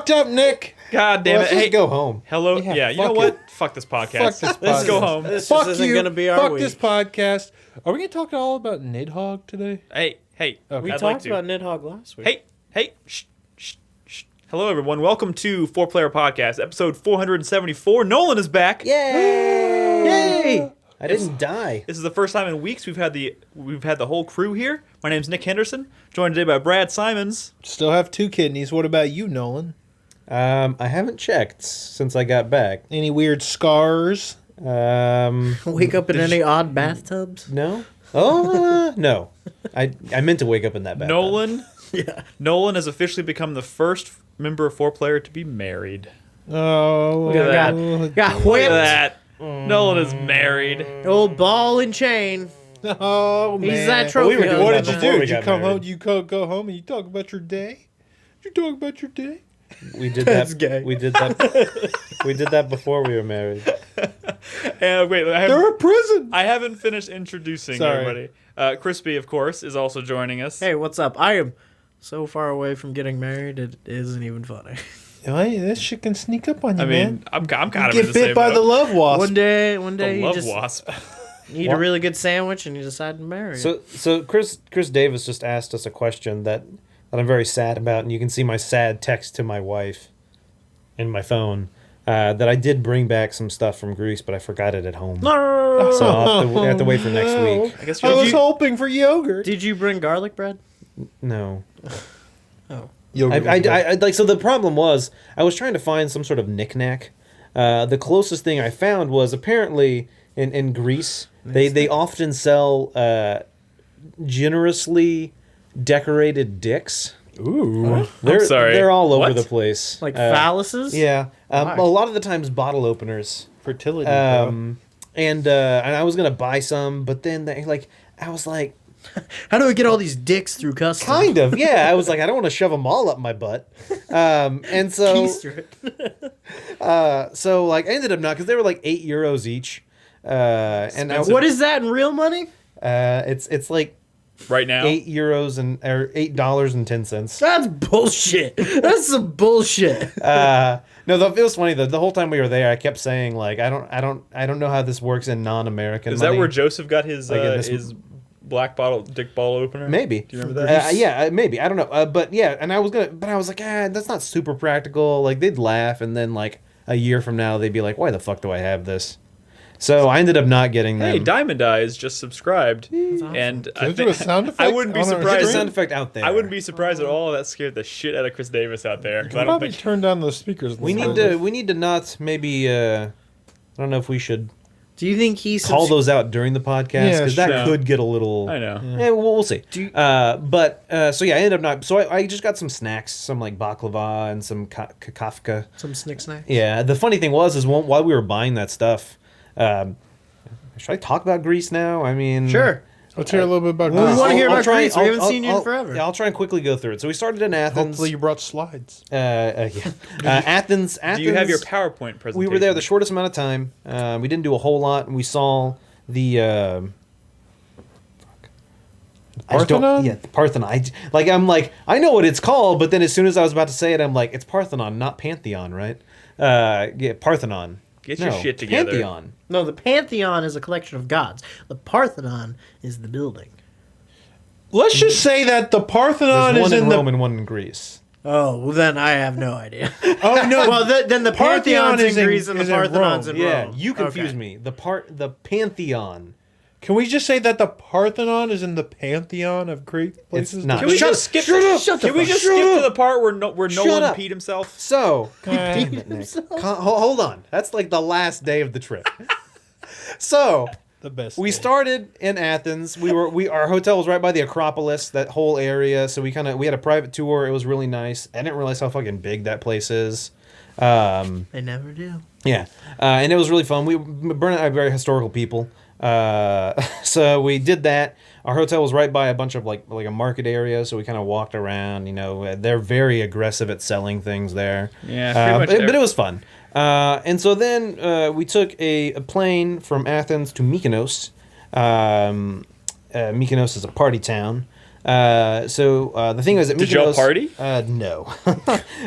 fucked up, Nick. God damn it. Let's go home. Hello. Yeah, you know fuck what? it. Fuck this podcast. Fuck this Let's go podcast. home. This Fuck just isn't you. gonna be our Fuck week. this podcast. Are we going to talk all about Nidhogg today? Hey. Okay. We I'd talked like to. about Nidhogg last week. Hey. Shh. Hello, everyone. Welcome to 4Player Podcast, episode 474. Nolan is back. Yay! I didn't die. This is the first time in weeks we've had the whole crew here. My name's Nick Henderson, joined today by Brad Simons. Still have 2 kidneys. What about you, Nolan? I haven't checked since I got back. Any weird scars? Wake up in any odd bathtubs? No? Oh, no. I meant to wake up in that bathtub. Nolan. Yeah. Nolan has officially become the first member of 4Player to be married. Oh. Look at that. Got Look whipped. at that. Nolan is married. Old ball and chain. Oh, man. He's that trophy. we were doing What that did you before do? we Did you got come married. home? You go home and you talk about your day? Did you talk about your day? We did That's that. gay. We did that. We did that before we were married. And wait, They're in prison. I haven't finished introducing Sorry. everybody. Crispy, of course, is also joining us. Hey, what's up? I am so far away from getting married, it isn't even funny. Hey, this shit can sneak up on you, I mean, man. I'm kind of in Get the bit same by boat. the love wasp. One day The you love just wasp. eat a really good sandwich and you decide to marry. So Chris Davis just asked us a question that I'm very sad about, and you can see my sad text to my wife in my phone. That I did bring back some stuff from Greece, but I forgot it at home. No. So I have to wait for next week. I guess I was you hoping for yogurt. Did you bring garlic bread? No. Yogurt. I like. So the problem was I was trying to find some sort of knickknack. The closest thing I found was apparently in Greece they often sell generously decorated dicks. Ooh. They're sorry. they're all over What? the place. Like phalluses? Yeah. Why? A lot of the times bottle openers. Fertility. bro. And I was gonna buy some, but then I was like, How do I get all these dicks through customs? kind of, yeah. I was like, I don't want to shove them all up my butt. And so Keister it. so like I ended up not, because they were like €8 each. And I, What is that in real money? it's like right now. €8 and or $8.10. That's bullshit. That's some bullshit. No, it was funny though. The whole time we were there, I kept saying like, I don't know how this works in non-American. Is money. that where Joseph got his Like in this- his black dick ball opener? Maybe. Do you remember that? Yeah, maybe. I don't know. But yeah, and I was like, that's not super practical. Like they'd laugh, and then like a year from now, they'd be like, why the fuck do I have this? So I ended up not getting them. Hey, Diamond Eyes just subscribed, and I Can I do a think sound effect I wouldn't be on our Get the surprised. screen? sound effect out there. I wouldn't be surprised at all. That scared the shit out of Chris Davis out there. 'cause I don't Probably think turn down those speakers. We need to not maybe. I don't know if we should Do you think he call those out during the podcast, Yeah, because that sure. could get a little. I know. Yeah, we'll see. Do you- So yeah, I ended up not. So I just got some snacks, some like baklava and some kafka. some snick snack? Yeah. The funny thing was while we were buying that stuff, should I talk about Greece now? I mean, Sure. Let's hear a little bit about Well, we Greece. wanna hear about try- Greece. We haven't seen you in forever. Yeah, I'll try and quickly go through it. So we started in Athens. Hopefully you brought slides. Yeah. Athens. Do you have your PowerPoint presentation? We were there the shortest amount of time. We didn't do a whole lot, and we saw the. Parthenon? Yeah, the Parthenon. I know what it's called, but then as soon as I was about to say it, I'm like, it's Parthenon, not Pantheon, right? Yeah, Parthenon. Get your shit together. Pantheon. No, the Pantheon is a collection of gods. The Parthenon is the building. Let's just say that the Parthenon There's is one in in the. Rome and one in Greece. Oh, well, then I have no idea. Oh no! Well, then the Parthenon Pantheon's is in in- Greece and the is in Parthenon's in Rome. Rome. Yeah, you confuse Okay. me. The Pantheon. Can we just say that the Parthenon is in the pantheon of great places? not. Can we Shut just skip? shut up, shut the Can we fuck just up. skip to the part where Shut Nolan up. peed himself? So, Damn it, Nick. Hold on. That's like the last day of the trip. So, The best. we day. started in Athens. Our hotel was right by the Acropolis, that whole area. So we had a private tour. It was really nice. I didn't realize how fucking big that place is. They never do. Yeah, and it was really fun. Bernard and I are very historical people, so we did that. Our hotel was right by a bunch of like a market area, so we kind of walked around. You know, they're very aggressive at selling things there. Yeah, pretty much but it was fun. And so then we took a plane from Athens to Mykonos. Mykonos is a party town. The thing is, that Did y'all Mykonos- party? No,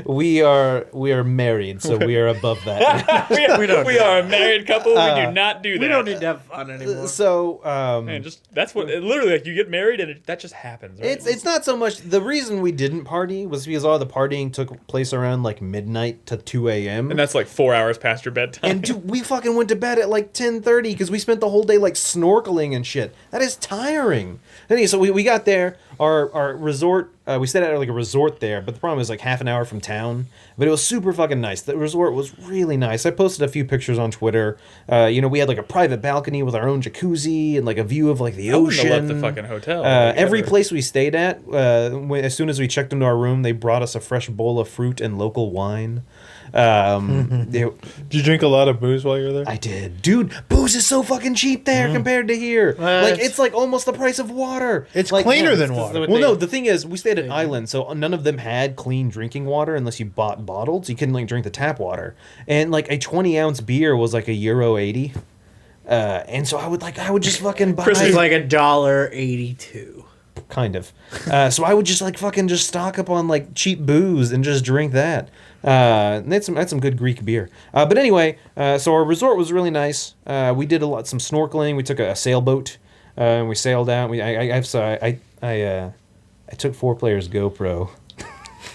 we are married, so we are above that. we are a married couple. We do not do that. We don't need to have fun anymore. Man, that's what literally like you get married and that just happens. Right? It's not so much the reason we didn't party was because all the partying took place around like midnight to 2 a.m. and that's like 4 hours past your bedtime. And dude, we fucking went to bed at like 10:30 because we spent the whole day like snorkeling and shit. That is tiring. Anyway, so we got there. Our resort, we stayed at like a resort there, but the problem is like half an hour from town. But it was super fucking nice. The resort was really nice. I posted a few pictures on Twitter. We had like a private balcony with our own jacuzzi and like a view of like the ocean. I left the fucking hotel. Every place we stayed at, as soon as we checked into our room, they brought us a fresh bowl of fruit and local wine. Did you drink a lot of booze while you were there? I did. Dude, booze is so fucking cheap there compared to here. Like, it's like almost the price of water. It's like, cleaner than water. Well, no, the thing is, we stayed at an island, so none of them had clean drinking water unless you bought bottled, so you couldn't, like, drink the tap water. And, like, a 20-ounce beer was, like, €1.80. And so I would just fucking buy... It's like $1.82. Kind of. So I would just, like, fucking just stock up on, like, cheap booze and just drink that. And had some good Greek beer. But anyway, so our resort was really nice. We did some snorkeling. We took a sailboat, and we sailed out. I took 4Player's GoPro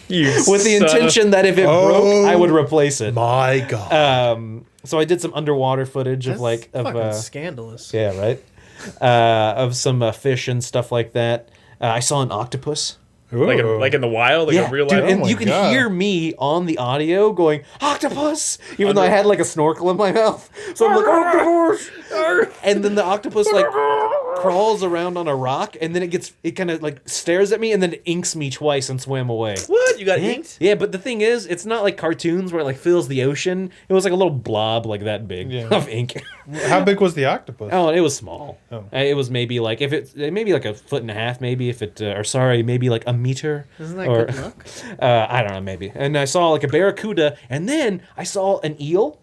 with the intention that if it broke, I would replace it. My God. So I did some underwater footage That's fucking scandalous. yeah, right. Of some fish and stuff like that. I saw an octopus. like in the wild, like a real life. Dude, and Oh you my can God. hear me on the audio going octopus, even though I had like a snorkel in my mouth. So I'm like octopus, and then the octopus like crawls around on a rock, and then it kind of like stares at me, and then it inks me twice and swam away. What? You got inked? Yeah, but the thing is, it's not like cartoons where it like fills the ocean. It was like a little blob like that big of ink. How big was the octopus? Oh, it was small. Oh. It was maybe like maybe like a foot and a half, maybe maybe like a meter. Isn't that good luck? I don't know, maybe. And I saw like a barracuda, and then I saw an eel.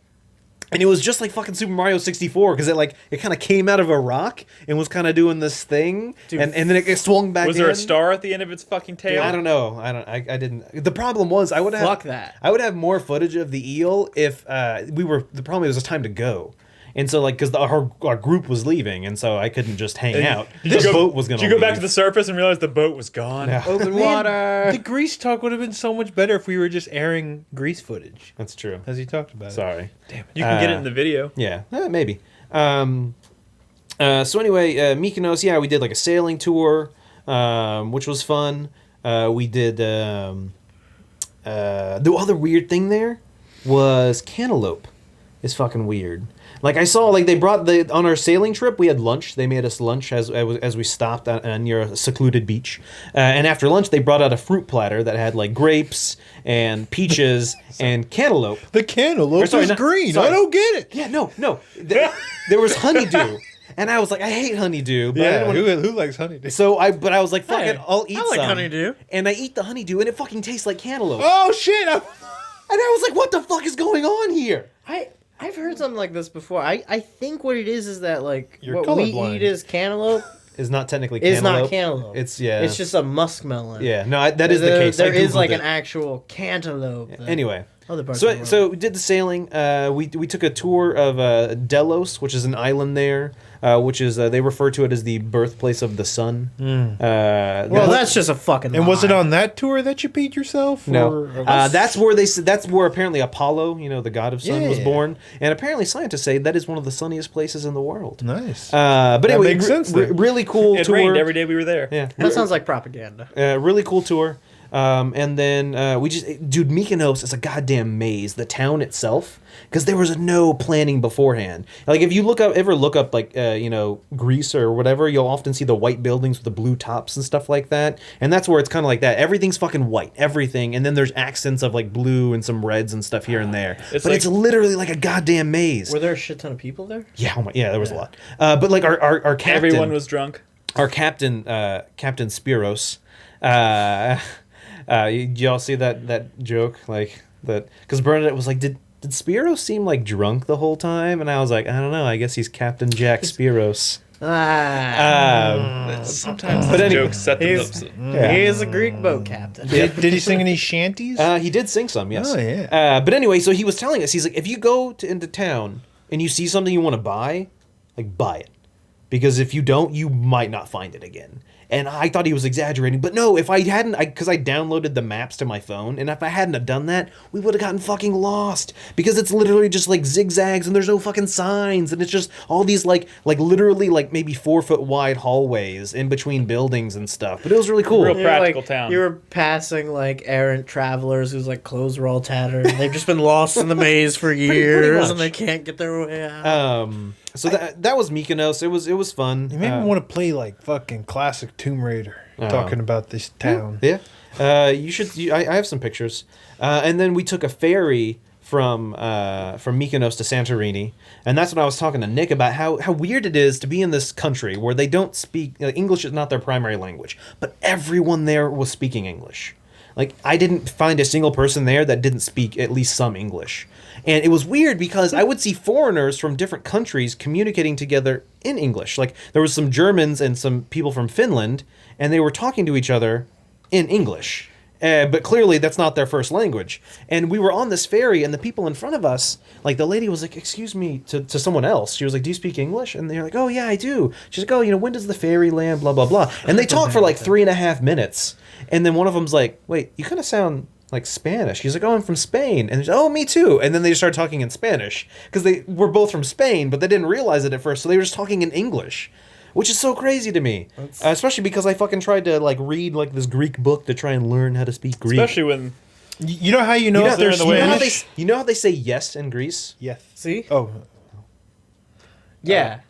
And it was just like fucking Super Mario 64 because it kind of came out of a rock and was kind of doing this thing, Dude, and then it swung back. Was there a star at the end of its fucking tail? I don't know. I didn't. The problem was I would have. Fuck that. I would have more footage of the eel if The problem was it was time to go. And so, like, because our group was leaving, and so I couldn't just hang out. The boat was going to Did you go back to the surface and realize the boat was gone? Yeah. Open water. The Grease talk would have been so much better if we were just airing Grease footage, That's true. as he talked about it. Sorry. Damn it. You can get it in the video. Yeah, maybe. So anyway, Mykonos, we did like a sailing tour, which was fun. We did... the other weird thing there was cantaloupe. Is fucking weird. Like I saw, like they brought on our sailing trip, we had lunch. They made us lunch as we stopped near a secluded beach. And after lunch, they brought out a fruit platter that had like grapes and peaches and cantaloupe. The cantaloupe sorry, is not- green. sorry. I don't get it. Yeah, no. There was honeydew, and I was like, I hate honeydew. But I Yeah, didn't wanna- who likes honeydew? So I was like, fuck Hey, it, I'll eat I like some. honeydew. And I eat the honeydew, and it fucking tastes like cantaloupe. Oh shit! And I was like, what the fuck is going on here? I've heard something like this before. I think what it is that like You're what we colorblind. eat as cantaloupe It's not technically is cantaloupe. not cantaloupe. It's It's just a muskmelon. Yeah, no, that is the case. There I is Googled like it. an actual cantaloupe. that Anyway, other parts of the world. so we did the sailing. We took a tour of Delos, which is an island there, which is they refer to it as the birthplace of the sun. well, that's just a fucking. And was it lie. on that tour that you peed yourself? No, Or- that's where apparently Apollo, the god of sun, was Yeah. born, and apparently scientists say that is one of the sunniest places in the world. Nice. But That anyway, makes sense then. really cool It tour. rained every day we were there. Yeah, That sounds like propaganda. really cool tour. And then dude, Mykonos is a goddamn maze. The town itself, because there was no planning beforehand. Like if you ever look up like Greece or whatever, you'll often see the white buildings with the blue tops and stuff like that. And that's where it's kind of like that. Everything's fucking white, everything, and then there's accents of like blue and some reds and stuff here and there. It's But like- it's literally like a goddamn maze. Were there a shit ton of people there? Yeah, there was a lot. But like our captain, Everyone was drunk. our captain, Captain Spiros. Y'all see that joke, like that? Because Bernadette was like, "Did Spiros seem like drunk the whole time?" And I was like, "I don't know. I guess he's Captain Jack Spiros." Sometimes But the anyway, jokes set them he's- up. Yeah. He is a Greek boat captain. Did he sing any shanties? He did sing some, yes. Oh, yeah. But anyway, so he was telling us, he's like, if you go into town and you see something you want to buy, like, buy it. Because if you don't, you might not find it again. And I thought he was exaggerating, but no, if I hadn't, because I downloaded the maps to my phone, and if I hadn't have done that, we would have gotten fucking lost. Because it's literally just like zigzags, and there's no fucking signs, and it's just all these like literally like maybe 4 foot wide hallways in between buildings and stuff. But it was really cool. Real You're practical like, town. You were passing like errant travelers whose like clothes were all tattered. They've just been lost in the maze for years, much. and they can't get their way out. So that was Mykonos. It was fun. You made me want to play like fucking classic Tomb Raider. Oh. Talking about this town. Yeah. You should. I have some pictures. And then we took a ferry from Mykonos to Santorini, and that's what I was talking to Nick about. How weird it is to be in this country where they don't speak English is not their primary language, but everyone there was speaking English. Like, I didn't find a single person there that didn't speak at least some English. And it was weird because I would see foreigners from different countries communicating together in English. Like, there was some Germans and some people from Finland, and they were talking to each other in English. But clearly that's not their first language. And we were on this ferry, and the people in front of us, like, the lady was like, excuse me, to someone else. She was like, do you speak English? And they're like, oh, yeah, I do. She's like, oh, when does the ferry land, blah, blah, blah. And they talked for like 3.5 minutes. And then one of them's like, wait, you kind of sound like Spanish. He's like, oh, I'm from Spain. And he's, oh, me too. And then they just started talking in Spanish because they were both from Spain, but they didn't realize it at first. So they were just talking in English, which is so crazy to me. Especially because I fucking tried to like read like this Greek book to try and learn how to speak Greek. Especially when You know how you know if they're they're in the Spanish? way. you know how they say yes in Greece? Yes. See? Oh, Yeah.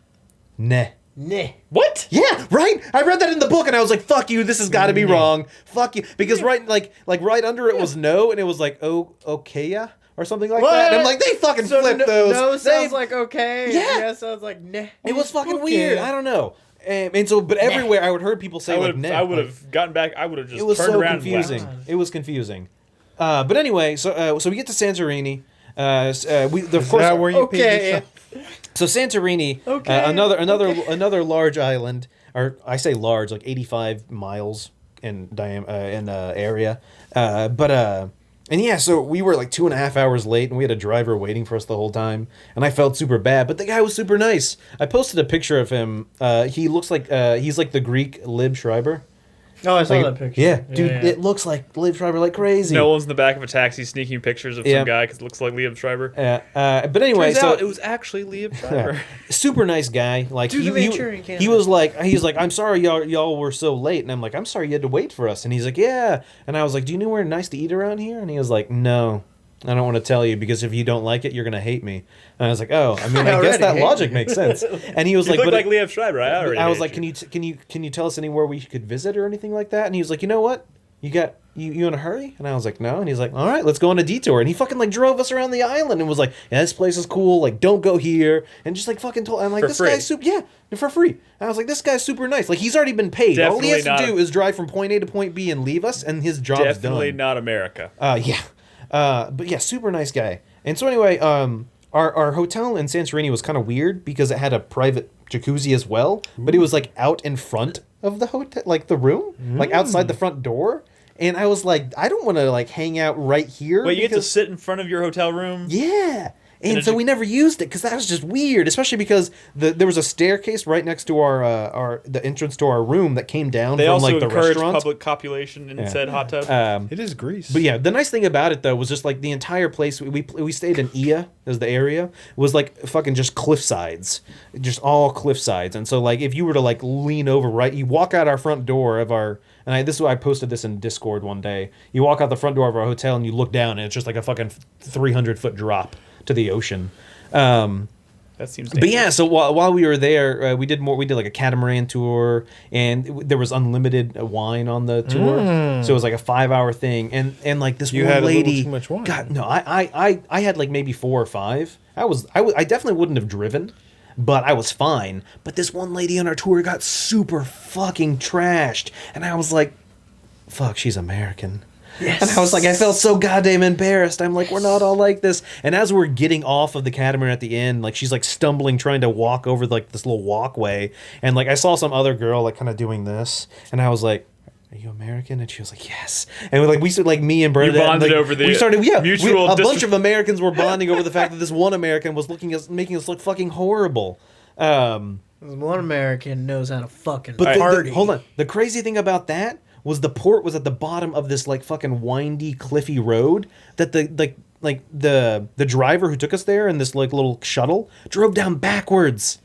Ne. Nah. what? Yeah, right. I read that in the book, and I was like, "Fuck you! This has got to be wrong. Fuck you!" Because right, like right under it was no, and it was like okay or something like that. And I'm like, they fucking flipped those. No They- sounds like okay. Yeah. Yeah sounds like nah. it was fucking Okay. weird. I don't know. And so, but everywhere I would heard people say like, "Nah." I would have gotten back. I would have just It was turned so around confusing. and left. It was confusing. But anyway, so we get to Santorini. is that where you paid Okay. yourself? So Santorini, Okay. another large island, or I say large, like 85 miles in area. And yeah, so we were like 2.5 hours late, and we had a driver waiting for us the whole time, and I felt super bad. But the guy was super nice. I posted a picture of him. He looks like he's like the Greek Lib Schreiber. Oh, I saw Like, that picture. yeah, dude, it looks like Lib Schreiber like crazy. Nolan's in the back of a taxi sneaking pictures of Yeah. some guy because it looks like Liam Schreiber. But anyway, Turns so out it was actually Liam Schreiber. super nice guy. Like To the nature in Canada. he was like I'm sorry y'all were so late, and I'm like, I'm sorry you had to wait for us. And he's like, yeah. And I was like, do you know where nice to eat around here? And he was like, no, I don't want to tell you because if you don't like it, you're gonna hate me. And I was like, oh, I mean, I guess already that hate logic you. makes sense. And he was You like, look but like Liam Schreiber. I already. I was hate like, can you tell us anywhere we could visit or anything like that? And he was like, you know what? You in a hurry? And I was like, no. And he's like, all right, let's go on a detour. And he fucking like drove us around the island and was like, yeah, this place is cool. Like, don't go here. And just like fucking told. I'm like, For this free. guy's super. Yeah, for free. And I was like, this guy's super nice. Like, he's already been paid. All he has Definitely to not do is drive from point A to point B and leave us, and his job's Definitely done. not America. Yeah. But yeah, super nice guy. And so anyway, our hotel in Santorini was kind of weird because it had a private jacuzzi as well, but it was like out in front of the hotel, like the room, like outside the front door. And I was like, I don't want to like hang out right here. Wait, you get to because- sit in front of your hotel room? Yeah. And a so we never used it because that was just weird, especially because there was a staircase right next to the entrance to our room that came down They from also like the encourage restaurant. public copulation in said hot tub. It is Greece. But yeah, the nice thing about it though was just like the entire place. We stayed in Ia as the area was like fucking just cliff sides, just all cliff sides. And so like if you were to like lean over, right, you walk out our front door of our. And this is why I posted this in Discord one day. You walk out the front door of our hotel and you look down and it's just like a fucking 300-foot drop to the ocean. That seems dangerous. But yeah, so while we were there, we did like a catamaran tour, and there was unlimited wine on the tour. So it was like a 5-hour thing, and like this You one had a little lady. too much wine. God, no, I had like maybe 4 or 5. I definitely wouldn't have driven, but I was fine. But this one lady on our tour got super fucking trashed, and I was like, fuck, she's American. Yes. And I was like, I felt so goddamn embarrassed. I'm like, we're not all like this. And as we're getting off of the catamaran at the end, like she's like stumbling, trying to walk over like this little walkway. And like I saw some other girl like kind of doing this. And I was like, are you American? And she was like, yes. And we started, like me and Bernadette. bonded like, over the we started, mutual a bunch of Americans were bonding over the fact that this one American was making us look fucking horrible. One American knows how to fucking But party. hold on. The crazy thing about that was the port was at the bottom of this like fucking windy, cliffy road that the driver who took us there in this like little shuttle drove down backwards.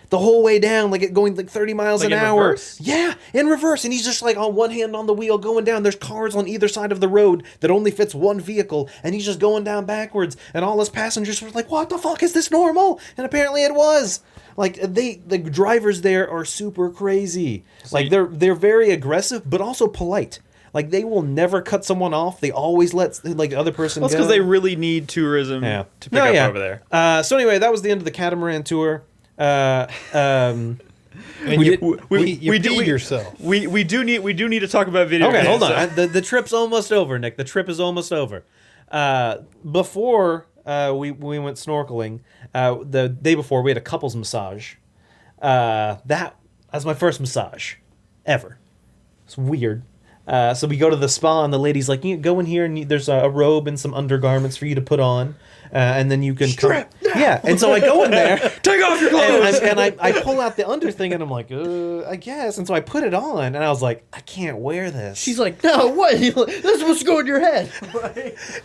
The whole way down, like going like 30 miles Like an in hour. reverse? Yeah, in reverse. And he's just like on one hand on the wheel going down. There's cars on either side of the road that only fits one vehicle. And he's just going down backwards. And all his passengers were like, what the fuck, is this normal? And apparently it was. Like the drivers there are super crazy. Like they're very aggressive, but also polite. Like they will never cut someone off. They always let like the other person Well, it's go. because they really need tourism to pick up over there. So anyway, that was the end of the catamaran tour. And you peed yourself. We do need to talk about video Okay, games. hold on. The trip's almost over, Nick. The trip is almost over. Before we went snorkeling, the day before we had a couples massage. That was my first massage ever. It's weird. So we go to the spa and the lady's like, you go in here and there's a robe and some undergarments for you to put on. And then you can Strip Yeah, and so I go in there, Take off your clothes. and I pull out the under thing, and I'm like, I guess. And so I put it on, and I was like, I can't wear this. She's like, no, what? This is supposed to go in your head.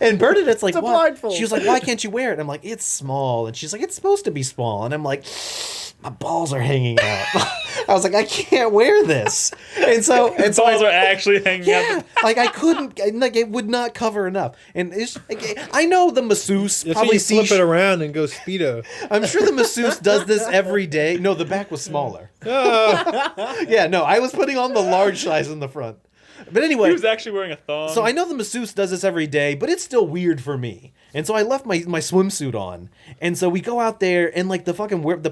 And Bernadette's like, It's a why? blindfold. She was like, why can't you wear it? And I'm like, it's small. And she's like, it's supposed to be small. And I'm like, my balls are hanging out. I was like, I can't wear this. And so Balls are actually hanging yeah, out. like I couldn't, like it would not cover enough. And it's, like, I know the masseuse That's probably when you flip sees. it around and go speedo. I'm sure the masseuse does this every day. No, the back was smaller. Yeah, no, I was putting on the large size in the front. But anyway, He was actually wearing a thong. so I know the masseuse does this every day, but it's still weird for me. And so I left my swimsuit on. And so we go out there, and like the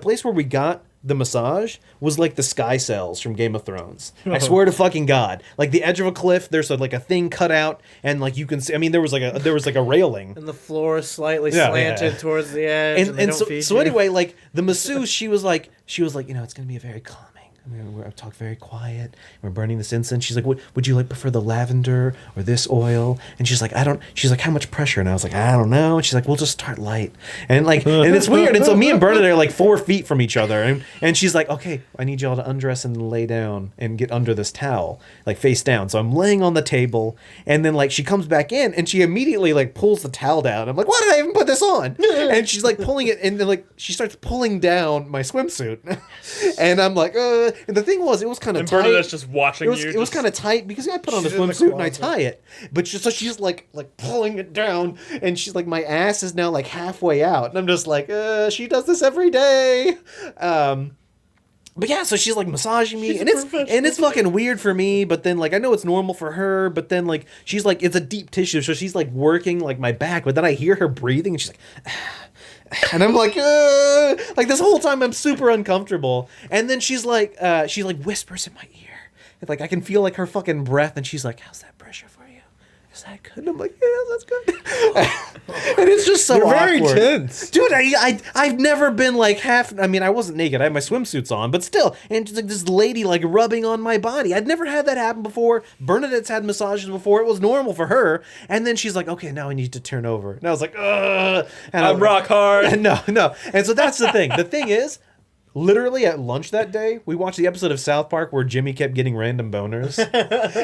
place where we got the massage was like the sky cells from Game of Thrones. I swear to fucking God. Like the edge of a cliff, there's like a thing cut out, and like you can see, I mean, there was like a railing. And the floor is slightly Yeah. slanted towards the edge. And, they don't feed so you. anyway, like the masseuse, she was like, you know, it's gonna be a very calming. I mean, I talk very quiet. We're burning this incense. She's like, would you like prefer the lavender or this oil? And she's like, she's like, how much pressure? And I was like, I don't know. And she's like, we'll just start light. And like, and it's weird. And so me and Bernadette are like 4 feet from each other. And she's like, okay, I need y'all to undress and lay down and get under this towel, like face down. So I'm laying on the table, and then like she comes back in and she immediately like pulls the towel down. I'm like, why did I even put this on? And she's like pulling it, and then like she starts pulling down my swimsuit. And I'm like, and the thing was, it was kind of and tight. Bernadette's just watching It was kind of tight because I put on a She's in the swimsuit and I closet. tie it, but so she's like pulling it down, and she's like, my ass is now like halfway out, and I'm just like, she does this every day. But yeah, so she's like massaging me, and it's fucking weird for me, but then like I know it's normal for her, but then like she's like, it's a deep tissue, so she's like working like my back, but then I hear her breathing, and she's like. And I'm like this whole time I'm super uncomfortable. And then she's like whispers in my ear. And like I can feel like her fucking breath, and she's like, how's that pressure for you? Is that good? And I'm like, yeah, that's good. And it's just so You're very awkward. tense. Dude, I've never been like half, I mean, I wasn't naked. I had my swimsuits on, but still. And just like this lady like rubbing on my body. I'd never had that happen before. Bernadette's had massages before. It was normal for her. And then she's like, okay, now I need to turn over. And I was like, ugh. And I'm rock hard. And no. And so that's the thing. The thing is, literally at lunch that day, we watched the episode of South Park where Jimmy kept getting random boners.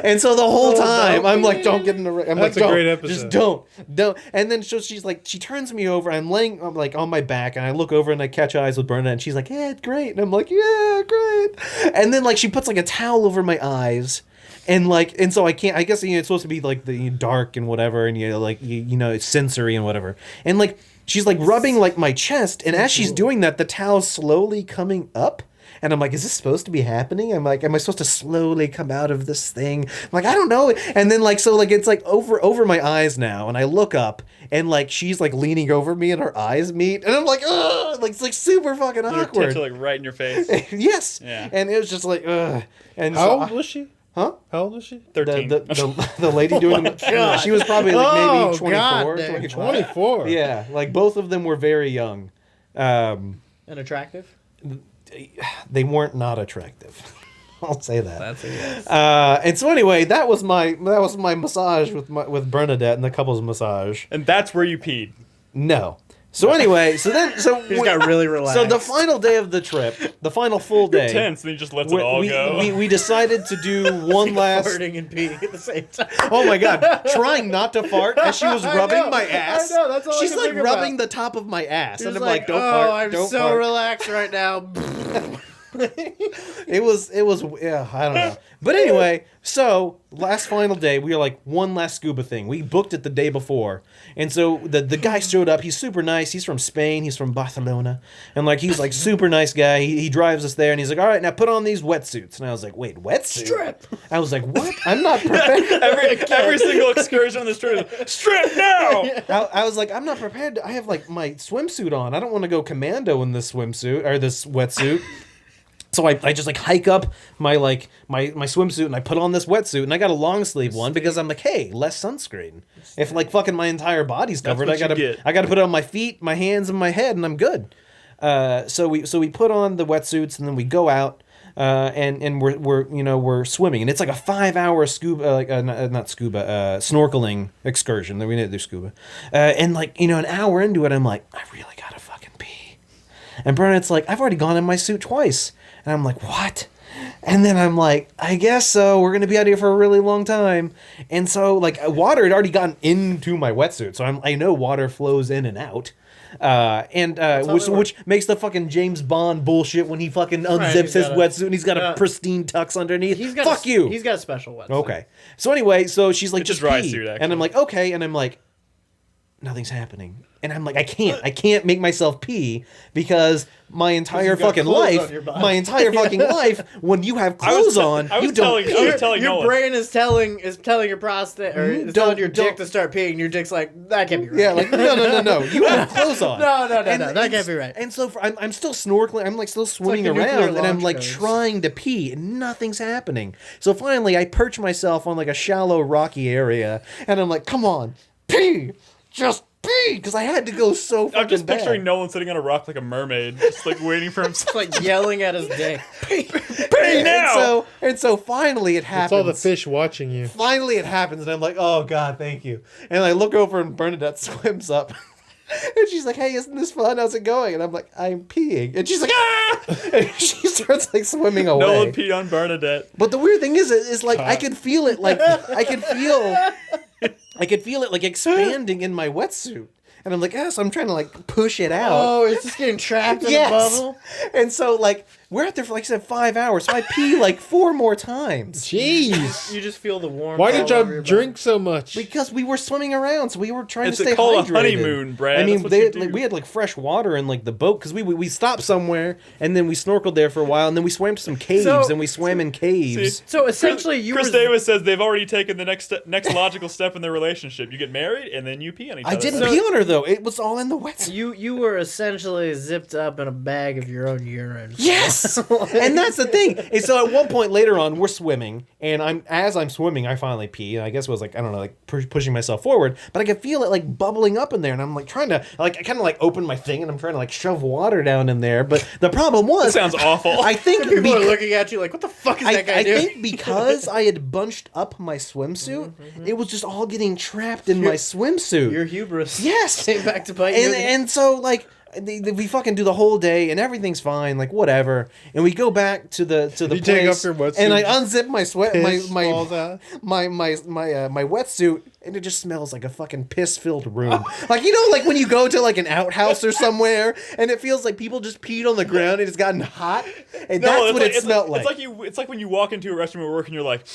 And so the whole time, I'm like, don't get in the... I'm That's like, a don't. great episode. Just don't. And then so she's like, she turns me over. I'm laying like on my back, and I look over and I catch eyes with Bernadette, and she's like, yeah, it's great. And I'm like, yeah, great. And then like she puts like a towel over my eyes. And so I can't, I guess, you know, it's supposed to be like the dark and whatever, and you know, it's sensory and whatever. And like, she's like rubbing like my chest, and as she's doing that, the towel's slowly coming up. And I'm like, is this supposed to be happening? I'm like, am I supposed to slowly come out of this thing? I'm like, I don't know. And then like, so like, it's like over my eyes now. And I look up, and like, she's like leaning over me, and our eyes meet. And I'm like, ugh, like, it's like super fucking Your awkward. tits are like right in your face. Yes. Yeah. And it was just like, ugh. And How so old was she? Huh? How old is she? 13. The lady doing the God. she was probably like Oh, maybe 24, God, dang. 25. 24. Yeah, like both of them were very young. And attractive? They weren't not attractive. I'll say that. That's a yes. And so anyway, that was my massage with Bernadette and the couple's massage. And that's where you peed. No. So anyway, He just got really relaxed. So the final day of the trip, the final full day, Tense, and he just lets it all go. we decided to do one last. farting and peeing at the same time. Oh my god! Trying not to fart as she was I rubbing know, my ass. I know, that's all I She's can like think rubbing about. the top of my ass, He and was I'm like, "Don't oh, fart! I'm Don't so fart!" relaxed right now. It was yeah, I don't know. But anyway, so last final day, we were like one last scuba thing. We booked it the day before. And so the guy showed up. He's super nice. He's from Spain. He's from Barcelona. And like he's like super nice guy. He drives us there and he's like, "All right, now put on these wetsuits." And I was like, "Wait, wetsuit?" Strip. I was like, "What? I'm not prepared." every single excursion on the trip is, strip now! I was like, "I'm not prepared. I have like my swimsuit on. I don't want to go commando in this swimsuit or this wetsuit." So I just like hike up my swimsuit and I put on this wetsuit and I got a long sleeve one because I'm like, hey, less sunscreen. If like fucking my entire body's covered, what you I gotta put it on my feet, my hands, and my head, and I'm good. So we put on the wetsuits and then we go out and we're swimming and it's like a 5-hour scuba snorkeling excursion that we didn't do scuba and like an hour into it I'm like I really gotta fucking pee. And Bernadette's like, I've already gone in my suit twice. And I'm like, what? And then I'm like, I guess so. We're going to be out here for a really long time. And so, like, water had already gotten into my wetsuit. So I know water flows in and out. Which makes the fucking James Bond bullshit when he fucking unzips his wetsuit and he's got a pristine tux underneath. Fuck you. He's got a special wetsuit. Okay. So anyway, so she's like, It's a just dry pee. suit, actually. And I'm like, okay. And I'm like, nothing's happening. And I'm like, I can't make myself pee because my entire fucking life, when you have clothes on, I was you don't telling- pee. I was telling Your Nolan. brain is telling your prostate or is telling your dick to start peeing. Your dick's like, that can't be right. Yeah, like no. You have clothes on. No, that can't be right. And so I'm still snorkeling. I'm like still swimming like the nuclear around, and I'm launch like codes. trying to pee, and nothing's happening. So finally, I perch myself on like a shallow, rocky area, and I'm like, "Come on, pee, just pee," because I had to go so fucking I'm just bad. picturing Nolan sitting on a rock like a mermaid, just like waiting for himself. Like yelling at his dick. Pee now! And so finally it happens. It's all the fish watching you. Finally it happens, and I'm like, oh God, thank you. And I look over and Bernadette swims up. And she's like, hey, isn't this fun? How's it going? And I'm like, I'm peeing. And she's like, ah! And she starts like swimming away. Nolan peed on Bernadette. But the weird thing is like I could feel it like I could feel it like expanding in my wetsuit. And I'm like, yes, I'm trying to like push it out. Oh, it's just getting trapped in a Yes. bubble. And so like we're out there for like I said 5 hours. So I pee like 4 more times. Jeez. You just feel the warmth. Why all did over your y'all body. drink so much? Because we were swimming around, so we were trying It's to stay called hydrated. a honeymoon, Brad. I mean, That's what you do. we had like fresh water in like the boat because we stopped somewhere and then we snorkeled there for a while and then we swam to some caves and we swam in caves. See, So essentially, you Chris were. Davis says they've already taken the next logical step in their relationship. You get married and then you pee on each other. I didn't pee on her though; it was all in the wetsuit. You were essentially zipped up in a bag of your own urine. Yes, and that's the thing. And so at one point later on, we're swimming, and as I'm swimming, I finally pee. And I guess it was like I don't know, like pushing myself forward, but I could feel it like bubbling up in there, and I'm like trying to like I kind of like open my thing, and I'm trying to like shove water down in there. But the problem was, That sounds awful. I think People are looking at you like, what the fuck is that guy I doing? think because I had bunched up my swimsuit, it was just all getting trapped in my swimsuit. Your hubris. Yes, Came back to bite you. and so like we fucking do the whole day and everything's fine, like whatever. And we go back to the You place take off your wetsuit, and I unzip my piss falls out. my wetsuit, and it just smells like a fucking piss filled room. Like like when you go to like an outhouse or somewhere and it feels like people just peed on the ground and it's gotten hot. And that's what it smelled like. It's like when you walk into a restaurant at work and you're like,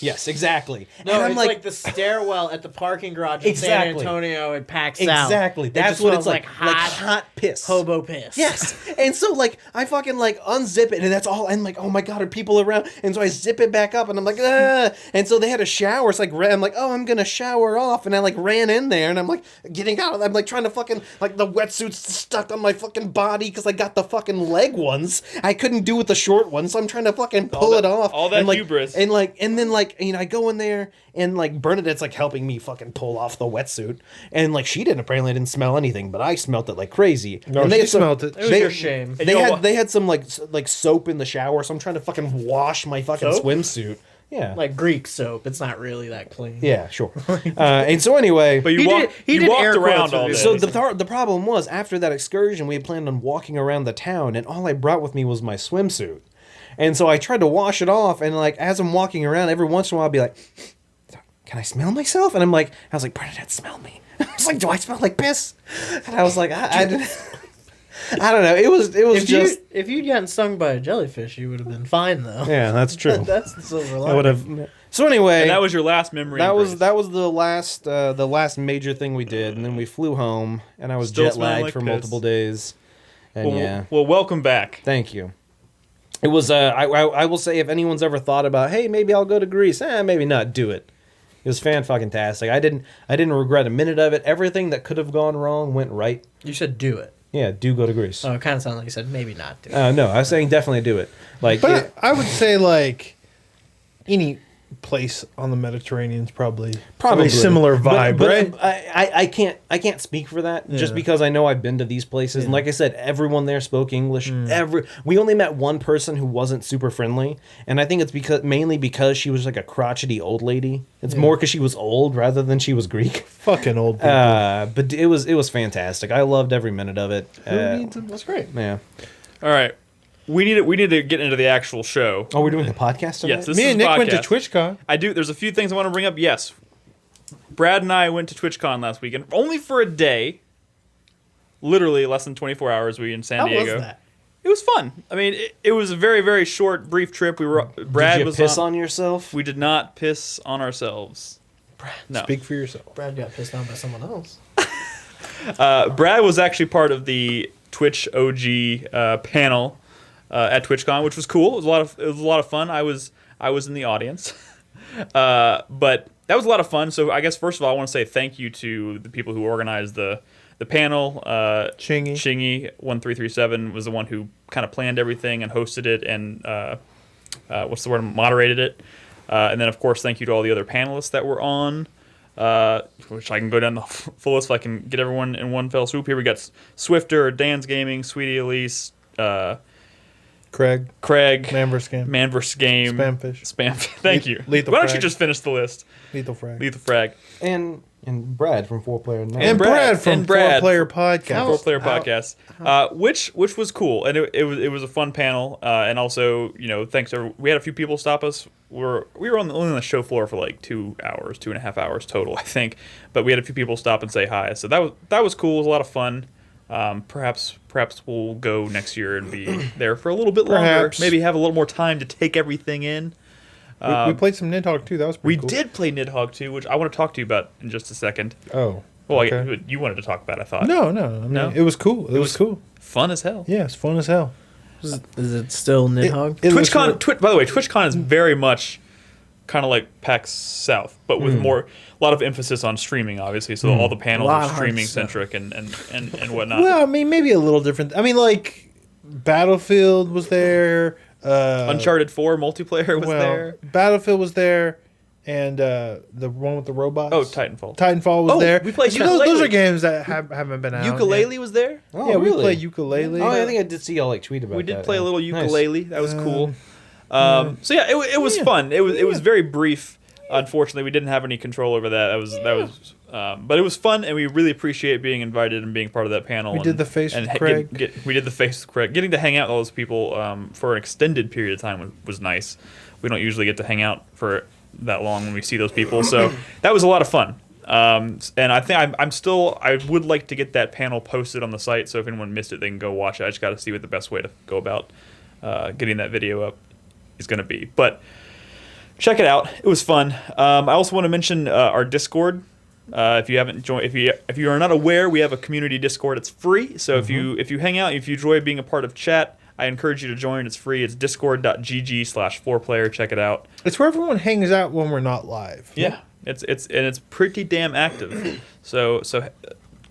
Yes, exactly. No, and I'm it's like the stairwell at the parking garage in San Exactly. Antonio. It packs out. Exactly. It That's just what smells it's like. Hot piss. hobo piss. Yes. And so like I fucking like unzip it and that's all. I'm like, oh my god, are people around? And so I zip it back up and I'm like, ah. And so they had a shower. It's like I'm like, oh, I'm gonna shower off. And I like ran in there and I'm like getting out. I'm like trying to fucking like the wetsuit's stuck on my fucking body because I got the fucking leg ones. I couldn't do with the short ones, so I'm trying to fucking pull it off. All that and, like, hubris. And then like I go in there and like Bernadette's like helping me fucking pull off the wetsuit. And like she apparently didn't smell anything, but I smelt it like crazy. No, and she had some- smelled it. It was your shame. They had some like soap in the shower, so I'm trying to fucking wash my fucking Soap? swimsuit. Yeah. Like Greek soap. It's not really that clean. Yeah, sure. And so anyway, But He you did walked air around quotes all with day. you. so the problem was after that excursion, we had planned on walking around the town, and all I brought with me was my swimsuit. And so I tried to wash it off, and like as I'm walking around, every once in a while I'd be like, "Can I smell myself?" And I was like, "Bernadette, smell me." I was like, "Do I smell like piss?" And I was like, I didn't. I don't know. It was If you'd gotten stung by a jellyfish, you would have been fine though. yeah, that's true. That's the silver I lining. would have. So anyway, And that was your last memory. that in was Greece. the last major thing we did, and then we flew home, and I was Still jet smelling lagged like for piss. multiple days. And Well, yeah, well, welcome back. thank you. It was I will say if anyone's ever thought about, hey, maybe I'll go to Greece, maybe not, do it. It was fan-fucking-tastic. I didn't regret a minute of it. Everything that could have gone wrong went right. You said do it. Yeah, do go to Greece. Oh, it kind of sounded like you said maybe not do it. No, I was saying definitely do it. Like, But I would say like any place on the Mediterranean is probably similar vibe, but right? I can't speak for that just Yeah. because I know I've been to these places, and like I said, everyone there spoke English. We only met one person who wasn't super friendly, and I think it's mainly because she was like a crotchety old lady. It's more because she was old rather than she was Greek. Fucking old people. But it was fantastic. I loved every minute of it. That's great. Yeah. All right, we need to get into the actual show. Oh, we're doing a podcast tonight? Yes, this Me is and Nick a went to podcast. TwitchCon. I do. There's a few things I want to bring up. Yes, Brad and I went to TwitchCon last weekend, only for a day. Literally less than 24 hours. We were in San How Diego. was that? It was fun. I mean, it was a very, very short, brief trip. Brad Did you was piss on yourself? We did not piss on ourselves. No. Speak for yourself. Brad got pissed on by someone else. Brad was actually part of the Twitch OG panel at TwitchCon, which was cool. It was a lot of fun. I was in the audience, but that was a lot of fun. So I guess first of all, I want to say thank you to the people who organized the panel. Chingy 1337 was the one who kind of planned everything and hosted it and moderated it. And then of course thank you to all the other panelists that were on. Which I can go down the full list if I can get everyone in one fell swoop. Here we got Swifter, Dan's Gaming, Sweetie Elise, Craig. Man vs. Game. Man vs. Game, Spamfish. Thank you. Lethal Why don't you Frag. just finish the list? Lethal Frag. Lethal Frag. And Brad from 4Player. Now. And Brad from Brad. 4Player Podcast. 4Player podcast, which was cool, and it was a fun panel, and also thanks to we had a few people stop us. We were only on the show floor for like 2.5 hours total, I think, but we had a few people stop and say hi, so that was cool. It was a lot of fun. Perhaps we'll go next year and be there for a little bit longer. Perhaps. Maybe have a little more time to take everything in. We played some Nidhogg too. That was We pretty cool. did play Nidhogg 2, which I want to talk to you about in just a second. Oh. Well, okay. you wanted to talk about it, I thought. No. I mean, No? it was cool. It was cool. Fun as hell. Yeah, it's fun as hell. Is it still Nidhogg? It looks TwitchCon, by the way, TwitchCon is very much kind of like PAX South, but with a lot of emphasis on streaming, obviously. So all the panels A lot are of hard streaming stuff. centric and whatnot. Well, I mean, maybe a little different. I mean, like Battlefield was there. Uncharted 4 multiplayer was there. Battlefield was there, and the one with the robots. Oh, Titanfall. Titanfall was Oh, there. we played So those are Ukulele. games that haven't been out. Ukulele was there. Oh, Yeah, we really? played ukulele. Oh, I think I did see y'all like tweet about We that. did play a yeah. little Nice. ukulele. That was cool. So yeah, it was fun. It was very brief. Unfortunately, we didn't have any control over that. But it was fun, and we really appreciate being invited and being part of that panel. We did the face with Craig. We did the face with Craig. Getting to hang out with all those people for an extended period of time was nice. We don't usually get to hang out for that long when we see those people, so that was a lot of fun. And I think I would like to get that panel posted on the site, so if anyone missed it, they can go watch it. I just got to see what the best way to go about getting that video up is going to be. But check it out. It was fun. I also want to mention our Discord. If you haven't joined, if you are not aware, we have a community Discord. It's free. So if you hang out, if you enjoy being a part of chat, I encourage you to join. It's free. It's discord.gg/4player. Check it out. It's where everyone hangs out when we're not live. Yeah, it's pretty damn active. So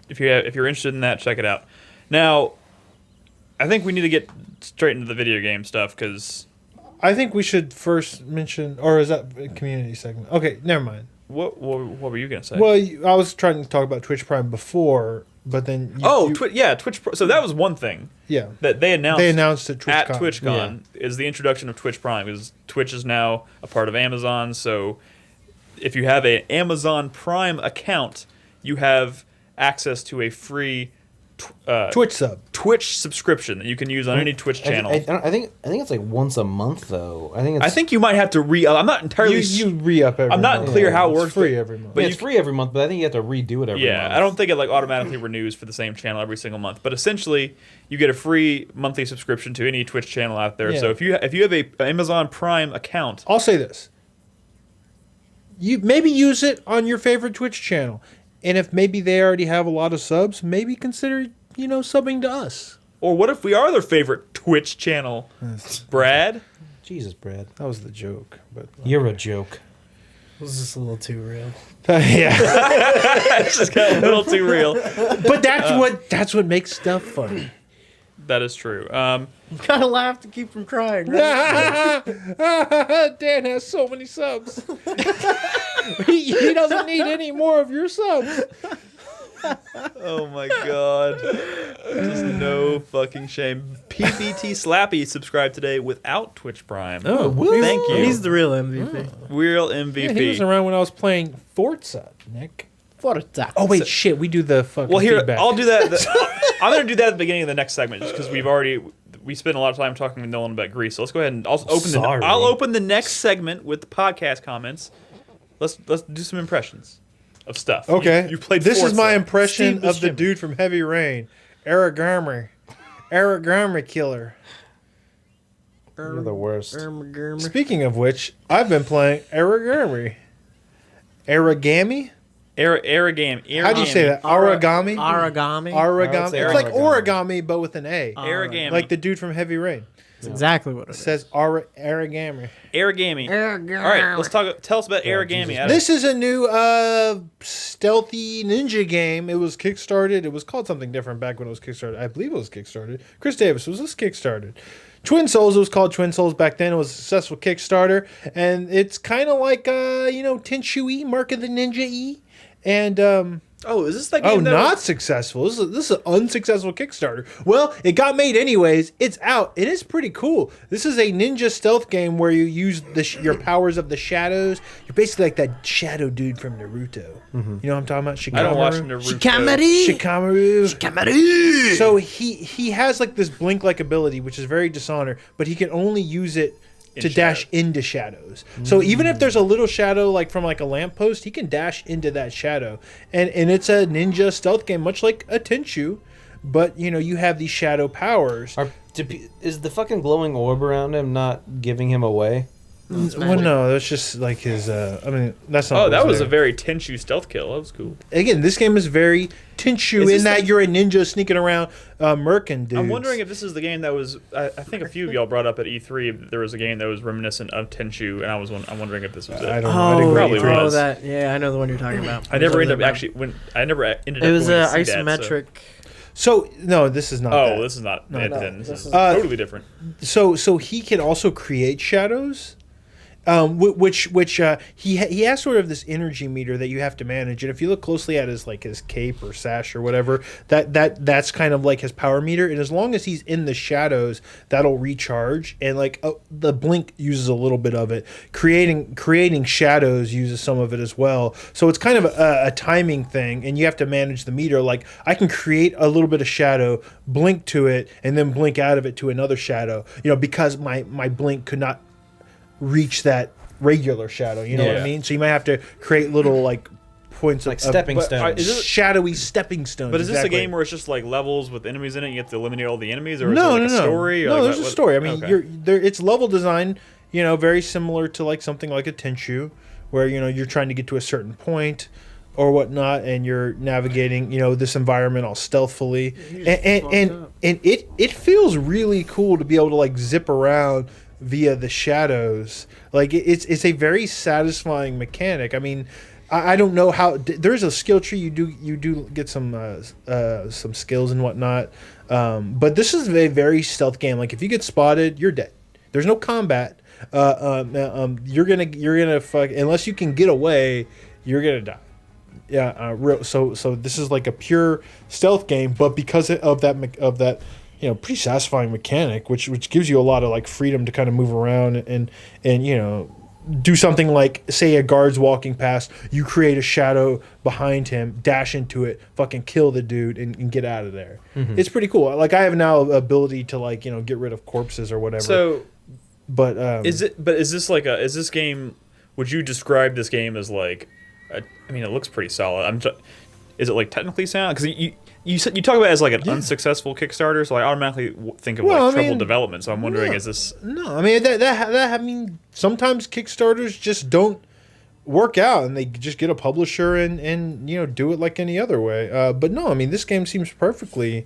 if you're interested in that, check it out. Now, I think we need to get straight into the video game stuff because I think we should first mention, or is that a community segment? Okay, never mind. What were you gonna say? Well, I was trying to talk about Twitch Prime before, but then Twitch. So that was one thing. Yeah, that they announced. They announced at TwitchCon is the introduction of Twitch Prime, because Twitch is now a part of Amazon. So if you have an Amazon Prime account, you have access to a free Twitch subscription that you can use on any Twitch channel. I think it's like once a month though. I think you might have to I'm not entirely. You re-up every. I'm not clear how it works. It's free every month. But it's free every month. But I think you have to redo it every month. Yeah, I don't think it like automatically renews for the same channel every single month. But essentially, you get a free monthly subscription to any Twitch channel out there. Yeah. So if you have a Amazon Prime account, I'll say this: you maybe use it on your favorite Twitch channel. And if maybe they already have a lot of subs, maybe consider, subbing to us. Or what if we are their favorite Twitch channel? Brad? Jesus, Brad. That was the joke. But you're a joke. It was just a little too real. Yeah. It's just got a little too real. But that's what makes stuff funny. That is true. Gotta laugh to keep from crying. Right? Dan has so many subs. he doesn't need any more of your subs. Oh my god. Just no fucking shame. PBT Slappy subscribed today without Twitch Prime. Oh, thank you. He's the real MVP. Real MVP. Yeah, he was around when I was playing Forza, Nick. Forza. Oh wait, shit. We do the fucking feedback. I'll do that. I'm gonna do that at the beginning of the next segment, just because we spent a lot of time talking with Nolan about Greece. So let's go ahead and I'll open the next segment with the podcast comments. Let's do some impressions of stuff. Okay. You played This Forza. is my impression of the dude from Heavy Rain. Aragami killer. You're the worst. Speaking of which, I've been playing Aragami. Aragami? Aragami. How do you say that? Aragami? Aragami. It's like origami, but with an A. Aragami. Like the dude from Heavy Rain. That's exactly what it says. Aragami. Aragami. All right, let's talk. Tell us about Aragami. This is a new stealthy ninja game. It was kickstarted. It was called something different back when it was kickstarted. I believe it was kickstarted. Chris Davis was this kickstarted. Twin Souls, it was called Twin Souls back then. It was a successful Kickstarter, and it's kind of like Tenchu-y, Mark of the Ninja-y. And is this the game? Not successful. This is an unsuccessful Kickstarter. Well, it got made anyways. It's out. It is pretty cool. This is a ninja stealth game where you use your powers of the shadows. You're basically like that shadow dude from Naruto. Mm-hmm. You know what I'm talking about? Shikamaru? I don't watch Naruto. Shikamaru. So he has like this blink-like ability, which is very Dishonored, but he can only use it to dash into shadows. So even if there's a little shadow like from like a lamppost, he can dash into that shadow. And it's a ninja stealth game, much like a Tenchu, but you have these shadow powers. Is the fucking glowing orb around him not giving him away? Well, no, that's just like his. That's not. Oh, that was a very Tenchu stealth kill. That was cool. Again, this game is very Tenchu in that you're a ninja sneaking around, murking dudes. I'm wondering if this is the game that was. I think a few of y'all brought up at E3. There was a game that was reminiscent of Tenchu, and I'm wondering if this was it. I don't know. I probably was. That. Yeah, I know the one you're talking about. I never ended up It was isometric. So no, this is not. Oh, this is not. This is totally different. So he can also create shadows. Which he has sort of this energy meter that you have to manage, and if you look closely at his cape or sash or whatever, that's kind of like his power meter, and as long as he's in the shadows, that'll recharge, and the blink uses a little bit of it. Creating shadows uses some of it as well, so it's kind of a timing thing, and you have to manage the meter. Like I can create a little bit of shadow, blink to it, and then blink out of it to another shadow, because my blink could not reach that regular shadow, you know what I mean? So you might have to create little points like stepping stones, shadowy stepping stones. But is this a game where it's just like levels with enemies in it? You have to eliminate all the enemies, or no, is it a story? No, there's a story. I mean, it's level design. very similar to like something like a Tenchu, where you're trying to get to a certain point or whatnot, and you're navigating this environment all stealthily, and it feels really cool to be able to like zip around via the shadows. Like it's a very satisfying mechanic. I mean, I don't know how there's a skill tree. You do get some skills and whatnot, but this is a very stealth game. Like if you get spotted, you're dead. There's no combat. You're gonna fuck unless you can get away. You're gonna die. Yeah. So this is like a pure stealth game, but because of that pretty satisfying mechanic, which gives you a lot of like freedom to kind of move around and do something like, say, a guard's walking past, you create a shadow behind him, dash into it, fucking kill the dude, and get out of there. Mm-hmm. It's pretty cool. Like I have now ability to like get rid of corpses or whatever. So, but is this game? Would you describe this game as like? I mean, it looks pretty solid. Is it like technically sound? Because you talk about it as like an unsuccessful Kickstarter, so I automatically think of trouble development. So I'm wondering, is this? No, I mean that. I mean, sometimes Kickstarters just don't work out, and they just get a publisher and do it like any other way. But no, I mean this game seems perfectly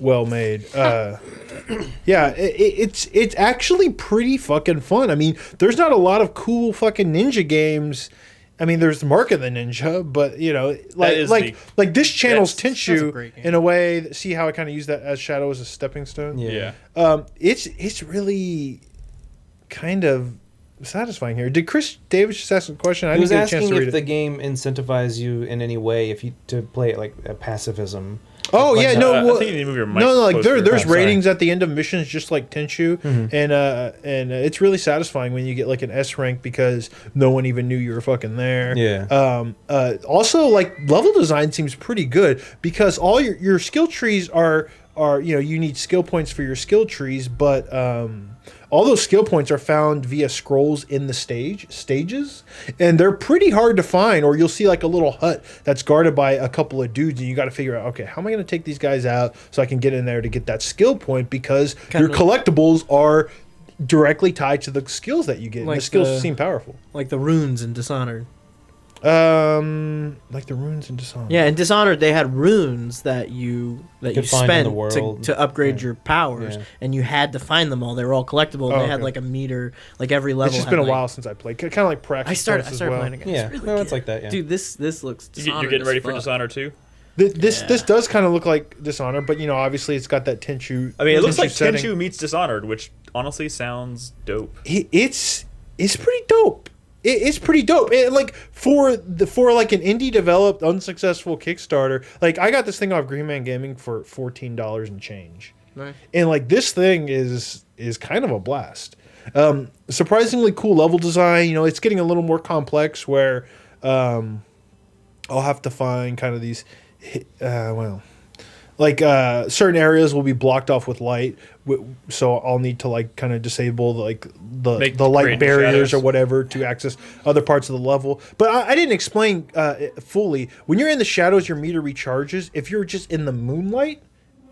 well made. Yeah, it's actually pretty fucking fun. I mean, there's not a lot of cool fucking ninja games. I mean, there's Mark of the Ninja, but like this channel's Tenchu in a way. See how I kind of use that as Shadow as a stepping stone. Yeah. It's really kind of satisfying here. Did Chris Davis just ask a question? He was asking if the game incentivizes you in any way to play it like a pacifism. Oh like, yeah, no. I think you need to move your mic. No, like there's ratings at the end of missions, just like Tenchu, and it's really satisfying when you get like an S rank because no one even knew you were fucking there. Yeah. Also, like level design seems pretty good because all your skill trees are you need skill points for your skill trees, but all those skill points are found via scrolls in the stages, and they're pretty hard to find. Or you'll see like a little hut that's guarded by a couple of dudes, and you got to figure out, okay, how am I going to take these guys out so I can get in there to get that skill point? Because your collectibles are directly tied to the skills that you get. Like and the skills seem powerful, like the runes in Dishonored. Like the runes in Dishonored. Yeah, in Dishonored they had runes that you spent to upgrade your powers, and you had to find them all. They were all collectible. And they had like a meter, like every level. It's just been a while since I played. Kind of like practice. I started playing again. Yeah, it's really it's like that. Yeah. Dude, this looks. You're getting ready for Dishonored 2? This does kind of look like Dishonored, but obviously it's got that Tenchu. I mean, it looks like Tenchu meets Dishonored, which honestly sounds dope. It's pretty dope. It's pretty dope. Like for like an indie developed unsuccessful Kickstarter, like I got this thing off Green Man Gaming for $14 and change. Nice. And like this thing is kind of a blast. Surprisingly cool level design. It's getting a little more complex where I'll have to find kind of these certain areas will be blocked off with light, so I'll need to like kind of disable the light barriers or whatever to access other parts of the level. But I didn't explain fully. When you're in the shadows, your meter recharges. If you're just in the moonlight,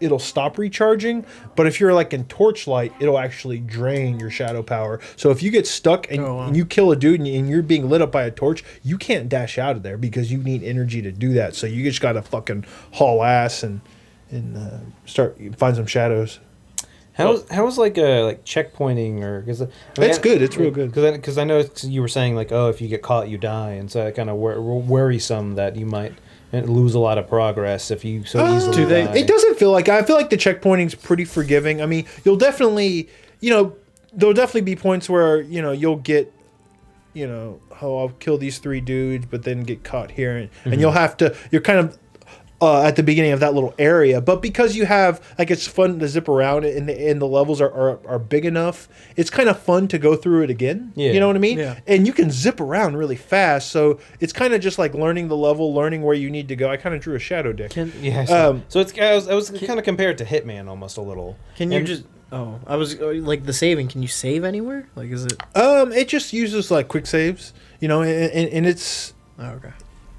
it'll stop recharging. But if you're like in torchlight, it'll actually drain your shadow power. So if you get stuck and you kill a dude and you're being lit up by a torch, you can't dash out of there because you need energy to do that. So you just gotta fucking haul ass and find some shadows. How's like checkpointing or because it's good. It's real good. Because I know you were saying like, oh, if you get caught you die, and so it kind of worrisome that you might lose a lot of progress if you easily die. It doesn't feel like. I feel like the checkpointing's pretty forgiving. I mean, you'll definitely there'll definitely be points where you'll get I'll kill these 3 dudes, but then get caught here, and you're kind of at the beginning of that little area, but because you have it's fun to zip around it, and the levels are big enough, it's kind of fun to go through it again. Yeah. You know what I mean? Yeah. And you can zip around really fast, so it's kind of just like learning the level, learning where you need to go. I kind of drew a shadow dick. So it's I was kind of compared to Hitman almost a little. I was like the saving. Can you save anywhere? Like, is it? It just uses like quick saves, and it's. Oh, okay.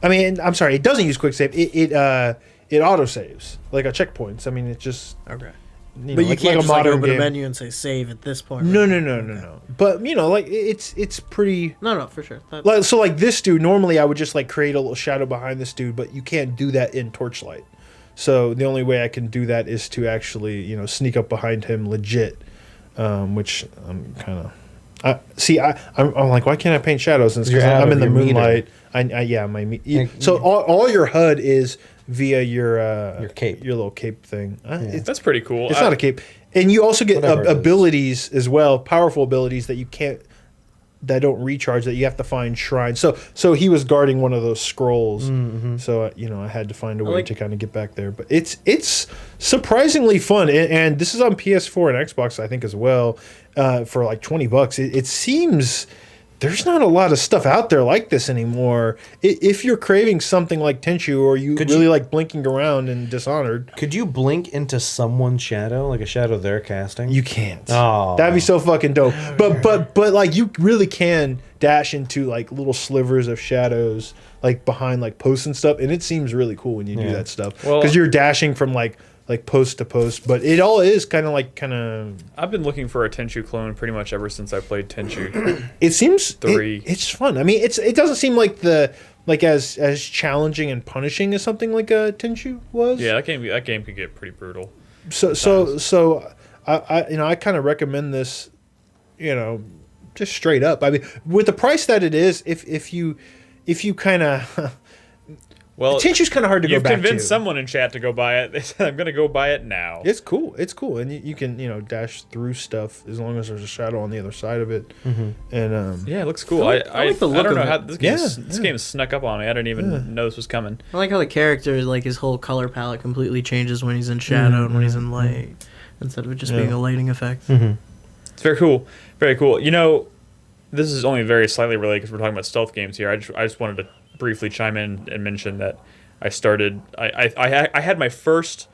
I mean, I'm sorry, it doesn't use quick save. It auto saves like a checkpoints. I mean, it just okay. but you can't open a menu and say save at this point. No. But like it's pretty. No, for sure. So like this dude, normally I would just like create a little shadow behind this dude, but you can't do that in Torchlight. So the only way I can do that is to actually sneak up behind him legit, which I'm kind of. I'm like, why can't I paint shadows? And it's because I'm in the moonlight. So all your HUD is via your cape, your little cape thing. That's pretty cool. It's not a cape, and you also get abilities as well, powerful abilities that don't recharge, that you have to find shrines. So he was guarding one of those scrolls. Mm-hmm. So I had to find a way to kind of get back there. But it's surprisingly fun, and this is on PS4 and Xbox, I think, as well, for like $20. It seems there's not a lot of stuff out there like this anymore. If you're craving something like Tenchu, or you like blinking around in Dishonored, could you blink into someone's shadow, like a shadow they're casting? You can't. Oh, that'd be so fucking dope. But like you really can dash into like little slivers of shadows, like behind like posts and stuff, and it seems really cool when you do that stuff, because you're dashing from like post to post, but it all is kind of. I've been looking for a Tenchu clone pretty much ever since I played Tenchu. It seems 3. It's fun. I mean, it doesn't seem like as challenging and punishing as something like a Tenchu was. Yeah, that game could get pretty brutal. So I kind of recommend this, just straight up. I mean, with the price that it is, if you kind of. Well, Tenchu's kind of hard to go back to. You've convinced someone in chat to go buy it. They said, I'm going to go buy it now. It's cool, and you can dash through stuff as long as there's a shadow on the other side of it. Mm-hmm. And yeah, it looks cool. I like the look. I don't know how this game snuck up on me. I didn't even know this was coming. I like how the character, like his whole color palette, completely changes when he's in shadow and when he's in light, instead of it just being a lighting effect. Mm-hmm. It's very cool. Very cool. This is only very slightly related because we're talking about stealth games here. I just wanted to briefly chime in and mention that I had my first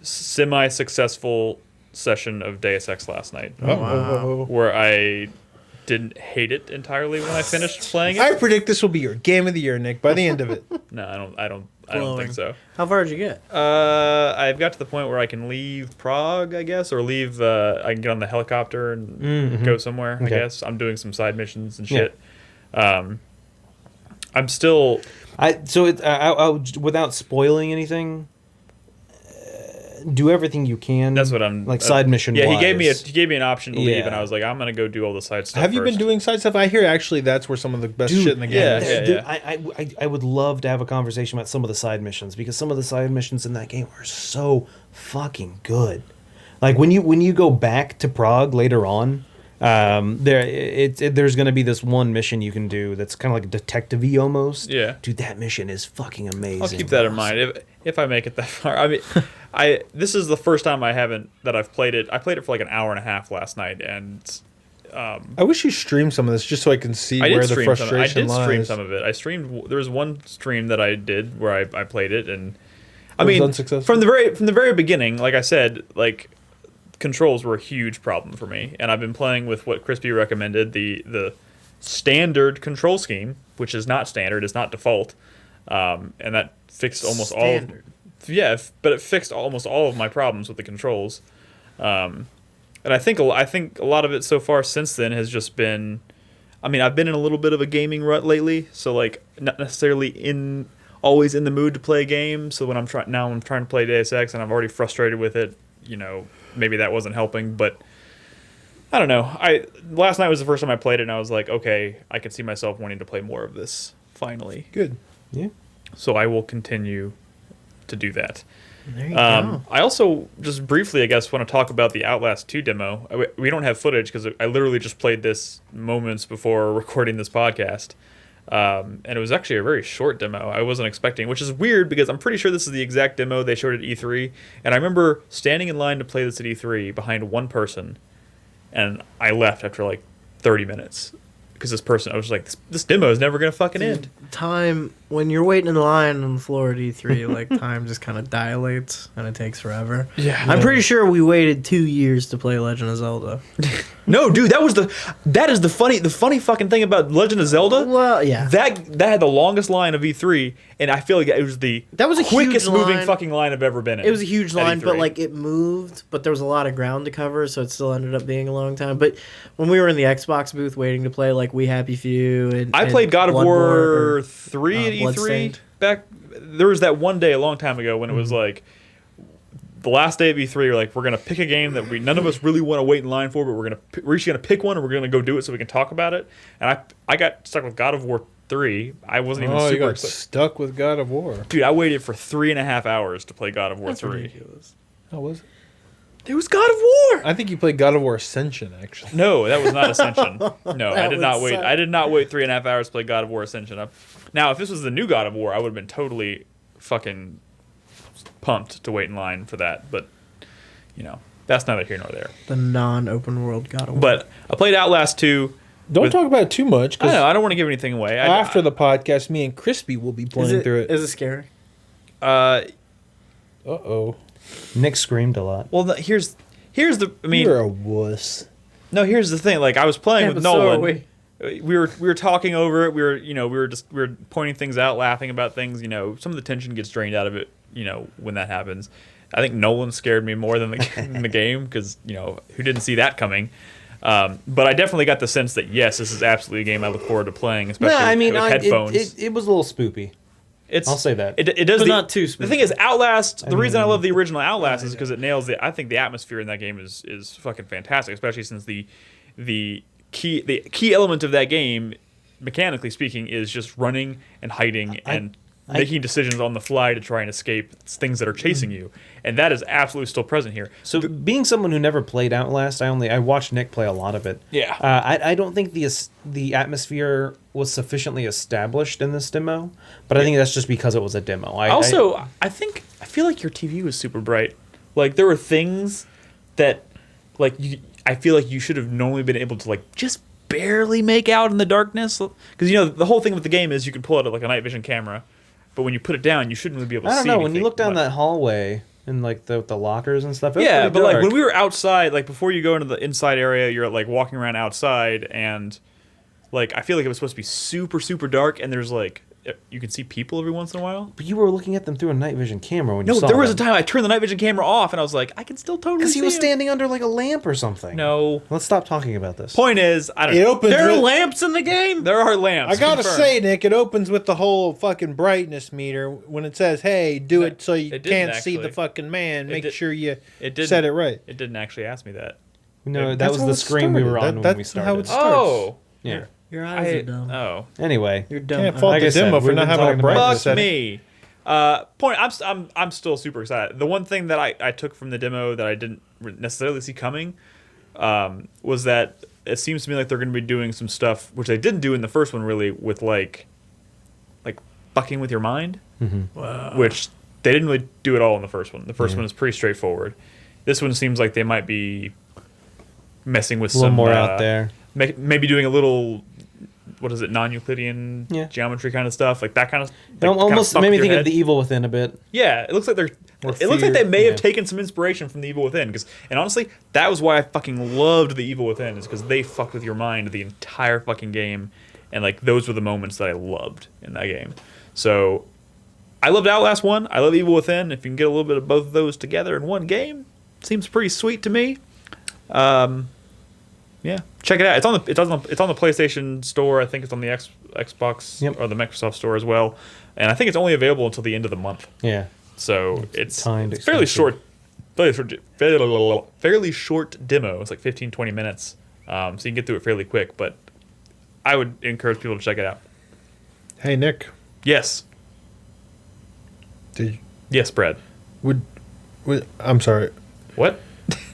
semi-successful session of Deus Ex last night. Where I didn't hate it entirely when I finished playing it. I predict this will be your game of the year, Nick, by the end of it. No, I don't think so. How far did you get? I've got to the point where I can leave Prague, I guess, or leave. I can get on the helicopter and go somewhere. Okay. I guess I'm doing some side missions and shit. Yeah. I'm still. Without spoiling anything, do everything you can. That's what I'm like side mission. Yeah, he gave me an option to leave, and I was like, I'm gonna go do all the side stuff. Have you been doing side stuff? I hear actually that's where some of the best shit in the game is. Yeah. I would love to have a conversation about some of the side missions, because some of the side missions in that game are so fucking good. Like when you go back to Prague later on. There's going to be this one mission you can do that's kind of like detective-y almost. Yeah. Dude, that mission is fucking amazing. I'll keep that in mind if I make it that far. I mean, this is the first time I've played it. I played it for like an hour and a half last night, and I wish you streamed some of this just so I can see where the frustration lies. I did stream some of it. There was one stream that I did where I played it, and I mean, from the very beginning, like I said, like. Controls were a huge problem for me, and I've been playing with what Crispy recommended, the standard control scheme, which is not standard, it's not default, and that fixed almost standard. But it fixed almost all of my problems with the controls, and I think a lot of it so far since then has just been, I mean, I've been in a little bit of a gaming rut lately, so like not necessarily always in the mood to play a game. So when I'm trying to play Deus Ex, and I'm already frustrated with it, maybe that wasn't helping, but I don't know. Last night was the first time I played it, and I was like, okay, I can see myself wanting to play more of this, finally. Good. Yeah. So I will continue to do that. There you go. I also, just briefly, I guess, want to talk about the Outlast 2 demo. We don't have footage, because I literally just played this moments before recording this podcast. And it was actually a very short demo. I wasn't expecting, which is weird because I'm pretty sure this is the exact demo they showed at E3. And I remember standing in line to play this at E3 behind one person, and I left after like 30 minutes because this person, I was like, this demo is never going to fucking end. Time when you're waiting in line on the floor at E3, like time just kind of dilates and it takes forever. Yeah. I'm pretty sure we waited 2 years to play Legend of Zelda. No, dude, that is the funny fucking thing about Legend of Zelda. Well, yeah. That had the longest line of E3, and I feel like it was the quickest huge moving line. fucking line I've ever been in. It was a huge line, E3. but like it moved, but there was a lot of ground to cover, so it still ended up being a long time. But when we were in the Xbox booth waiting to play like We Happy Few and I played God of War 3 at E3 Bloodstained. back. There was that one day a long time ago when it was like the last day of E3. We're like, we're gonna pick a game that none of us really want to wait in line for, but we're each gonna pick one and we're gonna go do it so we can talk about it. And I got stuck with God of War 3. I wasn't even super you got excited. stuck with God of War. Dude, I waited for 3.5 hours to play God of War That's 3. ridiculous. How was it? It was God of War. I think you played God of War Ascension, actually. No, that was not Ascension. No, I did would not wait. suck. I did not wait 3.5 hours to play God of War Ascension. Now, if this was the new God of War, I would have been totally fucking pumped to wait in line for that. But, that's neither here nor there. The non-open world God of War. But I played Outlast 2. Don't talk about it too much, I because don't want to give anything away. after the podcast, me and Crispy will be playing through it. Is it scary? Uh-oh. Nick screamed a lot. Well, here's the. I mean, You're a wuss. no. Here's the thing. Like I was playing with but so are Nolan. We were talking over it. We were pointing things out, laughing about things. Some of the tension gets drained out of it. When that happens. I think Nolan scared me more than the game because who didn't see that coming. But I definitely got the sense that yes, this is absolutely a game I look forward to playing, especially with headphones. It was a little spoopy. I'll say that. It does, But not too The thing is, Outlast. The reason I love the original Outlast is yeah. because it nails it. I think the atmosphere in that game is fucking fantastic, especially since the key element of that game, mechanically speaking, is just running and hiding and making decisions on the fly to try and escape things that are chasing you, and that is absolutely still present here. So, being someone who never played Outlast, I watched Nick play a lot of it. Yeah. I don't think the atmosphere was sufficiently established in this demo, but I think that's just because it was a demo. I feel like your TV was super bright. Like there were things that, like I feel like you should have normally been able to like just barely make out in the darkness, because the whole thing with the game is you can pull out like a night vision camera. But when you put it down, you shouldn't really be able to see I don't know. When you anything look down much. that hallway and like the lockers and stuff, it was Yeah, pretty but like dark. when we were outside, like before you go into the inside area, you're like walking around outside, and like I feel like it was supposed to be super, super dark, and there's like you can see people every once in a while. But you were looking at them through a night vision camera when you No, saw there was a them. time I turned the night vision camera off, and I was like, I can still totally see Because he was him. standing under like a lamp or something. No. Let's stop talking about this. Point is, I don't It know. opens There are with, lamps in the game. There are lamps. I gotta confirmed. say, Nick, it opens with the whole fucking brightness meter when it says, "Hey, do it so you it didn't can't see actually. the fucking man. Make did- sure you it didn't, set it right." It didn't actually ask me that. No, that That's was how the it screen we were started. on when That's we how started. it started. Oh. Yeah. Your eyes are dumb. Oh. Anyway, You're dumb. Can't fault Like the I said, demo for we've not been having a talking about brightness Fuck setting. me. I'm still super excited. The one thing that I took from the demo that I didn't necessarily see coming was that it seems to me like they're going to be doing some stuff which they didn't do in the first one really with like fucking with your mind, which they didn't really do at all in the first one. The first one is pretty straightforward. This one seems like they might be messing with a little some more out there. Maybe doing a little. What is it? Non-Euclidean geometry kind of stuff, like that kind of. Almost made me think of The Evil Within a bit. Yeah, it looks like they're. It looks like they may have taken some inspiration from The Evil Within, and honestly, that was why I fucking loved The Evil Within, is because they fucked with your mind the entire fucking game, and like those were the moments that I loved in that game. So, I loved Outlast 1. I love Evil Within. If you can get a little bit of both of those together in one game, seems pretty sweet to me. Yeah, check it out. It's on the PlayStation Store. I think it's on the Xbox or the Microsoft Store as well. And I think it's only available until the end of the month. Yeah. So it's timed fairly expensive. fairly short demo. It's like 15, 20 minutes. So you can get through it fairly quick. But I would encourage people to check it out. Hey, Nick. Yes. Yes, Brad. Would I'm sorry. What?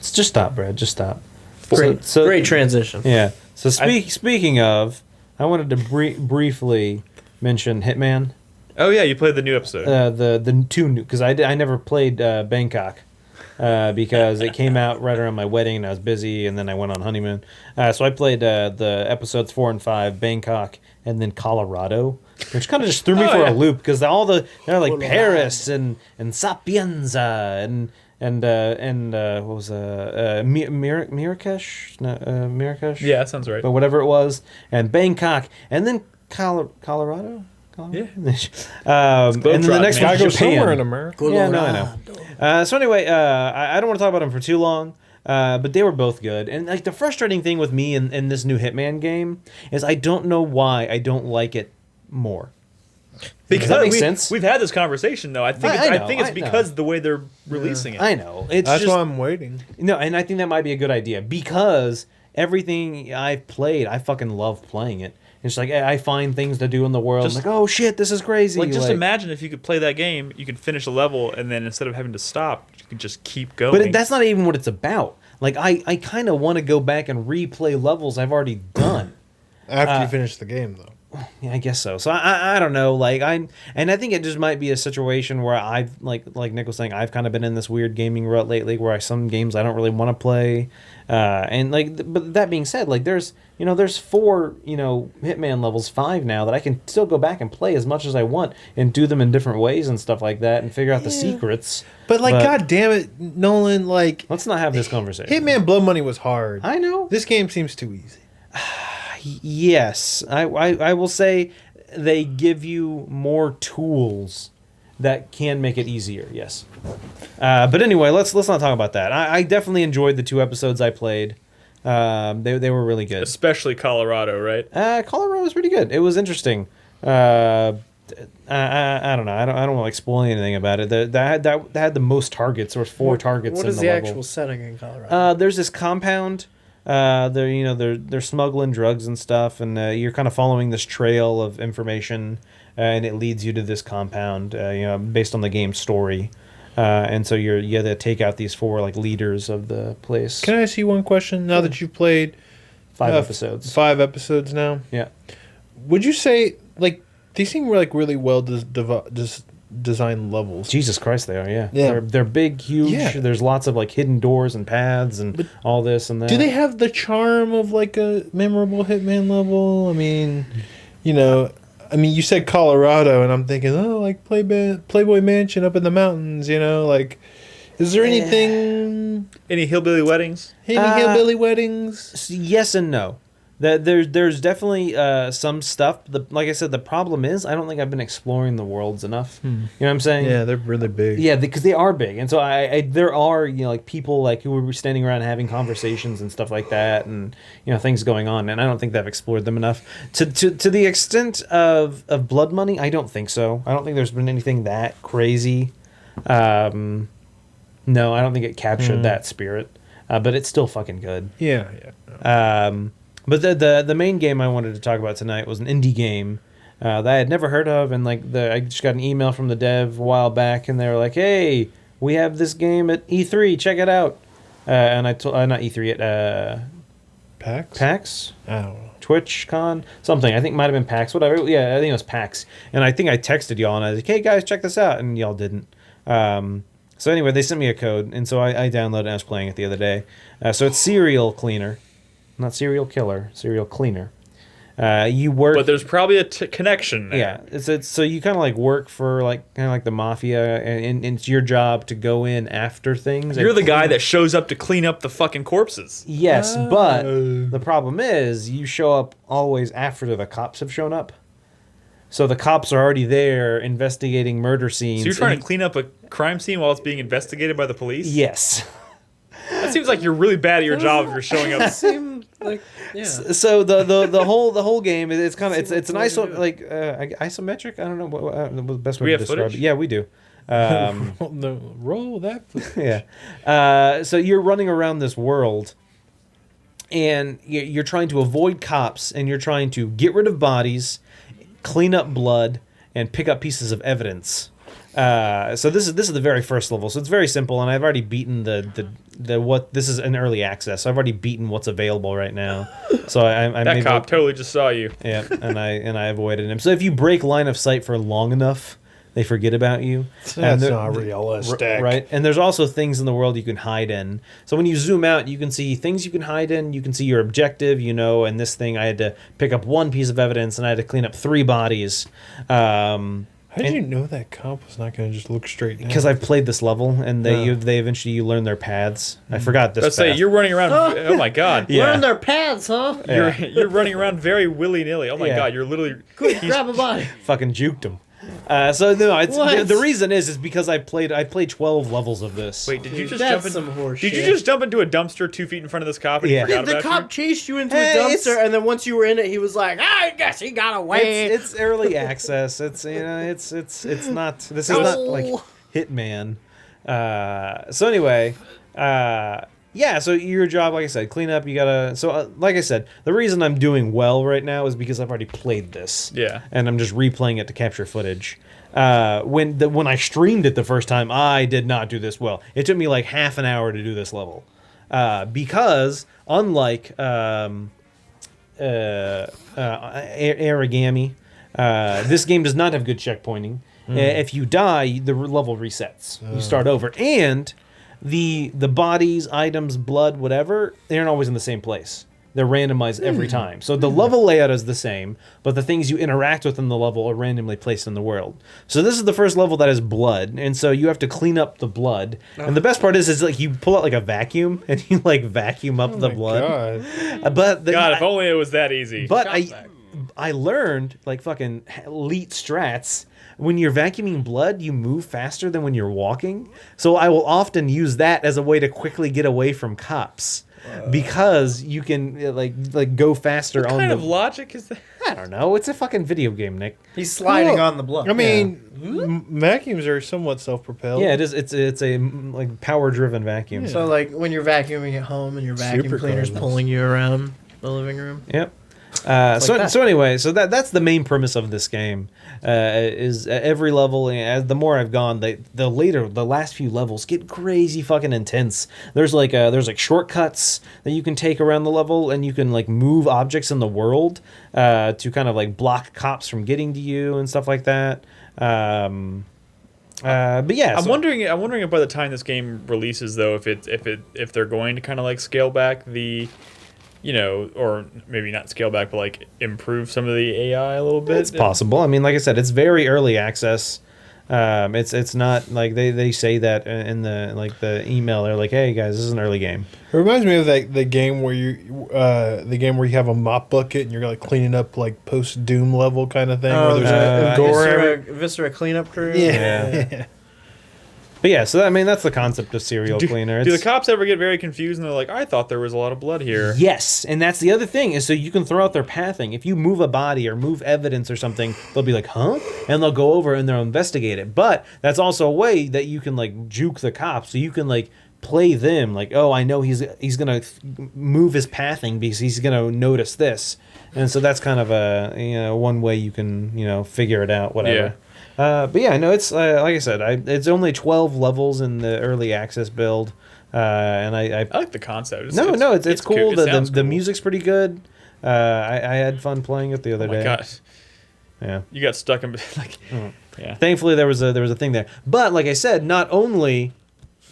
Just stop, Brad. Just stop. Great transition. Yeah. So speaking of, I wanted to briefly mention Hitman. Oh yeah, you played the new episode. The two new, because I never played Bangkok because it came out right around my wedding and I was busy, and then I went on honeymoon. So I played the episodes 4 and 5, Bangkok, and then Colorado. which kind of just threw me for a loop because they're like Paris and Sapienza and what was Marrakesh? No, Marrakesh? Yeah, that sounds right. But whatever it was, and Bangkok, and then Colorado. Yeah. And then the next one, go Japan. somewhere in America. Yeah, no, I know. So anyway, I don't want to talk about them for too long. But they were both good. And like the frustrating thing with me in this new Hitman game is I don't know why I don't like it more. Because Does that make sense? We've had this conversation though. I think it's because the way they're releasing it. I know. That's why I'm waiting. No, and I think that might be a good idea because everything I've played, I fucking love playing it. It's like I find things to do in the world. I'm like, oh shit, this is crazy. Like, just imagine if you could play that game, you could finish a level, and then instead of having to stop, you could just keep going. But that's not even what it's about. Like, I kind of want to go back and replay levels I've already done. After you finish the game, though. Yeah, I guess so. So I don't know. Like I think it just might be a situation where I've like Nick was saying, I've kind of been in this weird gaming rut lately where some games I don't really want to play. And like, but that being said, like there's 4 Hitman levels, 5 now that I can still go back and play as much as I want and do them in different ways and stuff like that and figure out the secrets. But god damn it, Nolan, like, let's not have this conversation. Hitman Blood Money was hard. I know. This game seems too easy. Yes, I will say they give you more tools that can make it easier. Yes, but anyway, let's not talk about that. I definitely enjoyed the 2 episodes I played. They were really good, especially Colorado, right? Colorado was pretty good. It was interesting. I don't know. I don't want to explain anything about it. That had the most targets. There was 4 targets. What in is the the level. actual setting in Colorado? There's this compound. They're smuggling drugs and stuff, and you're kind of following this trail of information, and it leads you to this compound. Based on the game's story, and so you have to take out these 4 like leaders of the place. Can I ask you one question? Now that you've played 5 episodes, 5 episodes now, yeah, would you say like these seem like really well designed levels? Jesus Christ, they are. Yeah. They're big, huge. Yeah. There's lots of like hidden doors and paths and all this and that. Do they have the charm of like a memorable Hitman level? I mean, you said Colorado, and I'm thinking, like Playboy Mansion up in the mountains. Like, is there anything? Any hillbilly weddings? Hillbilly weddings? Yes and no. There's definitely some stuff. Like I said, the problem is I don't think I've been exploring the worlds enough. You know what I'm saying? Yeah, they're really big. Yeah, because they are big, and so there are like people like who were standing around having conversations and stuff like that, and things going on, and I don't think they've explored them enough to the extent of Blood Money. I don't think so. I don't think there's been anything that crazy. No, I don't think it captured that spirit, but it's still fucking good. Yeah. But the main game I wanted to talk about tonight was an indie game that I had never heard of, and I just got an email from the dev a while back, and they were like, "Hey, we have this game at E3, check it out." And I told not E3 at PAX. I don't know. TwitchCon, something. I think it might have been PAX, whatever. Yeah, I think it was PAX. And I think I texted y'all and I was like, "Hey guys, check this out," and y'all didn't. So anyway, they sent me a code, and so I downloaded it and I was playing it the other day. So it's Serial Cleaner. Not serial killer, serial cleaner. You work, but there's probably a connection there. Yeah, it's so you kind of like work for like the mafia, and it's your job to go in after things. You're the guy that shows up to clean up the fucking corpses. Yes, but the problem is you show up always after the cops have shown up. So the cops are already there investigating murder scenes. So you're trying to clean up a crime scene while it's being investigated by the police? Yes. That seems like you're really bad at your job if you're showing up. So the whole game it's kind of it's an isometric. I don't know what the best way to describe it. Yeah, we do. Roll that footage. Yeah. So you're running around this world, and you're trying to avoid cops, and you're trying to get rid of bodies, clean up blood, and pick up pieces of evidence. So this is the very first level, so it's very simple, and I've already beaten the what this is an early access, so I've already beaten what's available right now. So I that cop totally just saw you. Yeah, and I avoided him. So if you break line of sight for long enough, they forget about you. That's not realistic. Right? And there's also things in the world you can hide in. So when you zoom out, you can see things you can hide in. You can see your objective, and this thing, I had to pick up one piece of evidence, and I had to clean up 3 bodies. How did you know that comp was not going to just look straight down? Because I've played this level, and they eventually you learn their paths. I forgot this. Let's say you're running around. Oh my god! Yeah. Learn their paths, huh? You're running around very willy nilly. Oh my god! You're literally quick. Grab a body. Fucking juked him. So no, the reason is because I played 12 levels of this. Wait, did you just jump in some horse Did shit. you just jump into a dumpster 2 feet in front of this cop and you forgot about the cop chased you into a dumpster, and then once you were in it, he was like, "I guess he got away." It's early access. It's it's not. This is not like Hitman. So anyway, so your job, like I said, clean up. You gotta. So like I said, the reason I'm doing well right now is because I've already played this. Yeah. And I'm just replaying it to capture footage. When I streamed it the first time, I did not do this well. It took me like half an hour to do this level, because unlike Aragami, this game does not have good checkpointing. If you die, the level resets. You start over, and the bodies, items, blood, whatever, they aren't always in the same place. They're randomized every time. So the level layout is the same, but the things you interact with in the level are randomly placed in the world. So this is the first level that is blood, and so you have to clean up the blood. And the best part is like you pull out like a vacuum and you like vacuum up the blood. God. If only it was that easy. But I learned like fucking elite strats. When you're vacuuming blood, you move faster than when you're walking. So I will often use that as a way to quickly get away from cops. Because you can like go faster what on kind of logic is that? I don't know. It's a fucking video game, Nick. He's sliding on the blood. I mean, vacuums are somewhat self-propelled. Yeah, it is. It's a like power-driven vacuum. Yeah. So like when you're vacuuming at home and your vacuum cleaner's pulling you around the living room. Yep. So anyway, that's the main premise of this game. Is every level, the more I've gone, the last few levels get crazy fucking intense. There's like shortcuts that you can take around the level, and you can like move objects in the world to kind of like block cops from getting to you and stuff like that. But yeah, I'm wondering if by the time this game releases, though, if they're going to kind of like scale back the, or maybe not scale back, but like improve some of the AI a little bit. It's possible. I mean, like I said, it's very early access. It's not like they say that in the email. They're like, "Hey guys, this is an early game." It reminds me of the game where you have a mop bucket and you're like cleaning up like post Doom level kind of thing. Where there's Viscera cleanup crew. Yeah. But yeah, so that's the concept of serial cleaner. Do the cops ever get very confused and they're like, "I thought there was a lot of blood here"? Yes, and that's the other thing is so you can throw out their pathing. If you move a body or move evidence or something, they'll be like, "Huh?" and they'll go over and they'll investigate it. But that's also a way that you can like juke the cops. So you can like play them like, "Oh, I know he's gonna move his pathing because he's gonna notice this," and so that's kind of a one way you can figure it out. Whatever. Yeah. But yeah, no, it's like I said, it's only 12 levels in the early access build, and I like the concept. It's cool. The music's pretty good. I had fun playing it the other day. Oh my god! Yeah, you got stuck in yeah. Thankfully, there was a thing there. But like I said, not only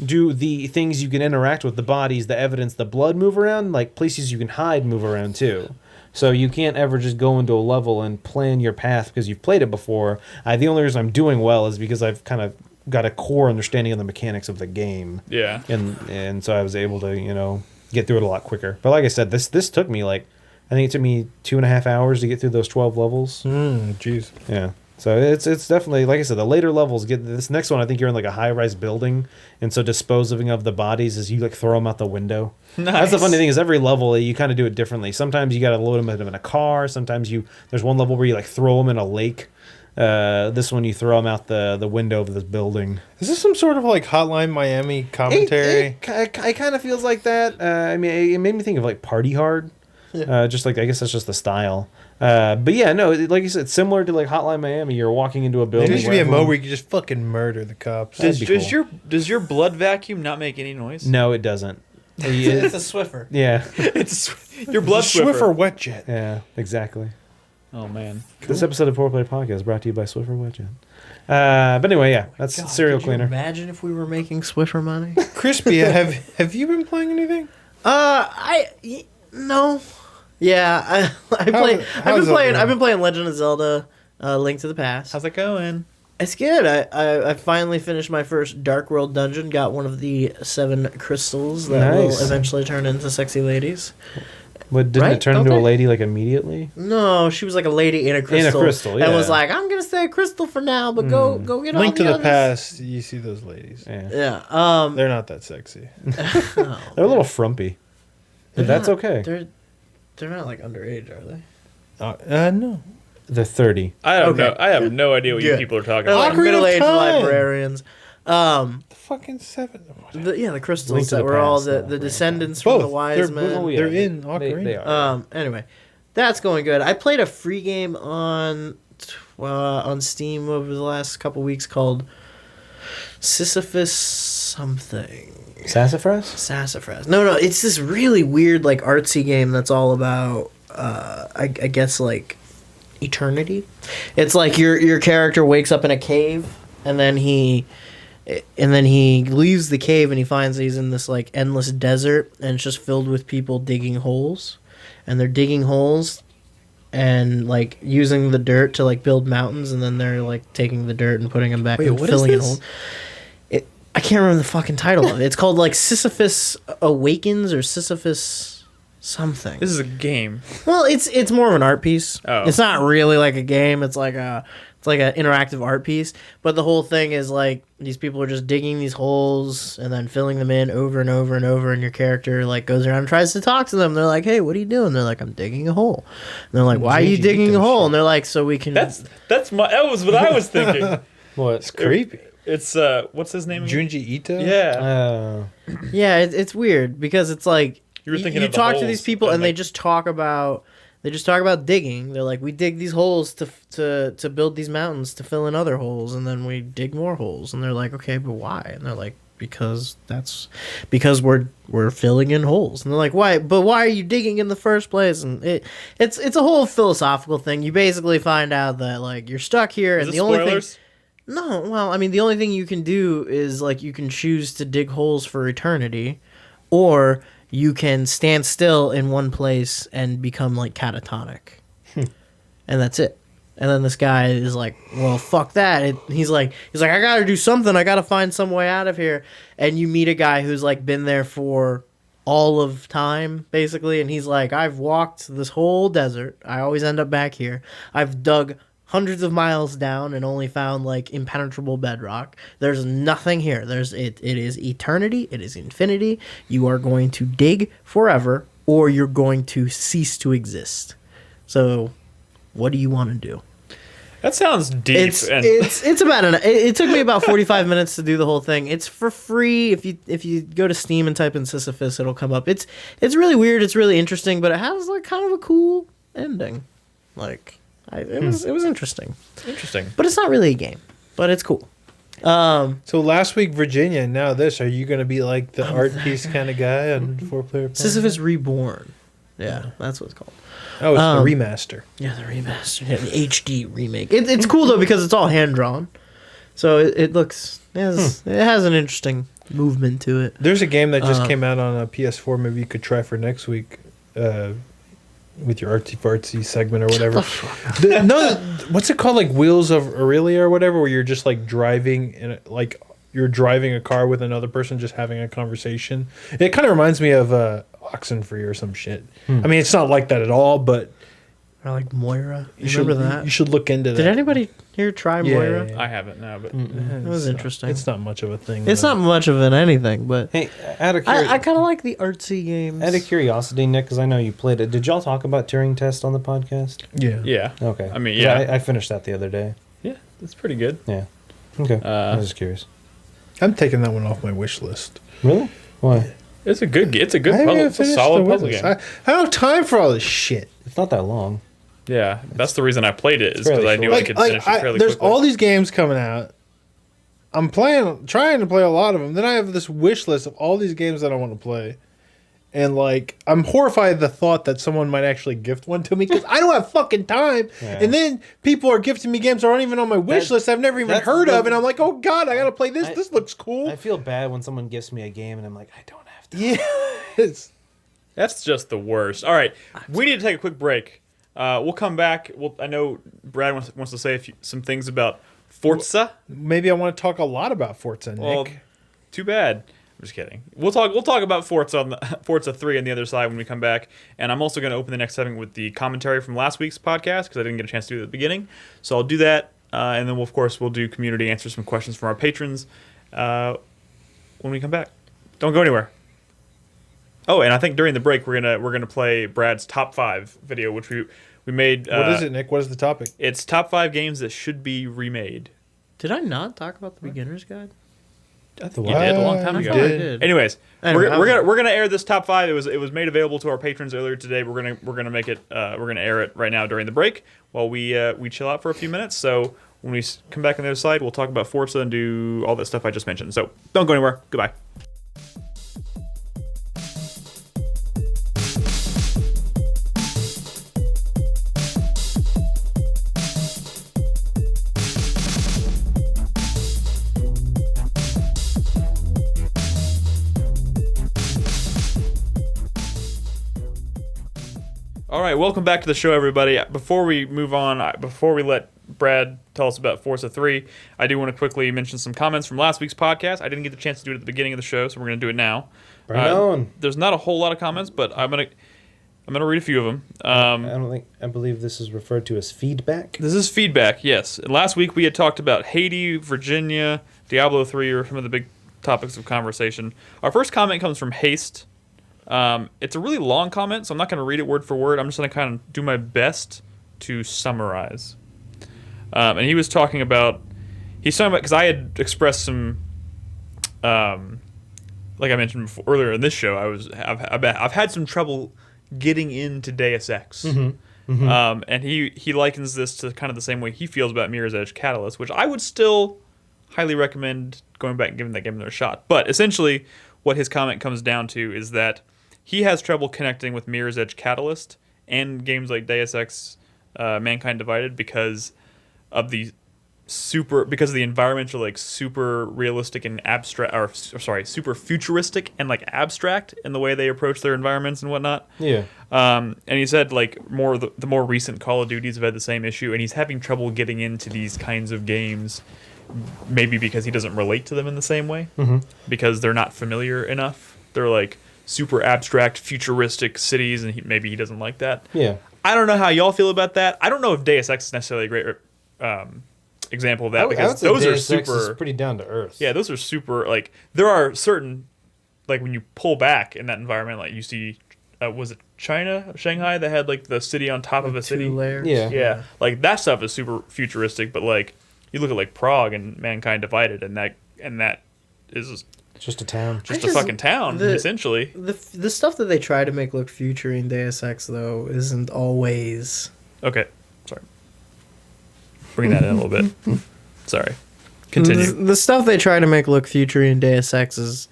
do the things you can interact with, the bodies, the evidence, the blood move around, like places you can hide move around too. So you can't ever just go into a level and plan your path because you've played it before. The only reason I'm doing well is because I've kind of got a core understanding of the mechanics of the game. Yeah. And so I was able to, get through it a lot quicker. But like I said, this took me I think it took me 2.5 hours to get through those 12 levels. Jeez. Yeah. So it's definitely, like I said, the later levels get this next one. I think you're in like a high-rise building, and so disposing of the bodies is you like throw them out the window. Nice. That's the funny thing is every level you kind of do it differently. Sometimes you got to load them in a car. Sometimes there's one level where you like throw them in a lake. This one you throw them out the window of this building. Is this some sort of like Hotline Miami commentary? It kind of feels like that. I mean, it made me think of like Party Hard. Just like I guess that's just the style. But yeah, no, like you said, it's similar to like Hotline Miami. You're walking into a building. There should be a mode where you can just fucking murder the cops. Does your blood vacuum not make any noise? No, it doesn't. It's a Swiffer. Yeah, It's your blood Swiffer wet jet. Yeah, exactly. Oh man. Cool. This episode of 4Player Podcast is brought to you by Swiffer Widget. But anyway, yeah, that's Serial Cleaner. Imagine if we were making Swiffer money. Crispy, have you been playing anything? No. Yeah, I've been playing Legend of Zelda: Link to the Past. How's it going? It's good. I finally finished my first Dark World dungeon. Got one of the 7 crystals that will eventually turn into sexy ladies. But didn't it turn into a lady like immediately? No, she was like a lady in a crystal. Yeah. And was like, I'm gonna stay a crystal for now, but go get Link to the others. Past. You see those ladies? Yeah. They're not that sexy. They're a little frumpy, but that's okay. They're not like underage, are they? No. They're 30. I don't know. I have no idea what you people are talking They're about. like middle-aged librarians. The fucking 7. The crystals that were all the descendants from the wise men. They're in Ocarina. They are. Anyway, that's going good. I played a free game on Steam over the last couple weeks called Sisyphus something. Sassafras? No, it's this really weird like artsy game that's all about I guess like eternity. It's like your character wakes up in a cave and then he leaves the cave and he finds he's in this like endless desert and it's just filled with people digging holes, and they're digging holes and like using the dirt to like build mountains, and then they're like taking the dirt and putting them back and filling in holes. I can't remember the fucking title of it. It's called like Sisyphus Awakens or Sisyphus something. This is a game. Well, it's more of an art piece. Oh. It's not really like a game. It's like an interactive art piece. But the whole thing is like these people are just digging these holes and then filling them in over and over and over, and your character like goes around and tries to talk to them. They're like, "Hey, what are you doing?" They're like, "I'm digging a hole." And they're like, "Why are you digging a hole?" And they're like, "So we can." That was what I was thinking. What? It's creepy. It's what's his name? Junji Ito? Yeah. Yeah, it's weird because it's like You talk to these people and they just talk about digging. They're like, we dig these holes to build these mountains to fill in other holes, and then we dig more holes. And they're like, okay, but why? And they're like, because we're filling in holes. And they're like, why? But why are you digging in the first place? And it's a whole philosophical thing. You basically find out that like you're stuck here, and the only thing. No, well, I mean, the only thing you can do is, like, you can choose to dig holes for eternity, or you can stand still in one place and become, like, catatonic. And that's it. And then this guy is like, well, fuck that. He's like, I gotta do something. I gotta find some way out of here. And you meet a guy who's, like, been there for all of time, basically, and he's like, I've walked this whole desert. I always end up back here. I've dug hundreds of miles down and only found like impenetrable bedrock. There's nothing here. It is eternity. It is infinity. You are going to dig forever, or you're going to cease to exist. So, what do you want to do? That sounds deep. It's about it took me about 45 minutes to do the whole thing. It's for free. If you go to Steam and type in Sisyphus, it'll come up. It's really weird. It's really interesting, but it has like kind of a cool ending. Like. It was interesting. Interesting. But it's not really a game. But it's cool. So last week Virginia, and now this. Are you going to be like the art piece kind of guy on 4Player? Sisyphus Reborn. Yeah, that's what it's called. Oh, it's the remaster. Yeah, the remaster. Yeah, the HD remake. It's cool though because it's all hand drawn. So it looks it has an interesting movement to it. There's a game that just came out on a PS4. Maybe you could try for next week. With your artsy-fartsy segment or whatever. What's it called? Like Wheels of Aurelia or whatever, where you're just like driving you're driving a car with another person, just having a conversation. It kind of reminds me of Oxenfree or some shit. I mean, it's not like that at all, but I like Moira. Remember that? You should look into that. Did anybody here try Moira? I haven't now, but it was interesting. It's not much of a thing. It's not much of an anything, but hey, I kind of like the artsy games. Out of curiosity, Nick, because I know you played it. Did y'all talk about Turing Test on the podcast? Yeah. Okay. I mean, yeah. I finished that the other day. Yeah, it's pretty good. Yeah. Okay. I was just curious. I'm taking that one off my wish list. Really? Why? It's a good puzzle. It's a solid puzzle game. I don't have time for all this shit. It's not that long. Yeah, that's the reason I played it, is because I knew I could finish it fairly there's quickly. all these games coming out. I'm trying to play a lot of them. Then I have this wish list of all these games that I want to play. And like, I'm horrified at the thought that someone might actually gift one to me because I don't have fucking time. Yeah. And then people are gifting me games that aren't even on my wish list I've never even heard of. And I'm like, oh God, I gotta play this. This looks cool. I feel bad when someone gifts me a game and I'm like, I don't have to. Yes. That's just the worst. All right, we need to take a quick break. We'll come back. I know Brad wants to say some things about Forza. Maybe I want to talk a lot about Forza, Nick. Well, too bad. I'm just kidding. We'll talk about Forza on Forza 3 on the other side when we come back. And I'm also going to open the next segment with the commentary from last week's podcast because I didn't get a chance to do it at the beginning. So I'll do that, and then we'll do community, answer some questions from our patrons when we come back. Don't go anywhere. Oh, and I think during the break we're gonna play Brad's top 5 video, which we made. What is it, Nick? What is the topic? It's top 5 games that should be remade. Did I not talk about the beginner's guide? I think you did a long time I ago. thought I did. Anyways, Anyway, we're gonna air this top 5. It was made available to our patrons earlier today. We're gonna make it. We're gonna air it right now during the break while we chill out for a few minutes. So when we come back on the other side, we'll talk about Forza and do all that stuff I just mentioned. So don't go anywhere. Goodbye. All right, welcome back to the show, everybody. Before we move on, before we let Brad tell us about Forza 3, I do want to quickly mention some comments from last week's podcast. I didn't get the chance to do it at the beginning of the show, so we're going to do it now. Bring it on. There's not a whole lot of comments, but I'm gonna read a few of them. I believe this is referred to as feedback. This is feedback, yes. Last week we had talked about Haiti, Virginia, Diablo 3 are some of the big topics of conversation. Our first comment comes from Haste. It's a really long comment, so I'm not going to read it word for word. I'm just going to kind of do my best to summarize. And he was talking about, because I had expressed some, like I mentioned before, earlier in this show, I've had some trouble getting into Deus Ex. Mm-hmm. Mm-hmm. And he likens this to kind of the same way he feels about Mirror's Edge Catalyst, which I would still highly recommend going back and giving that game another shot. But essentially, what his comment comes down to is that he has trouble connecting with Mirror's Edge Catalyst and games like Deus Ex Mankind Divided because of the environments are like super realistic and abstract, super futuristic and like abstract in the way they approach their environments and whatnot. Yeah. And he said like the more recent Call of Duties have had the same issue, and he's having trouble getting into these kinds of games, maybe because he doesn't relate to them in the same way, because they're not familiar enough. They're like super abstract, futuristic cities, and maybe he doesn't like that. Yeah. I don't know how y'all feel about that. I don't know if Deus Ex is necessarily a great example of that, because those are super. Ex is pretty down to earth. Yeah, those are super. Like there are certain, like when you pull back in that environment, like you see, was it China, Shanghai, that had like the city on top of a city? 2 layers. Yeah, like that stuff is super futuristic, but like you look at like Prague and Mankind Divided, and that is just a town. just a fucking town, essentially. The stuff that they try to make look future in Deus Ex, though, isn't always... Okay, sorry. Bring that in a little bit. Sorry. Continue. The stuff they try to make look future in Deus Ex is...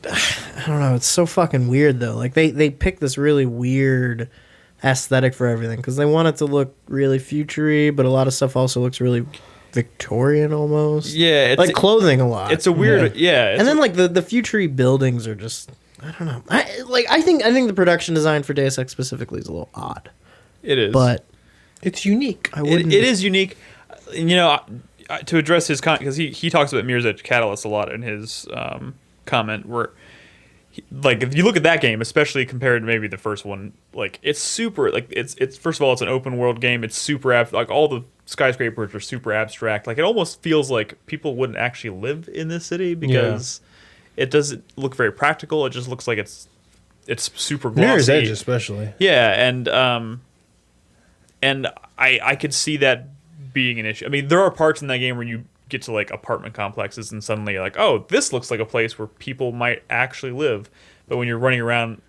I don't know, it's so fucking weird, though. Like, they pick this really weird aesthetic for everything, because they want it to look really future-y, but a lot of stuff also looks really... Victorian almost. Yeah, it's like clothing a lot. It's a weird, yeah. And then like the future buildings are just, I don't know. I think the production design for Deus Ex specifically is a little odd. It is, but it's unique. It is unique. You know, to address his comment, because he talks about Mirror's Edge Catalyst a lot in his comment, where like if you look at that game, especially compared to maybe the first one, like it's super, like it's first of all, it's an open world game. It's super like all the skyscrapers are super abstract. Like it almost feels like people wouldn't actually live in this city, because it doesn't look very practical. It just looks like it's super glossy. Mirror's Edge especially. Yeah, and I could see that being an issue. I mean, there are parts in that game where you get to like apartment complexes and suddenly you're like, oh, this looks like a place where people might actually live. But when you're running around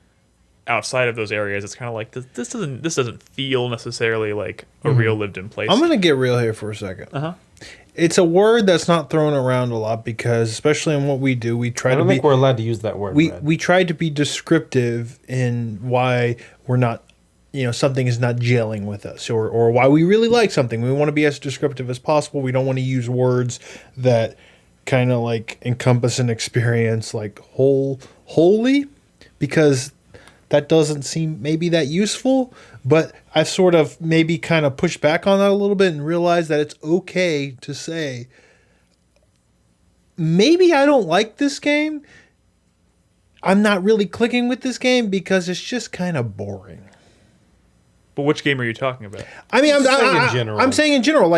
outside of those areas, it's kind of like this doesn't feel necessarily like a real lived-in place. I'm gonna get real here for a second. It's a word that's not thrown around a lot because, especially in what we do, we try I don't to be. think we're allowed to use that word. We try to be descriptive in why we're not, something is not gelling with us, or why we really like something. We want to be as descriptive as possible. We don't want to use words that kind of like encompass an experience like wholly, because that doesn't seem maybe that useful. But I've sort of maybe kind of pushed back on that a little bit and realized that it's okay to say, maybe I don't like this game. I'm not really clicking with this game because it's just kind of boring. But which game are you talking about? I mean, I'm saying in general,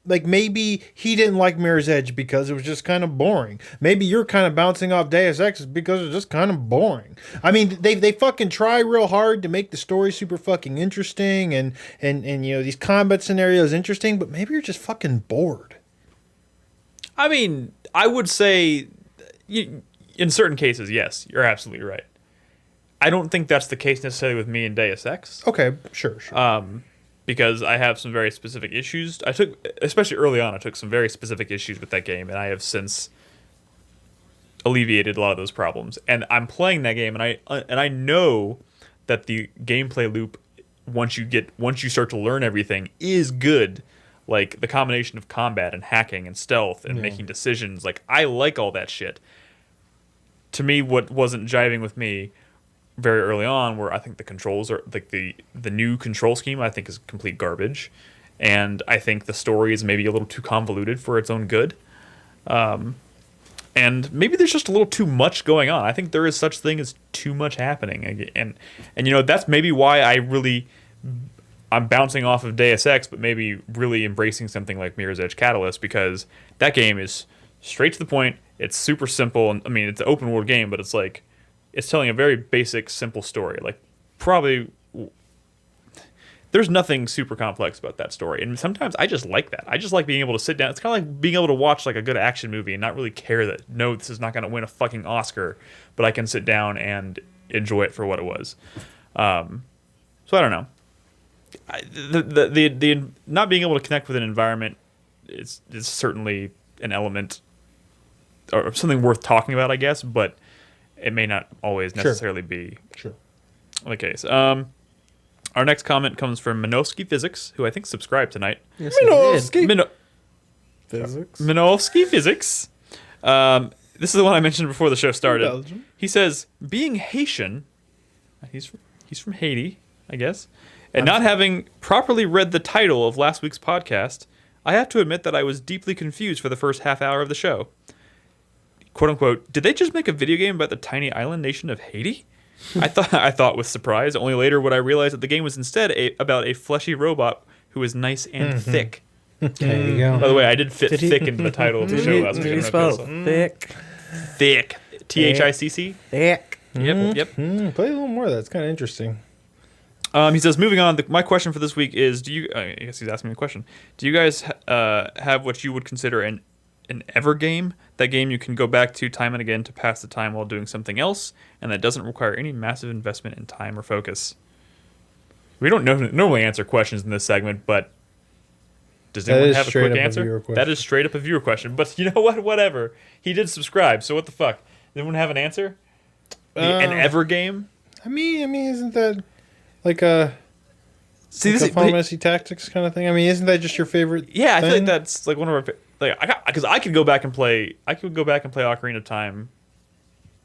like maybe he didn't like Mirror's Edge because it was just kind of boring. Maybe you're kind of bouncing off Deus Ex because it's just kind of boring. I mean, they fucking try real hard to make the story super fucking interesting and these combat scenarios interesting, but maybe you're just fucking bored. I mean, I would say in certain cases, yes, you're absolutely right. I don't think that's the case necessarily with me and Deus Ex. Okay, sure. Because I have some very specific issues. Especially early on, I took some very specific issues with that game, and I have since alleviated a lot of those problems. And I'm playing that game, and I know that the gameplay loop, once you start to learn everything, is good. Like the combination of combat and hacking and stealth and making decisions. Like I like all that shit. To me, what wasn't jiving with me very early on, where I think the controls are like the new control scheme I think is complete garbage, and I think the story is maybe a little too convoluted for its own good, and maybe there's just a little too much going on. I think there is such thing as too much happening, and that's maybe why I'm bouncing off of Deus Ex, but maybe really embracing something like Mirror's Edge Catalyst, because that game is straight to the point. It's super simple, and I mean it's an open world game, but it's like it's telling a very basic, simple story. Like, probably there's nothing super complex about that story. And sometimes I just like that. I just like being able to sit down. It's kind of like being able to watch like a good action movie and not really care that, no, this is not going to win a fucking Oscar, but I can sit down and enjoy it for what it was. So I don't know. The not being able to connect with an environment is certainly an element or something worth talking about, I guess, but it may not always necessarily be the case. Our next comment comes from Minovsky Physics, who I think subscribed tonight. Yes, Minovsky Physics. This is the one I mentioned before the show started. Belgium. He says, being Haitian, he's from Haiti, I guess, and not having properly read the title of last week's podcast, I have to admit that I was deeply confused for the first half hour of the show. "Quote unquote, did they just make a video game about the tiny island nation of Haiti?" I thought with surprise. Only later would I realize that the game was instead about a fleshy robot who is nice and thick. There you go. By the way, I did fit thick into the title of the show last week. You spell thick. Thick. THICC. Thick. Yep. Play a little more of that. It's kind of interesting. He says, moving on, my question for this week is, I guess he's asking me a question. Do you guys have what you would consider an ever game? That game you can go back to time and again to pass the time while doing something else, and that doesn't require any massive investment in time or focus. We don't normally answer questions in this segment, but does anyone have a quick answer? That is straight up a viewer question. But you know what? Whatever. He did subscribe, so what the fuck? Does anyone have an answer? An ever game? I mean, isn't that like a Final Fantasy Tactics kind of thing? I mean, isn't that just your favorite? Yeah, thing? I feel like that's like one of our. Like, because I could go back and play. I could go back and play Ocarina of Time.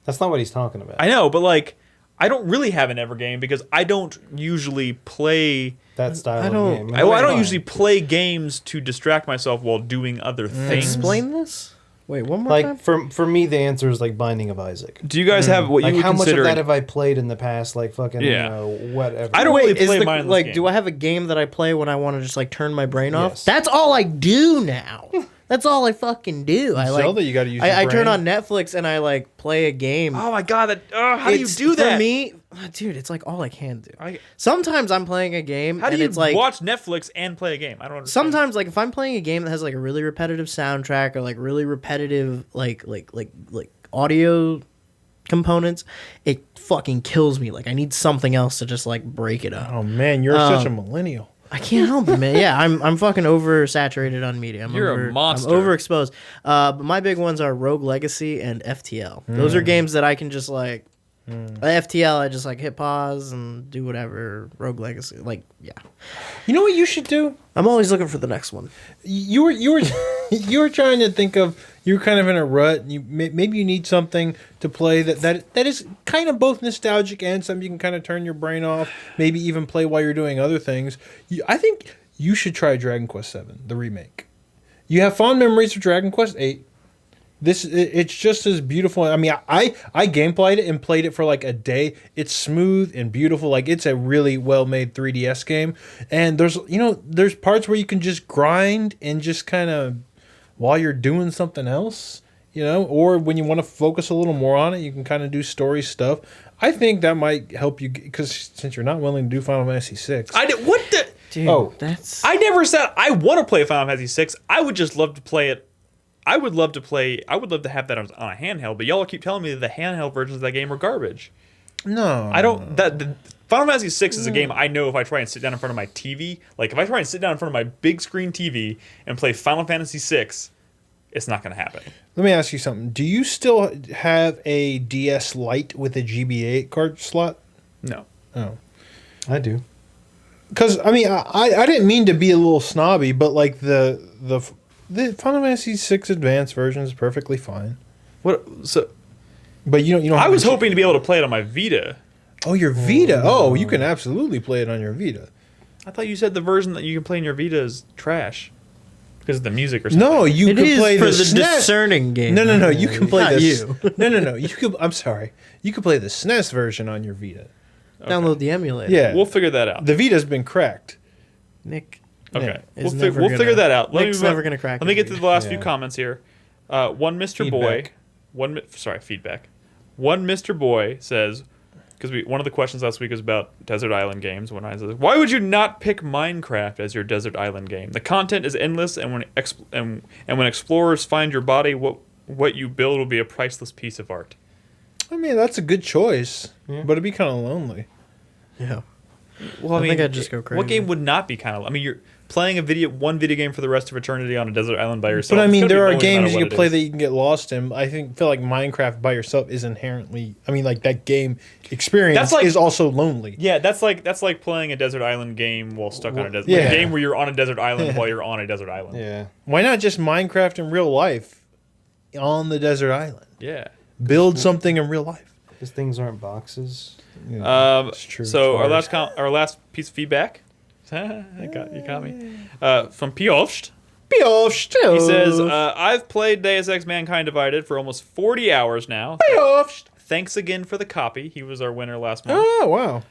That's not what he's talking about. I know, but like, I don't really have an ever game because I don't usually play that style of game. I don't usually play games to distract myself while doing other things. Explain this. Wait, one more time. Like for me, the answer is like Binding of Isaac. Do you guys have what you would how consider? How much of that have I played in the past? Like fucking whatever. I don't really play mindless like. games. Do I have a game that I play when I want to just like turn my brain off? Yes. That's all I do now. That's all I fucking do. Zelda, you got to use. I turn on Netflix and I like play a game. Oh my god! How do you do that? For me, dude, it's like all I can do. Sometimes I'm playing a game. How do you it's like, watch Netflix and play a game? I don't understand. Sometimes, like if I'm playing a game that has like a really repetitive soundtrack or like really repetitive like audio components, it fucking kills me. Like I need something else to just like break it up. Oh man, you're such a millennial. I can't help it, man. Yeah, I'm fucking oversaturated on media. You're a monster. I'm overexposed. But my big ones are Rogue Legacy and FTL. Those are games that I can just like. FTL, I just like hit pause and do whatever. Rogue Legacy, like, yeah. You know what you should do? I'm always looking for the next one. You were you were trying to think of, you're kind of in a rut. And maybe you need something to play that is kind of both nostalgic and something you can kind of turn your brain off. Maybe even play while you're doing other things. I think you should try Dragon Quest VII, the remake. You have fond memories of Dragon Quest VIII. It's just as beautiful. I mean, I gameplayed it and played it for like a day. It's smooth and beautiful. Like, it's a really well made 3DS game. And there's parts where you can just grind and just kind of while you're doing something else, or when you want to focus a little more on it, you can kind of do story stuff. I think that might help you, because since you're not willing to do Final Fantasy VI. Dude, I never said I want to play Final Fantasy VI. I would just love to play it. I would love to have that on a handheld, but y'all keep telling me that the handheld versions of that game are garbage. No. I don't. The Final Fantasy VI is a game I know if I try and sit down in front of my TV, like if I try and sit down in front of my big screen TV and play Final Fantasy VI, it's not going to happen. Let me ask you something. Do you still have a DS Lite with a GBA card slot? No. Oh. I do. Because, I mean, I didn't mean to be a little snobby, but like the Final Fantasy VI Advanced version is perfectly fine. But you don't. I was hoping to be able to play it on my Vita. Oh, your Vita. Oh, you can absolutely play it on your Vita. I thought you said the version that you can play in your Vita is trash because of the music or something. No, you can play for the the SNES. discerning game. No. You can play Not this. you. No. You could. I'm sorry. You could play the SNES version on your Vita. Okay. Download the emulator. Yeah, We'll figure that out. The Vita's been cracked. Nick. Okay, is we'll never figure that out. Nick's never gonna crack. Let me his get to Vita. the last few Yeah. comments here. One Mr. Feedback. Boy, feedback. One Mr. Boy says, because one of the questions last week was about desert island games. When I said, why would you not pick Minecraft as your desert island game? The content is endless, and when explorers find your body, what you build will be a priceless piece of art. I mean, that's a good choice, Yeah. but it'd be kind of lonely. Yeah. Well, I think I'd just go crazy. What game would not be kind of? I mean, you're playing one video game for the rest of eternity on a desert island by yourself. But I It's mean, gonna be there are lonely no matter games you what can it play is. that you can get lost in. Feel like Minecraft by yourself is inherently. I mean, like that game experience is also lonely. Yeah, that's like playing a desert island game while stuck on a desert. Yeah. Like a game where you're on a desert island while you're on a desert island. Yeah. Why not just Minecraft in real life on the desert island? Yeah. Build something in real life. These things aren't boxes. It's true. So It's our last piece of feedback. You caught me. From Piofst. Piofst. He says, I've played Deus Ex Mankind Divided for almost 40 hours now. Piofst. Thanks again for the copy. He was our winner last month. Oh, wow.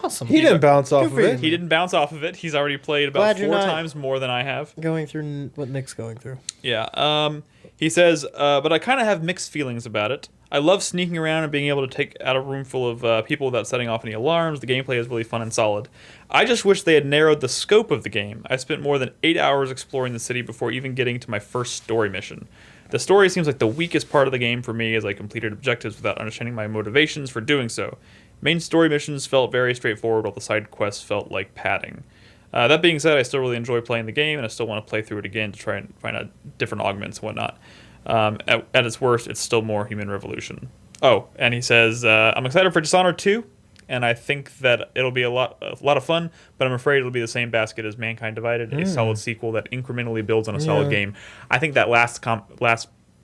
Awesome. He didn't bounce off of for you. it. He didn't bounce off of it. He's already played about Glad you're 4 not- times more than I have. Going through what Nick's going through. Yeah. He says, but I kind of have mixed feelings about it. I love sneaking around and being able to take out a room full of people without setting off any alarms. The gameplay is really fun and solid. I just wish they had narrowed the scope of the game. I spent more than 8 hours exploring the city before even getting to my first story mission. The story seems like the weakest part of the game for me, as I completed objectives without understanding my motivations for doing so. Main story missions felt very straightforward, while the side quests felt like padding. That being said, I still really enjoy playing the game, and I still want to play through it again to try and find out different augments and whatnot. At its worst, it's still more Human Revolution. Oh, and he says, I'm excited for Dishonored 2, and I think that it'll be a lot of fun, but I'm afraid it'll be the same basket as Mankind Divided, a solid sequel that incrementally builds on a solid game. I think that last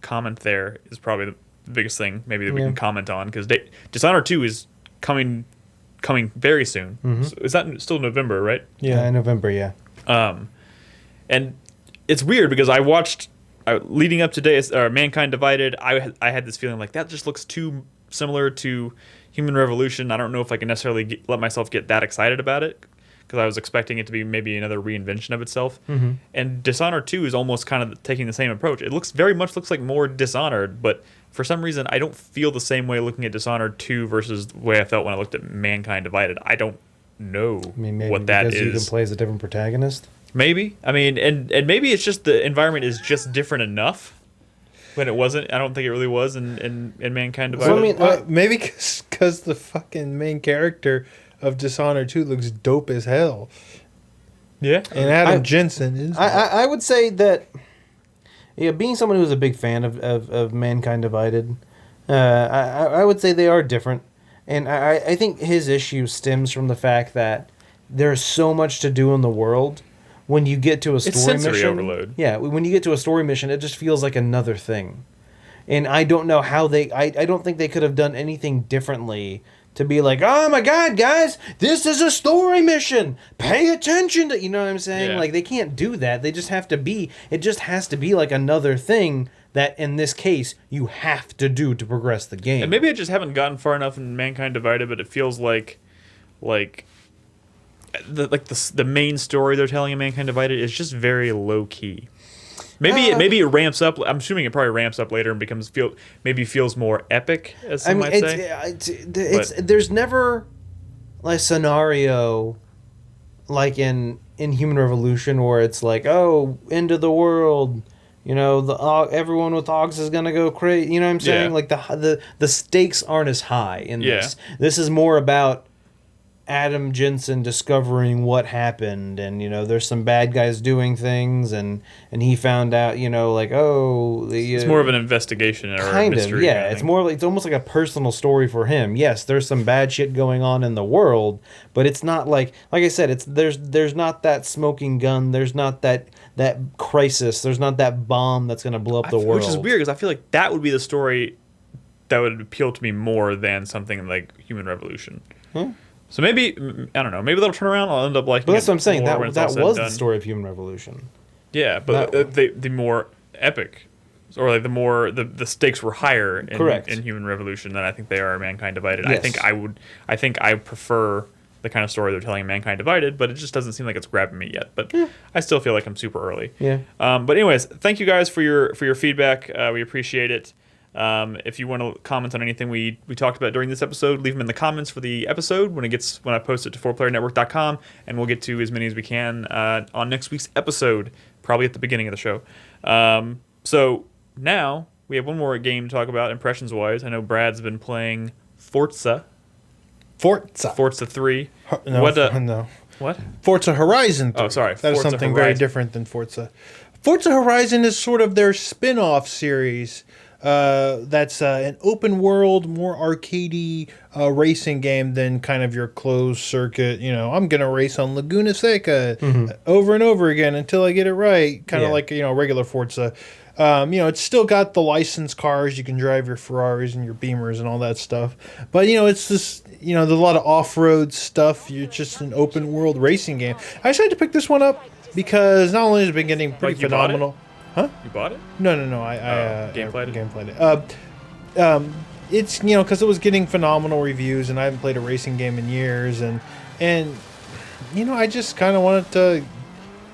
comment there is probably the biggest thing maybe that we can comment on, because Dishonored 2 is coming very soon. So is that still November, right? Yeah, in November, yeah. And it's weird because I watched leading up to Mankind Divided. I had this feeling like that just looks too similar to Human Revolution. I don't know if I can necessarily let myself get that excited about it, because I was expecting it to be maybe another reinvention of itself. And Dishonored 2 is almost kind of taking the same approach. It very much looks like more Dishonored, but for some reason I don't feel the same way looking at Dishonored 2 versus the way I felt when I looked at Mankind Divided. I don't know Maybe what that because is. you can play as a different protagonist. Maybe. I mean, and maybe it's just the environment is just different enough when it wasn't. I don't think it really was in Mankind Divided. So, I mean, maybe because the fucking main character of Dishonored 2 looks dope as hell. Yeah. And Adam Jensen is. I would say that, yeah, being someone who's a big fan of Mankind Divided, I would say they are different. And I think his issue stems from the fact that there's so much to do in the world. When you get to a story sensory mission, overload. Yeah, when you get to a story mission, it just feels like another thing. And I don't know how I don't think they could have done anything differently to be like, oh my God, guys, this is a story mission. Pay attention to, you know what I'm saying? Yeah. Like, they can't do that. They just have to be, it just has to be like another thing that in this case you have to do to progress the game. And maybe I just haven't gotten far enough in Mankind Divided, but it feels like the main story they're telling in Mankind Divided is just very low key. Maybe it ramps up. I'm assuming it probably ramps up later and feels more epic, as some might say. There's never a scenario like in Human Revolution where it's like, oh, end of the world, you know, everyone with Augs is gonna go crazy. You know what I'm saying? Yeah. Like the stakes aren't as high in this. Yeah. This is more about Adam Jensen discovering what happened, and you know there's some bad guys doing things, and he found out, you know, like, oh, It's more of an investigation or kind a mystery. of, yeah. It's more like, it's almost like a personal story for him. Yes, there's some bad shit going on in the world, but it's not like I said, there's not that smoking gun, there's not that crisis, there's not that bomb that's gonna blow up the world. Which is weird because I feel like that would be the story that would appeal to me more than something like Human Revolution. So maybe, I don't know, maybe they'll turn around. I'll end up liking. But that's what I'm saying. That was the story of Human Revolution. Yeah, but the more epic, or like the stakes were higher in Human Revolution than I think they are in Mankind Divided. Yes. I think I prefer the kind of story they're telling in Mankind Divided, but it just doesn't seem like it's grabbing me yet. But I still feel like I'm super early. Yeah. But anyways, thank you guys for your feedback. We appreciate it. If you want to comment on anything we talked about during this episode, leave them in the comments for the episode when I post it to 4playernetwork.com, and we'll get to as many as we can on next week's episode, probably at the beginning of the show. So now we have one more game to talk about impressions-wise. I know Brad's been playing Forza 3. No. What? Forza Horizon 3. Oh, sorry. That is Forza something very Horizon. different than Forza. Forza Horizon is sort of their spin-off series. That's an open world, more arcadey racing game than kind of your closed circuit. You know, I'm gonna race on Laguna Seca over and over again until I get it right. Kind of like, you know, regular Forza. You know, it's still got the licensed cars. You can drive your Ferraris and your Beamers and all that stuff. But, you know, it's just, you know, there's a lot of off-road stuff. You're just an open world racing game. I decided to pick this one up because not only has it been getting pretty phenomenal. Huh? You bought it? No. I gameplayed it. It's, you know, because it was getting phenomenal reviews, and I haven't played a racing game in years, and you know, I just kind of wanted to.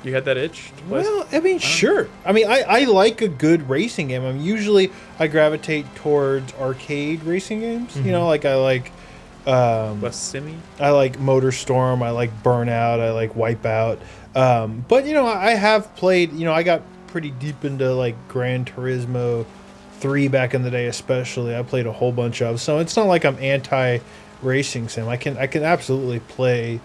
You had that itch? Well, I mean, sure. I mean, I like a good racing game. I mean, usually I gravitate towards arcade racing games. You know, like I like. Less simmy? I like MotorStorm. I like Burnout. I like Wipeout. But you know, I have played. You know, I got pretty deep into like Gran Turismo 3 back in the day, especially. I played a whole bunch of, so it's not like I'm anti racing sim. I can absolutely play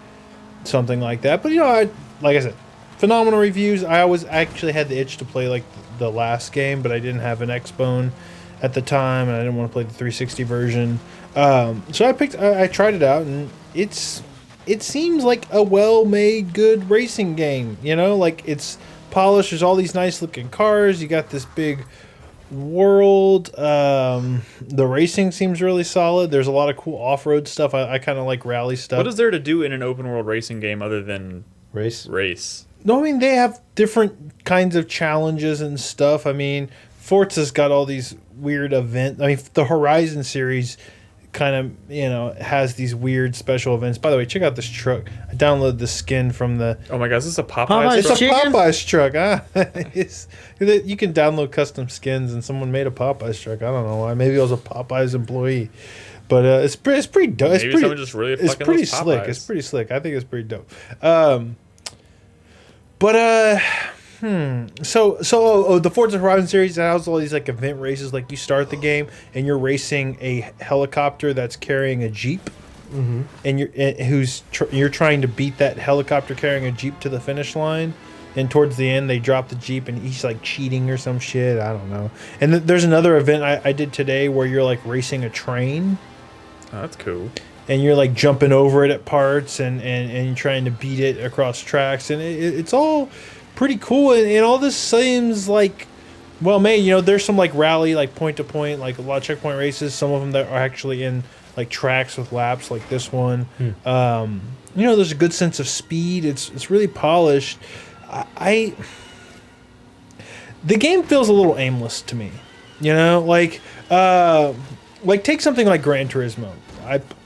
something like that. But you know, like I said, phenomenal reviews. I always actually had the itch to play like the last game, but I didn't have an Xbone at the time, and I didn't want to play the 360 version. So I tried it out, and it seems like a well-made, good racing game. You know, like it's polished. There's all these nice looking cars. You got this big world. The racing seems really solid. There's a lot of cool off-road stuff. I kind of like rally stuff. What is there to do in an open world racing game other than race? No, I mean, they have different kinds of challenges and stuff. I mean, Forza's got all these weird events. I mean, the Horizon series kind of, you know, has these weird special events. By the way, check out this truck. I downloaded the skin from the... Oh my gosh, is this a Popeyes It's truck? a chicken? Popeyes truck. You can download custom skins, and someone made a Popeyes truck. I don't know why. Maybe it was a Popeyes employee. But it's pretty dope. Maybe someone just really it's fucking pretty loves slick. Popeyes. It's pretty slick. I think it's pretty dope. So the Forza Horizon series has all these like event races. Like you start the game and you're racing a helicopter that's carrying a Jeep. and you're trying to beat that helicopter carrying a jeep to the finish line, and towards the end they drop the jeep and he's like cheating or some shit. I don't know. And there's another event I did today where you're like racing a train. Oh, that's cool. And you're like jumping over it at parts and you're trying to beat it across tracks, and it's all pretty cool. And all this seems like well made. You know, there's some like rally, like point to point, like a lot of checkpoint races. Some of them that are actually in like tracks with laps, like this one. You know, there's a good sense of speed. It's really polished. The game feels a little aimless to me. You know, like take something like Gran Turismo.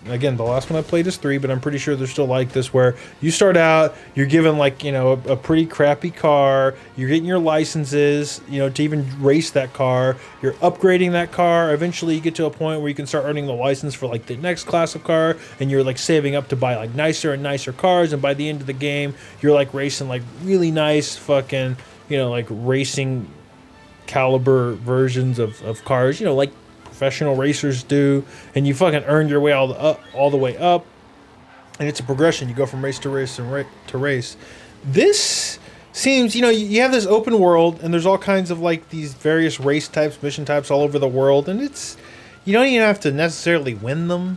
Again, the last one I played is 3, but I'm pretty sure they're still like this, where you start out, you're given like, you know, a pretty crappy car, you're getting your licenses, you know, to even race that car, you're upgrading that car, eventually you get to a point where you can start earning the license for like the next class of car, and you're like saving up to buy like nicer and nicer cars, and by the end of the game, you're like racing like really nice fucking, you know, like racing caliber versions of cars, you know, like professional racers do, and you fucking earned your way all the way up, and it's a progression. You go from race to race to race. This seems, you know, you have this open world, and there's all kinds of like these various race types, mission types all over the world, and it's, you don't even have to necessarily win them.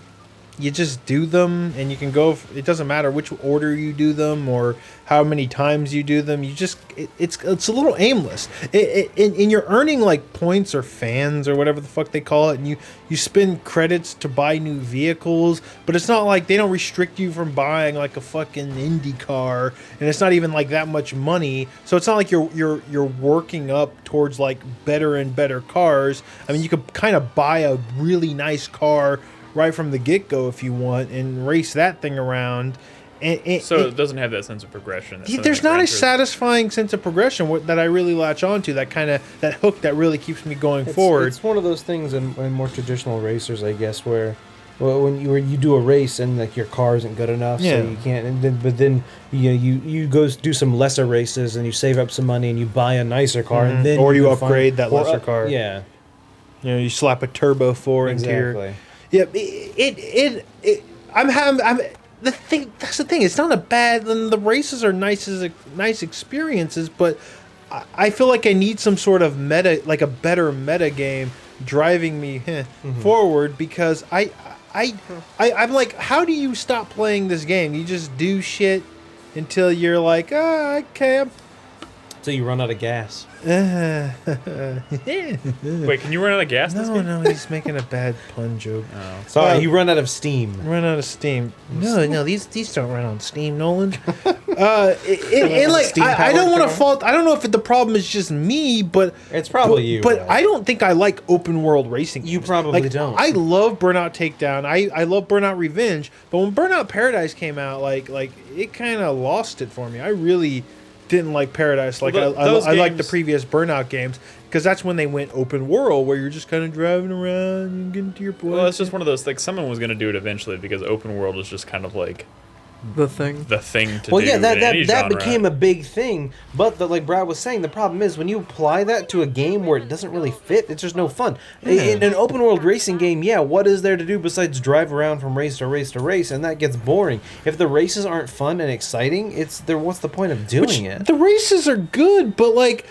You just do them, and you can go. It doesn't matter which order you do them or how many times you do them. You just it's a little aimless. And you're earning like points or fans or whatever the fuck they call it, and you spend credits to buy new vehicles. But it's not like they don't restrict you from buying like a fucking Indy car, and it's not even like that much money. So it's not like you're working up towards like better and better cars. I mean, you could kind of buy a really nice car right from the get-go if you want, and race that thing around. So it doesn't have that sense of progression. There's not a satisfying sense of progression that I really latch onto, that hook that really keeps me going forward. It's one of those things in more traditional racers, I guess, where when you do a race and like your car isn't good enough, so you can't. But then you go do some lesser races and you save up some money and you buy a nicer car, and then you upgrade that lesser car. Yeah, you know, you slap a turbo 4 into your. Yeah, I'm the thing. That's the thing. It's not a bad. The races are nice experiences, but I feel like I need some sort of meta, like a better meta game driving me forward, because I'm like, how do you stop playing this game? You just do shit until you're like, okay, until you run out of gas. Wait, can you run out of gas? No, he's making a bad pun joke. Oh. Sorry, you run out of steam. Run out of steam. No, these don't run on steam, Nolan. I don't want to fault. I don't know if the problem is just me, but it's probably you. But I don't think I like open world racing. You probably don't. I love Burnout Takedown. I love Burnout Revenge. But when Burnout Paradise came out, like it kind of lost it for me. I really didn't like Paradise. Like I liked the previous Burnout games, because that's when they went open world, where you're just kind of driving around and getting to your point. Well, it's just one of those, like, someone was going to do it eventually, because open world is just kind of like the thing to do. Well, yeah, that genre. became a big thing. But like Brad was saying, the problem is when you apply that to a game where it doesn't really fit, it's just no fun. In an open world racing game, what is there to do besides drive around from race to race to race, and that gets boring. If the races aren't fun and exciting, what's the point of doing it? The races are good, but like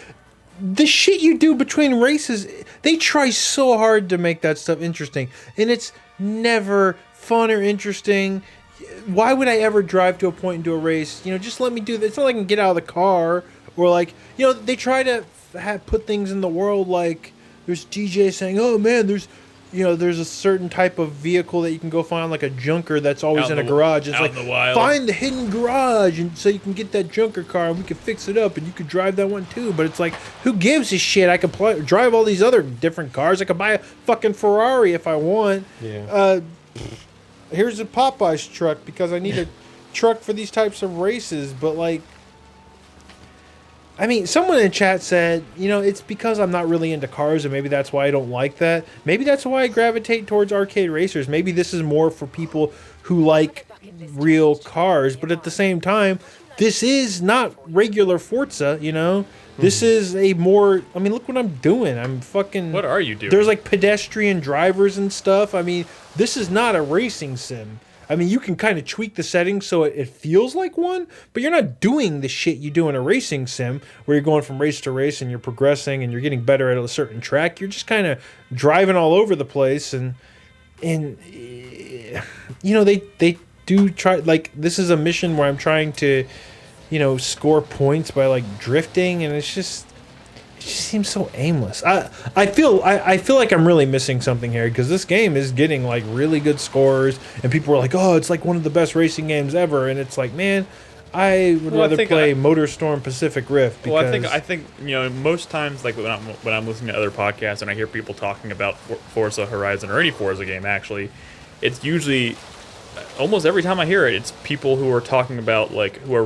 the shit you do between races, they try so hard to make that stuff interesting, and it's never fun or interesting. Why would I ever drive to a point and do a race? You know, just let me do that. It's not like I can get out of the car, or like, you know, they try to put things in the world, like there's DJ saying, oh man, there's a certain type of vehicle that you can go find, like a junker that's always in a garage. It's like, find the hidden garage, and so you can get that junker car and we can fix it up and you could drive that one too. But it's like, who gives a shit? I could drive all these other different cars. I could buy a fucking Ferrari if I want. Yeah. Here's a Popeyes truck because I need a truck for these types of races. But like, I mean, someone in chat said, you know, it's because I'm not really into cars, and maybe that's why I don't like that. Maybe that's why I gravitate towards arcade racers. Maybe this is more for people who like real cars. But at the same time, this is not regular Forza, you know? This is a more... I mean, look what I'm doing. I'm fucking... What are you doing? There's like pedestrian drivers and stuff. I mean, this is not a racing sim. I mean, you can kind of tweak the settings so it feels like one, but you're not doing the shit you do in a racing sim where you're going from race to race and you're progressing and you're getting better at a certain track. You're just kind of driving all over the place, and you know, they do try, like, this is a mission where I'm trying to, you know, score points by like drifting, and it just seems so aimless. I feel like I'm really missing something here, because this game is getting like really good scores, and people are like, oh, it's like one of the best racing games ever, and it's like, man, I would rather play MotorStorm Pacific Rift. Because I think you know, most times, like when I'm listening to other podcasts and I hear people talking about Forza Horizon or any Forza game, actually, it's usually, almost every time I hear it, it's people who are talking about, like, who are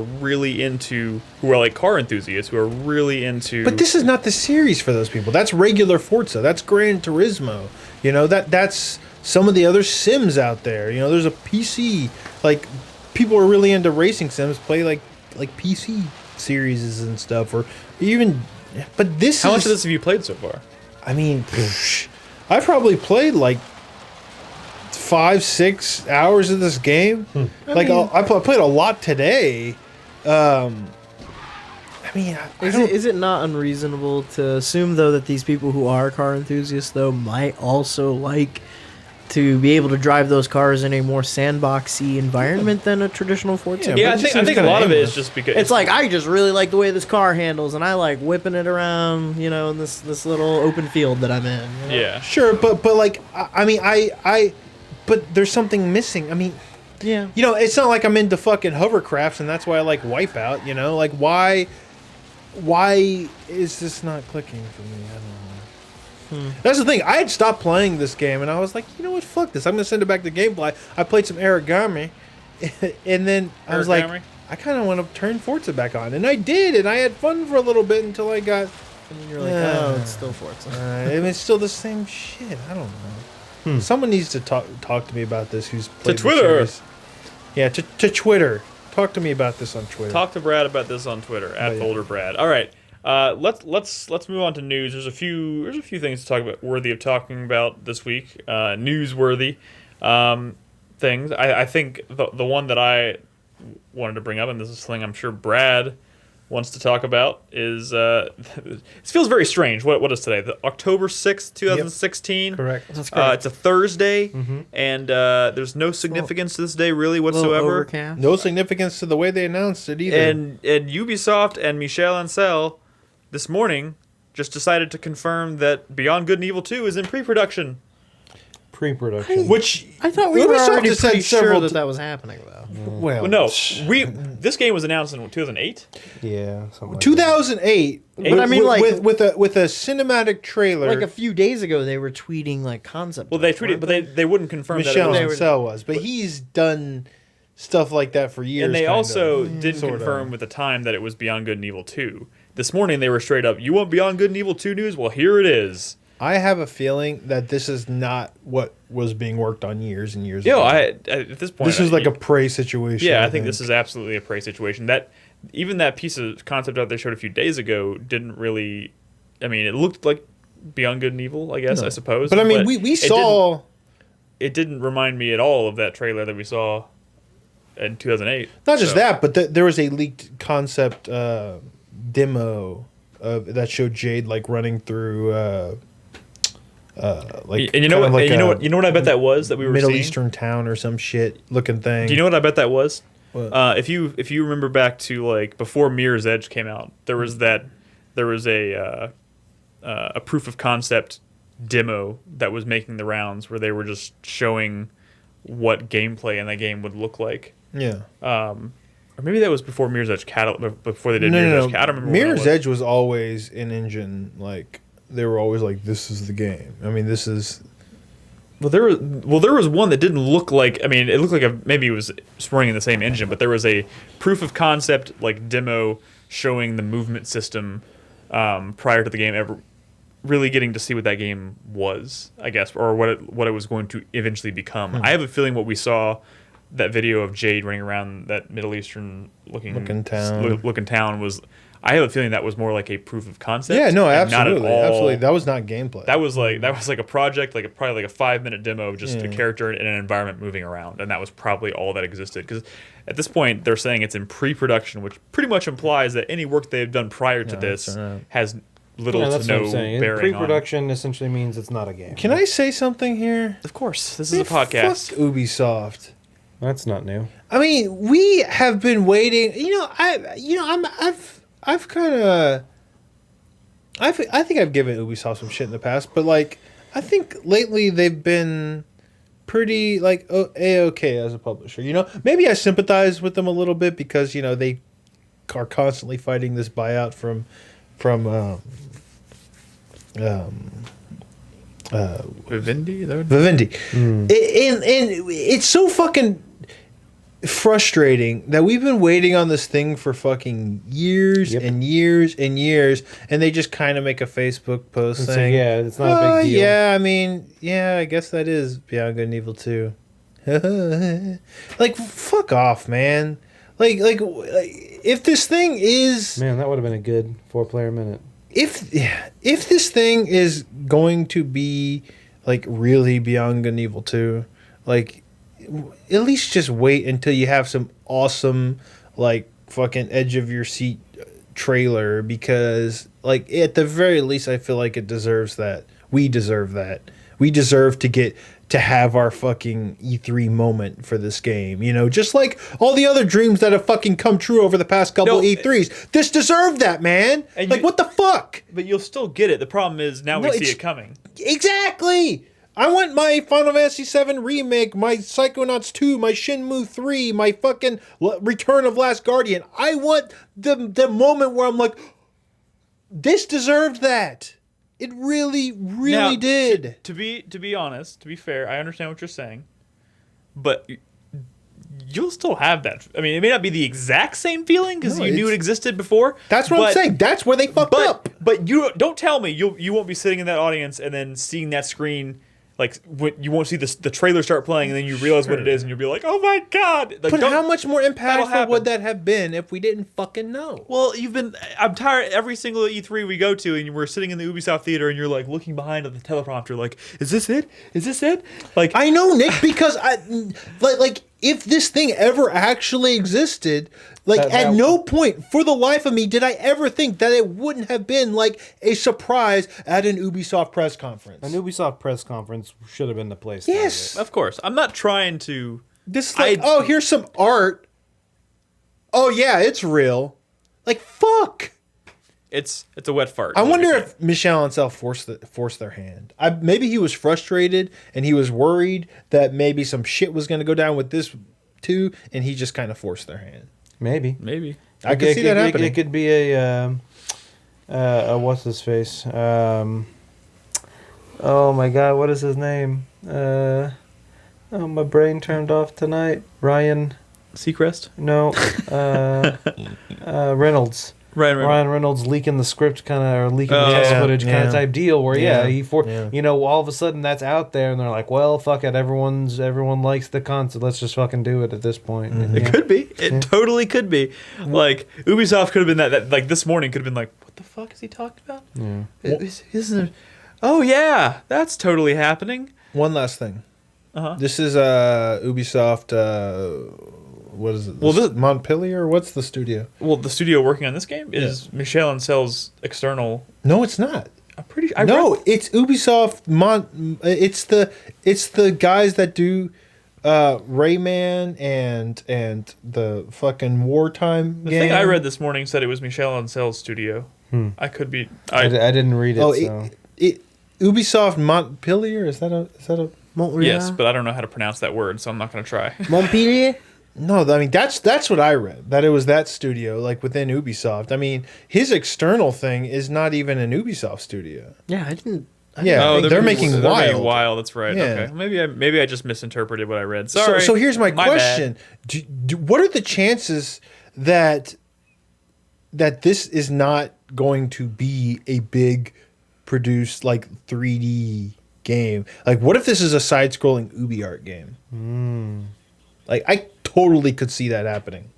like car enthusiasts, who are really into. But this is not the series for those people. That's regular Forza. That's Gran Turismo. You know, that's some of the other sims out there. You know, there's a PC, like, people are really into racing sims, play like PC series and stuff, or even. But this. How much of this have you played so far? I mean, I probably played like 5-6 hours of this game. I played a lot today. I mean, is it not unreasonable to assume, though, that these people who are car enthusiasts, though, might also like to be able to drive those cars in a more sandboxy environment than a traditional Forza? Yeah, I think a lot of it is just because it's like, I just really like the way this car handles, and I like whipping it around, you know, in this little open field that I'm in. You know? Yeah, sure, but like, I mean, but there's something missing. I mean, yeah, you know, it's not like I'm into fucking hovercrafts, and that's why I like Wipeout. You know, like, why is this not clicking for me? I don't know. That's the thing. I had stopped playing this game, and I was like, you know what? Fuck this. I'm gonna send it back to Gameplay. I played some Aragami, and then I was like, I kind of want to turn Forza back on, and I did, and I had fun for a little bit until I got. And you're like, oh, it's still Forza. It's still the same shit. I don't know. Someone needs to talk to me about this. Who's played to Twitter? The yeah, to Twitter. Talk to me about this on Twitter. Talk to Brad about this on Twitter @BoulderBrad. All right. Let's move on to news. There's a few things to talk about, worthy of talking about this week. Newsworthy things. I think the one that I wanted to bring up, and this is something I'm sure Brad wants to talk about, is it feels very strange. What is today? The October 6th, 2016. Yep. Correct. That's correct. It's a Thursday, and there's no significance to this day really whatsoever. No significance to the way they announced it either. And Ubisoft and Michel Ancel this morning just decided to confirm that Beyond Good and Evil 2 is in pre-production. Which I thought we were already pretty sure that that was happening, though. Well, no, this game was announced in 2008. Yeah, something like 2008. But I mean, like, with a cinematic trailer. Like a few days ago, they were tweeting like concept. Well, they tweeted, but they wouldn't confirm Michel that it Ancel was, but he's done stuff like that for years. And they also didn't sort confirm with the time that it was Beyond Good and Evil 2. This morning they were straight up, you want Beyond Good and Evil 2 news? Well, here it is. I have a feeling that this is not what was being worked on years and years ago. At this point, this is like a Prey situation. Yeah, I think this is absolutely a Prey situation. That even that piece of concept art they showed a few days ago didn't really. I mean, it looked like Beyond Good and Evil, I guess, I suppose. But I mean, we saw. It didn't remind me at all of that trailer that we saw in 2008. Not just that, but there was a leaked concept demo that showed Jade like running through. And you know what? like you know what I bet that was that we were Middle seeing? Eastern town or some shit looking thing. Do you know what I bet that was? What? If you remember back to like before Mirror's Edge came out, there was a proof of concept demo that was making the rounds where they were just showing what gameplay in that game would look like. Yeah. Or maybe that was before Mirror's Edge before they did Mirror's Edge. I don't remember. Mirror's Edge was always an engine like. They were always like, "This is the game." I mean, this is. Well, there was one that didn't look like. I mean, it looked like maybe it was running in the same engine, but there was a proof of concept like demo showing the movement system prior to the game ever really getting to see what that game was, I guess, or what it was going to eventually become. I have a feeling what we saw, that video of Jade running around that Middle Eastern looking town was. I have a feeling that was more like a proof of concept. Yeah, no, and not at absolutely, all- absolutely. That was not gameplay. That was like a project, probably like a 5-minute demo of just a character in an environment moving around, and that was probably all that existed. Because at this point, they're saying it's in pre-production, which pretty much implies that any work they've done prior to this has little Yeah, to that's what I'm no saying. bearing on. Pre-production essentially means it's not a game. Can I say something here? Of course, this is a podcast. Fuck Ubisoft. That's not new. I mean, we have been waiting. I've kind of. I think I've given Ubisoft some shit in the past, but like, I think lately they've been pretty like a-okay as a publisher. Maybe I sympathize with them a little bit because they are constantly fighting this buyout from Vivendi, Vivendi. And it's so fucking frustrating that we've been waiting on this thing for fucking years and years and years, and they just kind of make a Facebook post saying, yeah, it's not a big deal. Yeah, I mean, I guess that is Beyond Good and Evil 2. Like, fuck off, man. Like, if this thing is... Man, that would have been a good 4-player minute. If this thing is going to be, like, really Beyond Good and Evil 2, like... at least just wait until you have some awesome, like, fucking edge of your seat trailer, because, like, at the very least, I feel like it deserves that. We deserve that. We deserve to have our fucking E3 moment for this game, just like all the other dreams that have fucking come true over the past couple E3s. This deserved that, man. Like, what the fuck? But you'll still get it. The problem is now we see it coming. Exactly. I want my Final Fantasy VII Remake, my Psychonauts 2, my Shenmue 3, my fucking Return of Last Guardian. I want the moment where I'm like, this deserved that. It really, really Now, did. To be honest, to be fair, I understand what you're saying, but you'll still have that. I mean, it may not be the exact same feeling because you knew it existed before. That's what I'm saying. That's where they fucked up. But you don't tell me you won't be sitting in that audience and then seeing that screen. Like, you won't see the trailer start playing, and then you realize what it is, and you'll be like, "Oh my god!" Like, but how much more impactful happen. would that have been if we didn't fucking know? Well, I'm tired. Every single E3 we go to, and we're sitting in the Ubisoft theater, and you're like looking behind at the teleprompter, like, "Is this it? Is this it?" Like, I know, Nick, because like if this thing ever actually existed, like at no point for the life of me did I ever think that it wouldn't have been like a surprise at an Ubisoft press conference. An Ubisoft press conference should have been the place. Yes, of course. I'm not trying to. This is like, oh, here's some art. Oh yeah, it's real. Like, fuck. It's a wet fart. I wonder if Michel Ancel forced their hand. Maybe he was frustrated and he was worried that maybe some shit was going to go down with this too, and he just kind of forced their hand. Maybe. I could see that happening. It could be a what's his face? Oh my god, what is his name? Oh, my brain turned off tonight. Ryan Seacrest? No. Reynolds. Ryan Reynolds leaking the script or leaking the test footage kind of type deal where all of a sudden that's out there and they're like, well, fuck it, everyone likes the concept, let's just fucking do it at this point. It could be. It totally could be. Like, Ubisoft could have been that like this morning could have been like, what the fuck is he talking about? Oh yeah, that's totally happening. One last thing. This is Ubisoft. What is it? Well, Montpellier. What's the studio? Well, the studio working on this game is Michel Ancel's external. No, it's not. I'm pretty. It's Ubisoft. It's the guys that do Rayman and the fucking wartime The game. thing I read this morning said it was Michel Ancel's studio. I could be. I didn't read it. So. Ubisoft Montpellier. Is that a Montreal? Yes, but I don't know how to pronounce that word, so I'm not going to try. Montpellier. No, I mean that's what I read. That it was that studio, like within Ubisoft. I mean, his external thing is not even an Ubisoft studio. Yeah, I didn't. They're making Wild. Wild. That's right. Yeah. Okay, maybe I just misinterpreted what I read. Sorry. So here's my question: what are the chances that this is not going to be a big produced like 3D game? Like, what if this is a side-scrolling UbiArt game? Like, I totally could see that happening.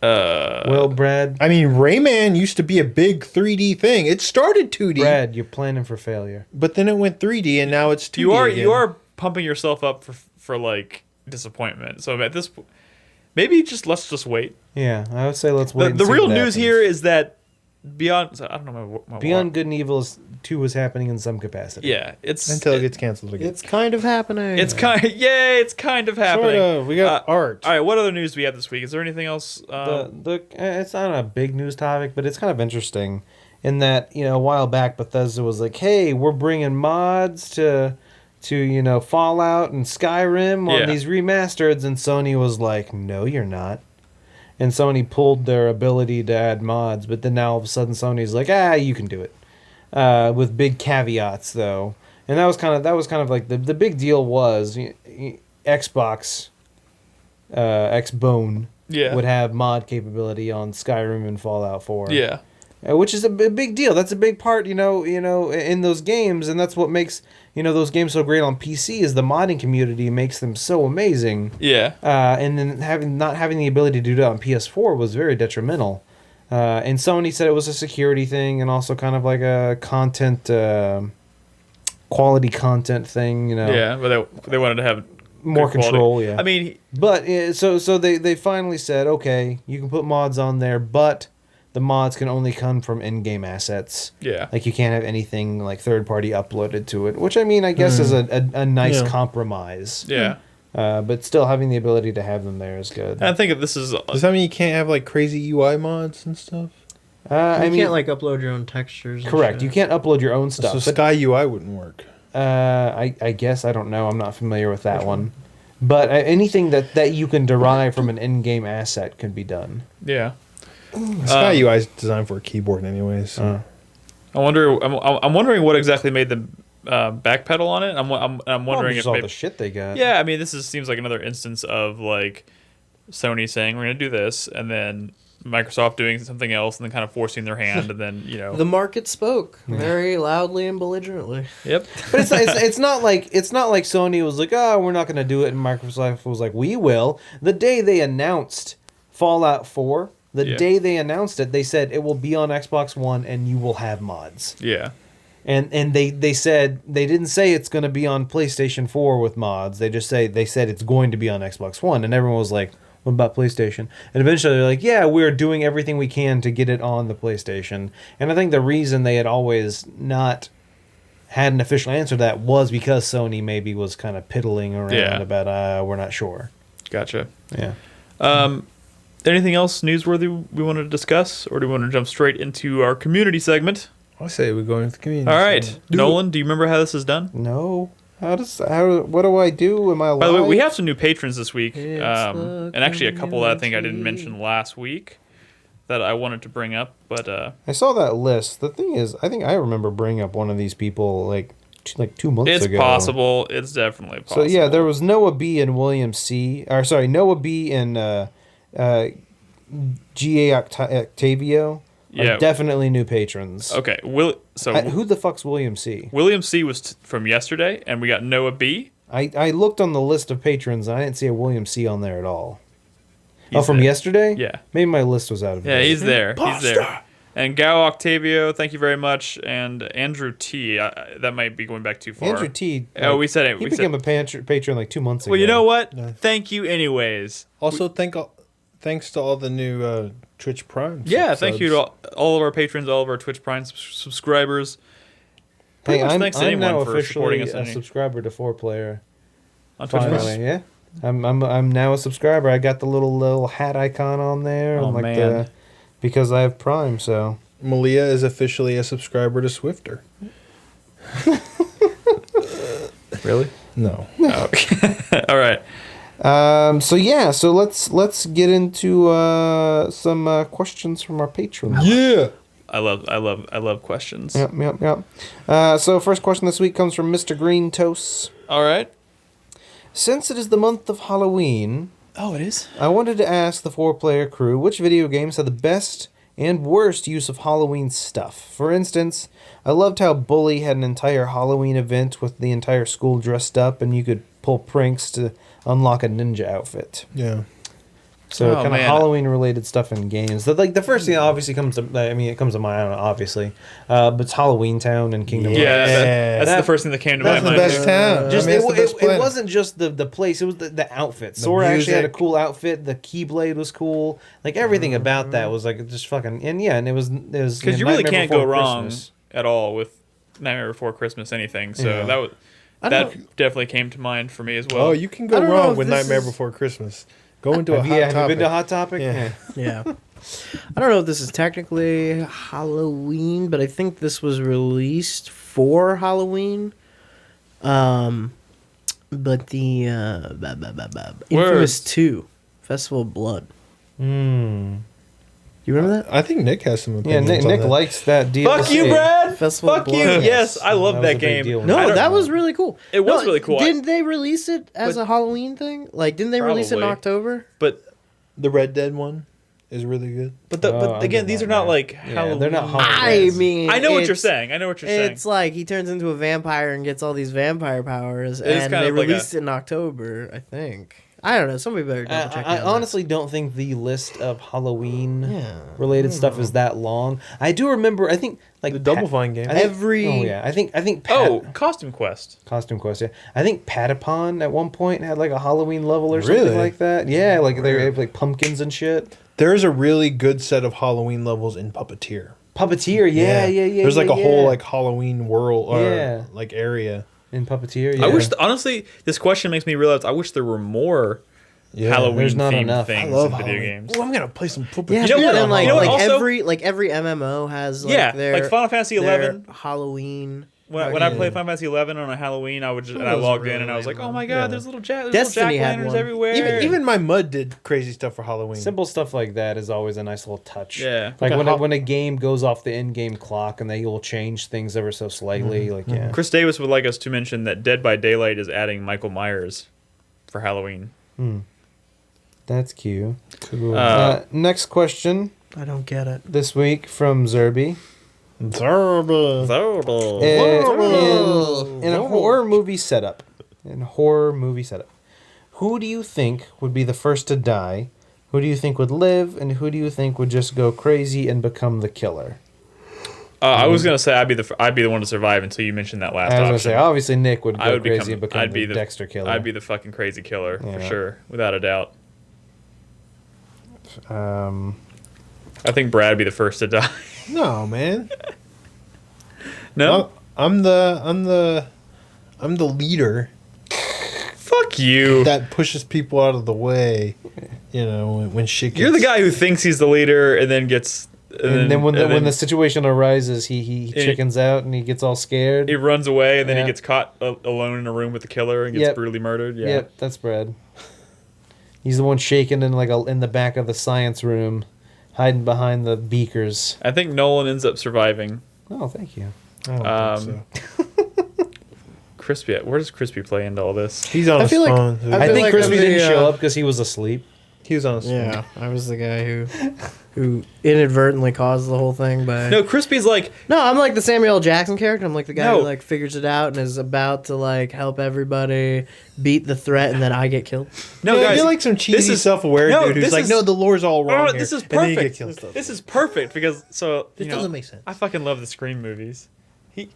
Well, Brad, I mean, Rayman used to be a big 3D thing. It started 2D, Brad, you're planning for failure. but then it went 3D, and now it's 2D. You are pumping yourself up for like disappointment. So at this point, maybe let's just wait. Yeah, I would say let's wait. The and see real what news happens. here is that Beyond. I don't know my Beyond Good and Evil 2 was happening in some capacity. Yeah, it's until it gets canceled again. It's kind of happening. It's kind of happening. Sort of. We got art. All right, what other news do we have this week? Is there anything else? It's not a big news topic, but it's kind of interesting in that, a while back Bethesda was like, "Hey, we're bringing mods to Fallout and Skyrim on these remasters," and Sony was like, "No, you're not." And Sony pulled their ability to add mods, but then now all of a sudden Sony's like, you can do it, with big caveats though. And that was kind of like the big deal was Xbox, Xbone would have mod capability on Skyrim and Fallout 4. Yeah. Which is a big deal. That's a big part, in those games, and that's what makes those games so great on PC. Is the modding community makes them so amazing. Yeah. And then not having the ability to do that on PS4 was very detrimental. And Sony said it was a security thing, and also kind of like a quality content thing. Yeah, but they wanted to have more control. Quality. Yeah. I mean, but so they finally said, okay, you can put mods on there, but the mods can only come from in-game assets. Yeah. Like, you can't have anything, like, third-party uploaded to it. Which, I mean, I guess is a nice compromise. Yeah. But still, having the ability to have them there is good. And I think that this is... Does that mean you can't have, like, crazy UI mods and stuff? You can't, like, upload your own textures. Correct. You can't upload your own stuff. So Sky UI wouldn't work. I guess. I don't know. I'm not familiar with that one. But anything that you can derive from an in-game asset can be done. Yeah. Sky UI is designed for a keyboard, anyways. So. I'm wondering what exactly made them backpedal on it. I'm wondering if all maybe, the shit they got. Yeah, I mean, this seems like another instance of like Sony saying we're gonna do this, and then Microsoft doing something else, and then kind of forcing their hand, and then the market spoke very loudly and belligerently. Yep. But it's not like Sony was like, we're not gonna do it, and Microsoft was like, we will. The day they announced Fallout 4. The day they announced it, they said it will be on Xbox One and you will have mods. Yeah. And they said they didn't say it's going to be on PlayStation 4 with mods. They said it's going to be on Xbox One, and everyone was like, "What about PlayStation?" And eventually they're like, "Yeah, we're doing everything we can to get it on the PlayStation." And I think the reason they had always not had an official answer to that was because Sony maybe was kind of piddling around about we're not sure. Gotcha. Yeah. Anything else newsworthy we wanted to discuss, or do we want to jump straight into our community segment? I say we go into the community. All right, Nolan, do you remember how this is done? No. What do I do? Am I alive? By the way, we have some new patrons this week, It's and actually a couple that I think I didn't mention last week that I wanted to bring up. But I saw that list. The thing is, I think I remember bringing up one of these people like 2 months ago. It's possible. It's definitely possible. So yeah, there was Noah B and William C. Noah B and G.A. Octavio are definitely new patrons. Okay, who the fuck's William C? William C was from yesterday, and we got Noah B. I looked on the list of patrons, and I didn't see a William C on there at all. He's from there. yesterday? Yeah. Maybe my list was out of date. Yeah, he's there. He's there. And Gao Octavio, thank you very much. And Andrew T. That might be going back too far. Andrew T. We said it. He became a patron like 2 months ago. Well, you know what? No. Thank you anyways. Also, thanks to all the new Twitch Prime. Yeah, thank you to all of our patrons, all of our Twitch Prime subscribers. Hey, I'm thanks to anyone now for supporting officially us. a subscriber to 4Player. On Twitch Finally, yeah. I'm now a subscriber. I got the little hat icon on there. Oh, man. Because I have Prime, so. Malia is officially a subscriber to Swifter. Really? No. Oh, okay. All right. So let's get into some questions from our patrons. Yeah. I love questions. Yep. So first question this week comes from Mr. Green Toast. All right. Since it is the month of Halloween, it is. I wanted to ask the 4Player crew which video games have the best and worst use of Halloween stuff. For instance, I loved how Bully had an entire Halloween event with the entire school dressed up, and you could pull pranks to unlock a ninja outfit. Yeah. So Oh, kind of man. Halloween related stuff in games. The first thing that obviously comes to, it comes to mind, obviously, but it's Halloween Town and Kingdom Yeah, Hearts. that's the first thing that came to That's my the mind. best town. Just I mean, that's the best it planet. wasn't just the place; it was the outfit. Sora actually had a music. cool outfit. The Keyblade was cool. Like everything about that was like just fucking. And it was Because you really Nightmare can't Before go wrong Christmas. at all with Nightmare Before Christmas anything. So Yeah. that definitely came to mind for me as well. Oh, you can go I don't know wrong if with this Nightmare is- Before Christmas. Go into a Have hot you topic. been to Hot Topic? Yeah. Yeah. I don't know if this is technically Halloween, but I think this was released for Halloween. But the Infamous 2 Festival of Blood. You remember that? I think Nick has some Yeah, opinions Nick on that. likes that DLC. Fuck you, Brad. Festival Fuck of you. Blood. Yes, I love That was that a big game. deal. I No, don't- that was really cool. It was really cool. Didn't they release it as a Halloween thing? Like, didn't they release it in Probably. October? But The Red Dead one is really good. I again, don't these know, are not man. like Yeah, Halloween. they're not Halloween. I Yes. mean, I know what you're it's- saying. I know what you're saying. It's like he turns into a vampire and gets all these vampire powers, is and kind they of like released it in October, I think. I don't know. Somebody better double check. me I on honestly don't think the list of Halloween Yeah, related stuff is that long. I do remember. I think like The Double Fine game. I think- Every- Oh yeah, I think Costume Quest. Costume Quest. Yeah, I think Patapon at one point had like a Halloween level or Really? something like that. Yeah, like they have like pumpkins and shit. There's a really good set of Halloween levels in Puppeteer. Puppeteer. Yeah. There's like a whole like Halloween world or Yeah. like area. in Puppeteer. Yeah. I wish, honestly, this question makes me realize I wish there were more Yeah. Halloween there's not themed enough. things I love in video Halloween. games. Oh, I'm gonna play some Puppeteer. Yeah, You know what? and like, You know what like also- every MMO has like Yeah, their like Final Fantasy their 11. Halloween. When I played Final Fantasy 11 on a Halloween, I would just, and I Those logged really in and I was like, lame, oh my man. god, Yeah. there's little jack Destiny had lanterns one. everywhere. Even my mud did crazy stuff for Halloween. Simple stuff like that is always a nice little touch. Yeah. Like Okay, when a game goes off the in-game clock and they will change things ever so slightly. Like yeah. Chris Davis would like us to mention that Dead by Daylight is adding Michael Myers for Halloween. That's cute. Cool. Next question I don't get it. this week from Zerby. Terrible. In a horror movie setup, who do you think would be the first to die? Who do you think would live? And who do you think would just go crazy and become the killer? I was gonna say I'd be the one to survive until you mentioned that last I was option. gonna say obviously Nick would I go would crazy and become I'd be the Dexter killer. I'd be the fucking crazy killer for Yeah. sure, without a doubt. Um, I think Brad would be the first to die. No, man. No, I'm the leader fuck you. that pushes people out of the way. You know, when shit gets... You're the guy who thinks he's the leader and then gets. and then when the situation arises, he chickens out and he gets all scared. he runs away and then Yeah. he gets caught alone in a room with the killer and gets Yep. brutally murdered. Yeah. Yep, that's Brad. He's the one shaking in in the back of the science room, hiding behind the beakers. I think Nolan ends up surviving. Oh, thank you. I don't think so. Crispy, where does Crispy play into all this? He's on I his feel like- phone. I I feel think like Crispy I'm the, didn't show up because he was asleep. he was on his phone. Yeah, I was the guy who inadvertently caused the whole thing by. No, Crispy's like, No, I'm like the Samuel L. Jackson character. I'm like the guy No. who like figures it out and is about to like help everybody beat the threat, and then I get killed. no, Yeah, guys, you're like some cheesy, this is- self-aware no, dude who's this like, is- no, the lore's all wrong oh, here. this is And then you get perfect. killed. This is perfect because This doesn't make sense. I fucking love the Scream movies.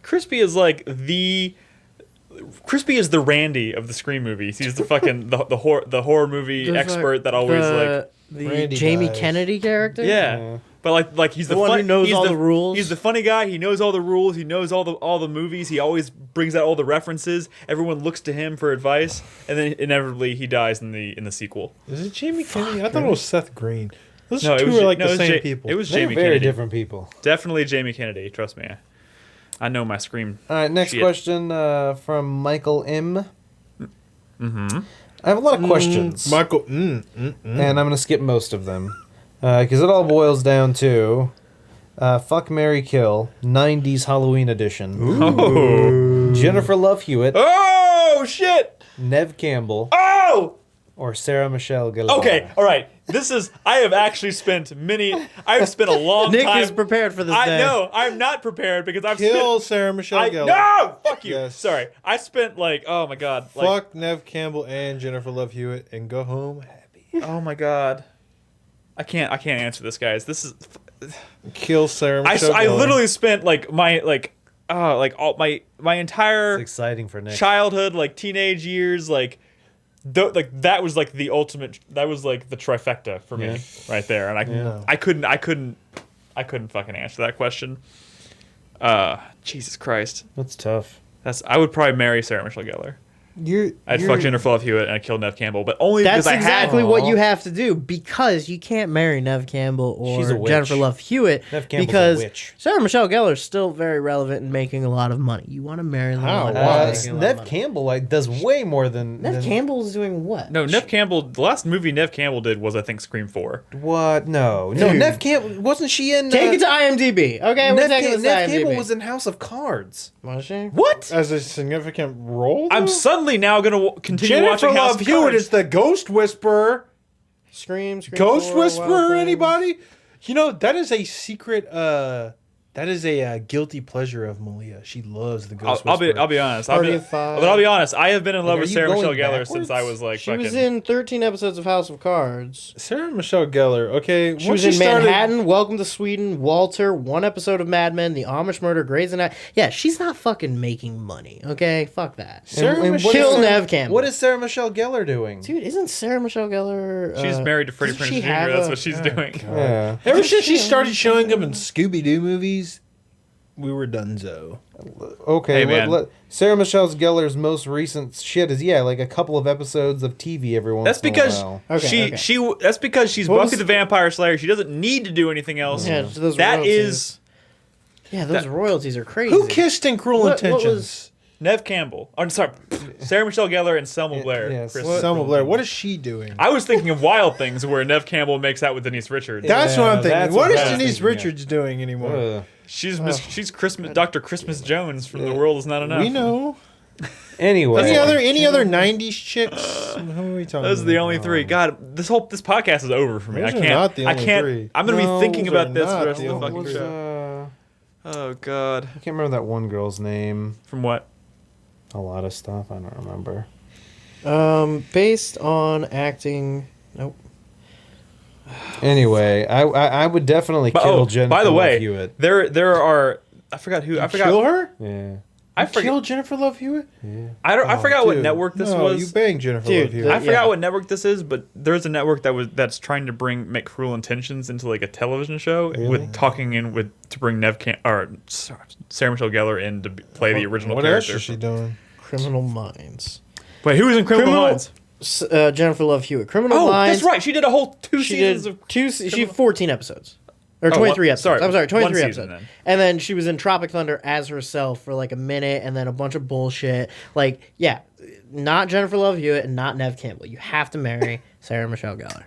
Crispy is like Crispy is the Randy of the Scream movies. He's the fucking the horror movie The expert that always like the Randy Jamie dies. Kennedy character. yeah. But like he's The the, one fun, who knows he's all the the rules. He's the funny guy. He knows all the rules. He knows all the movies. He always brings out all the references. Everyone looks to him for advice, and then inevitably he dies in the sequel. Is it Jamie Kennedy? I thought it was Seth Green. Those No, it two was are Ja- like no, it the was same Ja- people. It was They're Jamie very Kennedy. different people. Definitely Jamie Kennedy. Trust me. I know my Scream. All right, next Shit. question from Michael M. Mm-hmm. I have a lot of questions, Michael. and I'm going to skip most of them because it all boils down to fuck, marry, kill, 90s Halloween edition. Oh. Jennifer Love Hewitt, Oh shit! Nev Campbell, Oh. or Sarah Michelle Gellar. Okay. All right. I have actually spent I've spent a long Nick time. is prepared for this I day. know. I'm not prepared because I've Kill spent. Sarah Michelle Gellar. No! Fuck you. Yes. Sorry. I spent oh my god. Fuck Nev Campbell and Jennifer Love Hewitt and go home happy. Oh my god. I can't answer this, guys. This is Kill Sarah Michelle I Gellar. literally spent like all my entire It's exciting for Nick. childhood, like teenage years, like that was like the ultimate. That was like the trifecta for me right there, and I couldn't fucking answer that question. Jesus Christ, That's tough. I would probably marry Sarah Michelle Gellar. I'd fuck Jennifer Love Hewitt and I'd kill Nev Campbell, but only That's because I had. exactly what you have to do, because you can't marry Nev Campbell She's a or witch. Jennifer Love Hewitt Nev Campbell's because a witch. Sarah Michelle Gellar is still very relevant and making a lot of money. You want to marry them? How? like, Why? making a lot of Nev money. Campbell like does way more than Nev Campbell's doing what? No, Nev Campbell. The last movie Nev Campbell did was I think Scream 4. What? No, Dude. Nev Campbell wasn't she in? Take it to IMDb. Okay, we're taking this to Nev IMDb. Campbell was in House of Cards. Was she? What? As a significant role? I'm though? suddenly now gonna continue Jennifer watching House Love of Hewitt Cards. is the Ghost Whisperer. Scream Ghost 4, Whisperer, Wild Things. anybody? You know, that is a secret, that is a guilty pleasure of Malia. She loves the Ghost Whisperer. I'll be honest. Party of Five. But I'll be honest. I have been in love are with you Sarah Michelle going Gellar since backwards? I was like She fucking. was in 13 episodes of House of Cards. Sarah Michelle Gellar, okay. She was in Manhattan, Welcome to Sweden, Walter, one episode of Mad Men, The Amish Murder, Grey's Anatomy. Yeah, she's not fucking making money, okay? Fuck that. Sarah And Michelle- Kill Sarah- Nev Campbell. What is Sarah Michelle Gellar doing? Dude, isn't Sarah Michelle Gellar... She's married to Freddie doesn't Prinze she Jr. have That's a- what she's doing. Yeah. Ever since she started showing up in Scooby-Doo movies, we were donezo. Okay, Hey, man. Sarah Michelle Gellar's most recent shit is like a couple of episodes of TV every once That's in because a while. Okay, that's because she's What Buffy was- the Vampire Slayer. She doesn't need to do anything else. Yeah, those That royalties. is Yeah, those royalties are crazy. Who kissed in Cruel What Intentions? was- Nev Campbell. I'm sorry, Sarah Michelle Gellar and Selma Blair. yes. Chris Selma Cruel Blair. Intentions. What is she doing? I was thinking of Wild Things, where Nev Campbell makes out with Denise Richards. That's what I'm thinking. that's What what is I was Denise thinking of. Richards doing anymore? Ugh. She's Christmas, Dr. Christmas Jones from The World Is Not Enough. We know. Anyway, Any other '90s chicks? Who are we talking? Those are the about? only three. God, this podcast is over for me. Those I are can't. not the I only can't. three. I'm gonna No, be thinking those about are this for not the rest the of the only fucking three. show. Oh God. I can't remember that one girl's name. From what? A lot of stuff. I don't remember. Based on acting... Nope. Anyway, I would definitely kill Jennifer by the Love way, Hewitt. there are. I forgot who. I forgot. Kill her? Yeah. I forget. Kill Jennifer Love Hewitt? I forgot what Dude, network this no, was. You banged Jennifer Dude, Love Hewitt. I forgot yeah. what network this is, but there's a network that's trying to make Cruel Intentions into like a television show with to bring Sarah Michelle Gellar in to play the original What character. else is she doing? Criminal Minds. Wait, who was in Criminal Minds? Jennifer Love Hewitt. Criminal Oh, Minds. that's right. She did a whole two She seasons did of. she 14 episodes. Or Oh, 23 one- episodes. sorry, I'm sorry, one 23 season episodes. then. And then she was in Tropic Thunder as herself for like a minute, and then a bunch of bullshit. Like, yeah, not Jennifer Love Hewitt and not Nev Campbell. You have to marry Sarah Michelle Gellar.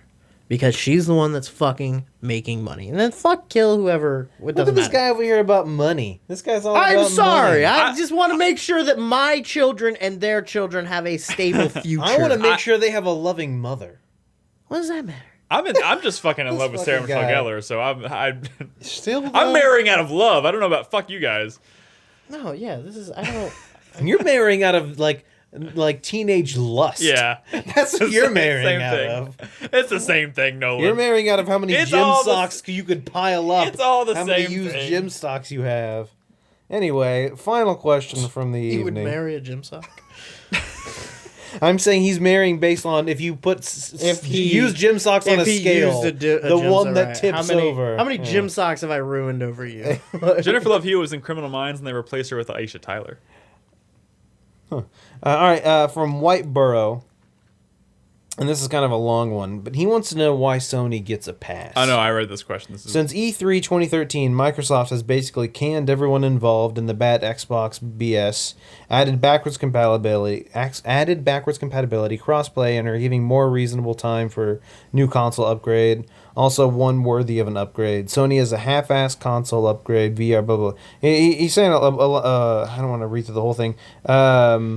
Because she's the one that's fucking making money. And then kill whoever. It Look doesn't at this matter. guy over here about money. This guy's all about I'm sorry. money. I just want to make sure that my children and their children have a stable future. I want to make sure they have a loving mother. What does that matter? I'm just fucking in love with Sarah fucking Michelle guy. Gellar, so I'm Still, I'm marrying out of love. I don't know about fuck you guys. No, yeah, this is. I don't. And you're marrying out of like teenage lust. Yeah, That's what you're Same marrying out thing. of. It's the same thing, Nolan. You're marrying out of how many It's gym all the- socks you could pile up. It's all the how many same used thing. gym socks you have. Anyway, final question from the You would evening. marry a gym sock? I'm saying he's marrying based on if you put If he use gym socks on a scale, a the gym one sock, that right. tips how many, over. How many Yeah. gym socks have I ruined over you? Jennifer Love Hewitt was in Criminal Minds, and they replaced her with Aisha Tyler. All right, from Whiteboro, and this is kind of a long one, but he wants to know why Sony gets a pass. I know. I read this question. This is Since E3 2013, Microsoft has basically canned everyone involved in the bad Xbox BS, added backwards compatibility, crossplay, and are giving more reasonable time for new console upgrade. Also, one worthy of an upgrade. Sony has a half-assed console upgrade, VR, blah, blah. He's saying, I don't want to read through the whole thing.